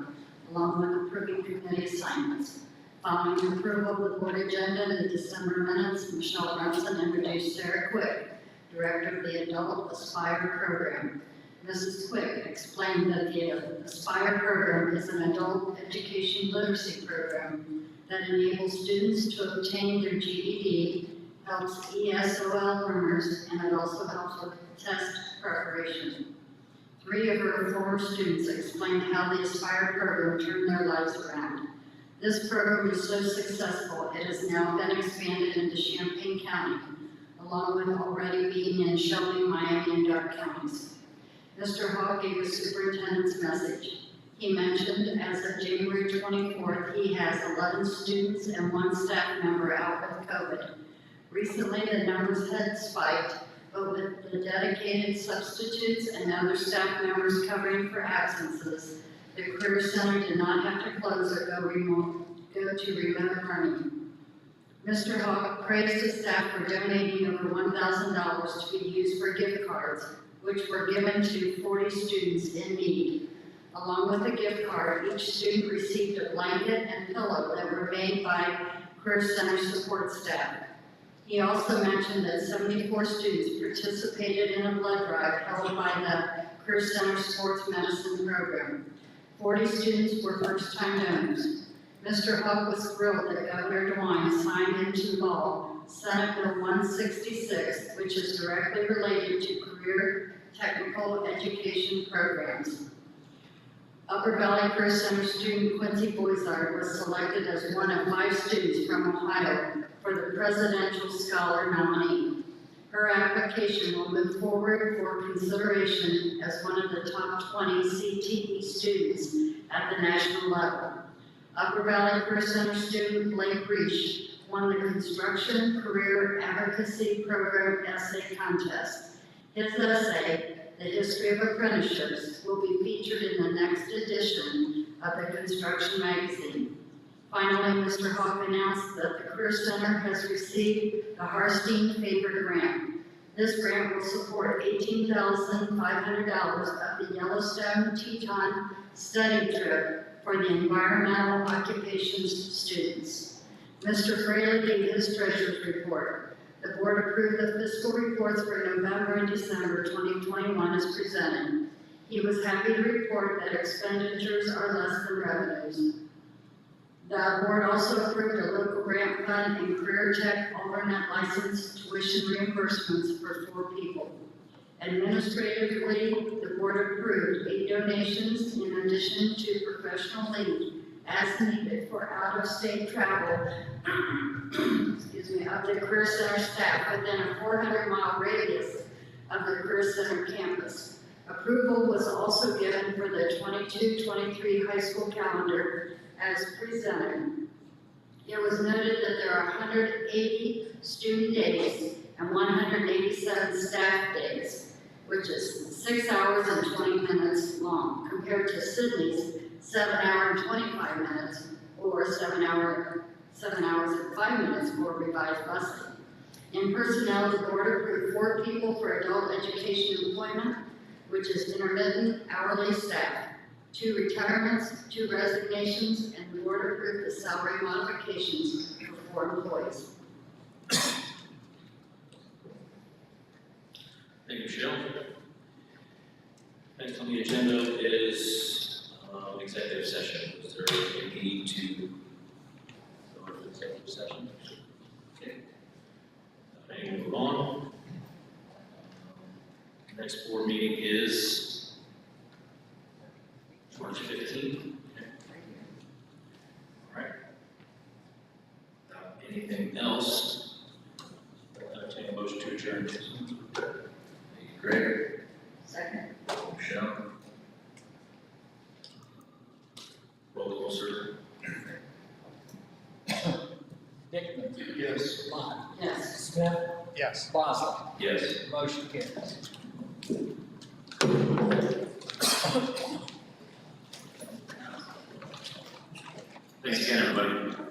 along with approving committee assignments. Following approval of the board agenda in the December minutes, Michelle Brunson introduced Sarah Quick, director of the Adult Aspire program. Mrs. Quick explained that the Aspire program is an adult education literacy program that enables students to obtain their GED, helps ESOL learners, and it also helps with test preparation. 3 of her former students explained how the Aspire program turned their lives around. This program is so successful, it has now been expanded into Champaign County, along with already being in Shelby, Miami, and Dark counties. Mr. Hawk gave the superintendent's message. He mentioned as of January 24th, he has 11 students and 1 staff member out with COVID. Recently, the numbers had spiked, but with the dedicated substitutes and other staff members covering for absences, the Career Center did not have to close or go to remote learning. Mr. Hawk praised his staff for donating over $1,000 to be used for gift cards, which were given to 40 students in need. Along with the gift card, each student received a blanket and pillow that were made by Career Center support staff. He also mentioned that 74 students participated in a blood drive held by the Career Center Sports Medicine Program. 40 students were first-time donors. Mr. Hawk was thrilled that Governor DeWine signed into law Senate Bill 166, which is directly related to career technical education programs. Upper Valley Career Center student Quincy Boisard was selected as one of 5 students from Ohio for the Presidential Scholar nominee. Her application will move forward for consideration as one of the top 20 CTE students at the national level. Upper Valley Career Center student Blake Reich won the Construction Career Advocacy Program Essay Contest. His essay, The History of Apprenticeships, will be featured in the next edition of the Construction magazine. Finally, Mr. Hawk announced that the Career Center has received the Harstein Favor Grant. This grant will support $18,500 of the Yellowstone Teton study trip for the environmental occupations students. Mr. Fraley gave his treasurer's report. The board approved the fiscal reports for November and December 2021 as presented. He was happy to report that expenditures are less than revenues. The board also approved a local grant fund and career tech alternate license tuition reimbursements for 4 people. Administratively, the board approved 8 donations in addition to professional leave as needed for out-of-state travel of the Career Center staff within a 400-mile radius of the Career Center campus. Approval was also given for the 22-23 high school calendar as presented. It was noted that there are 180 student days and 187 staff days, which is 6 hours and 20 minutes long, compared to Sydney's 7 hours and 25 minutes, or 7 hours and 5 minutes for revised busing. In personnel, the board approved 4 people for adult education employment, which is intermittent hourly staff, 2 retirements, 2 resignations, and the board approved the salary modifications for 4 employees. Thank you, Michelle. Next on the agenda is executive session. Is there a need to go into executive session? Okay. Ready to move on? Next board meeting is March 15th. All right. Anything else? Entertain a motion to adjourn. Thank you, Greg. Second. Michelle. Roll call, sir. Dickman. Yes. Lyon. Yes. Smith. Yes. Bosley. Yes. Motion carries. Thanks again, everybody.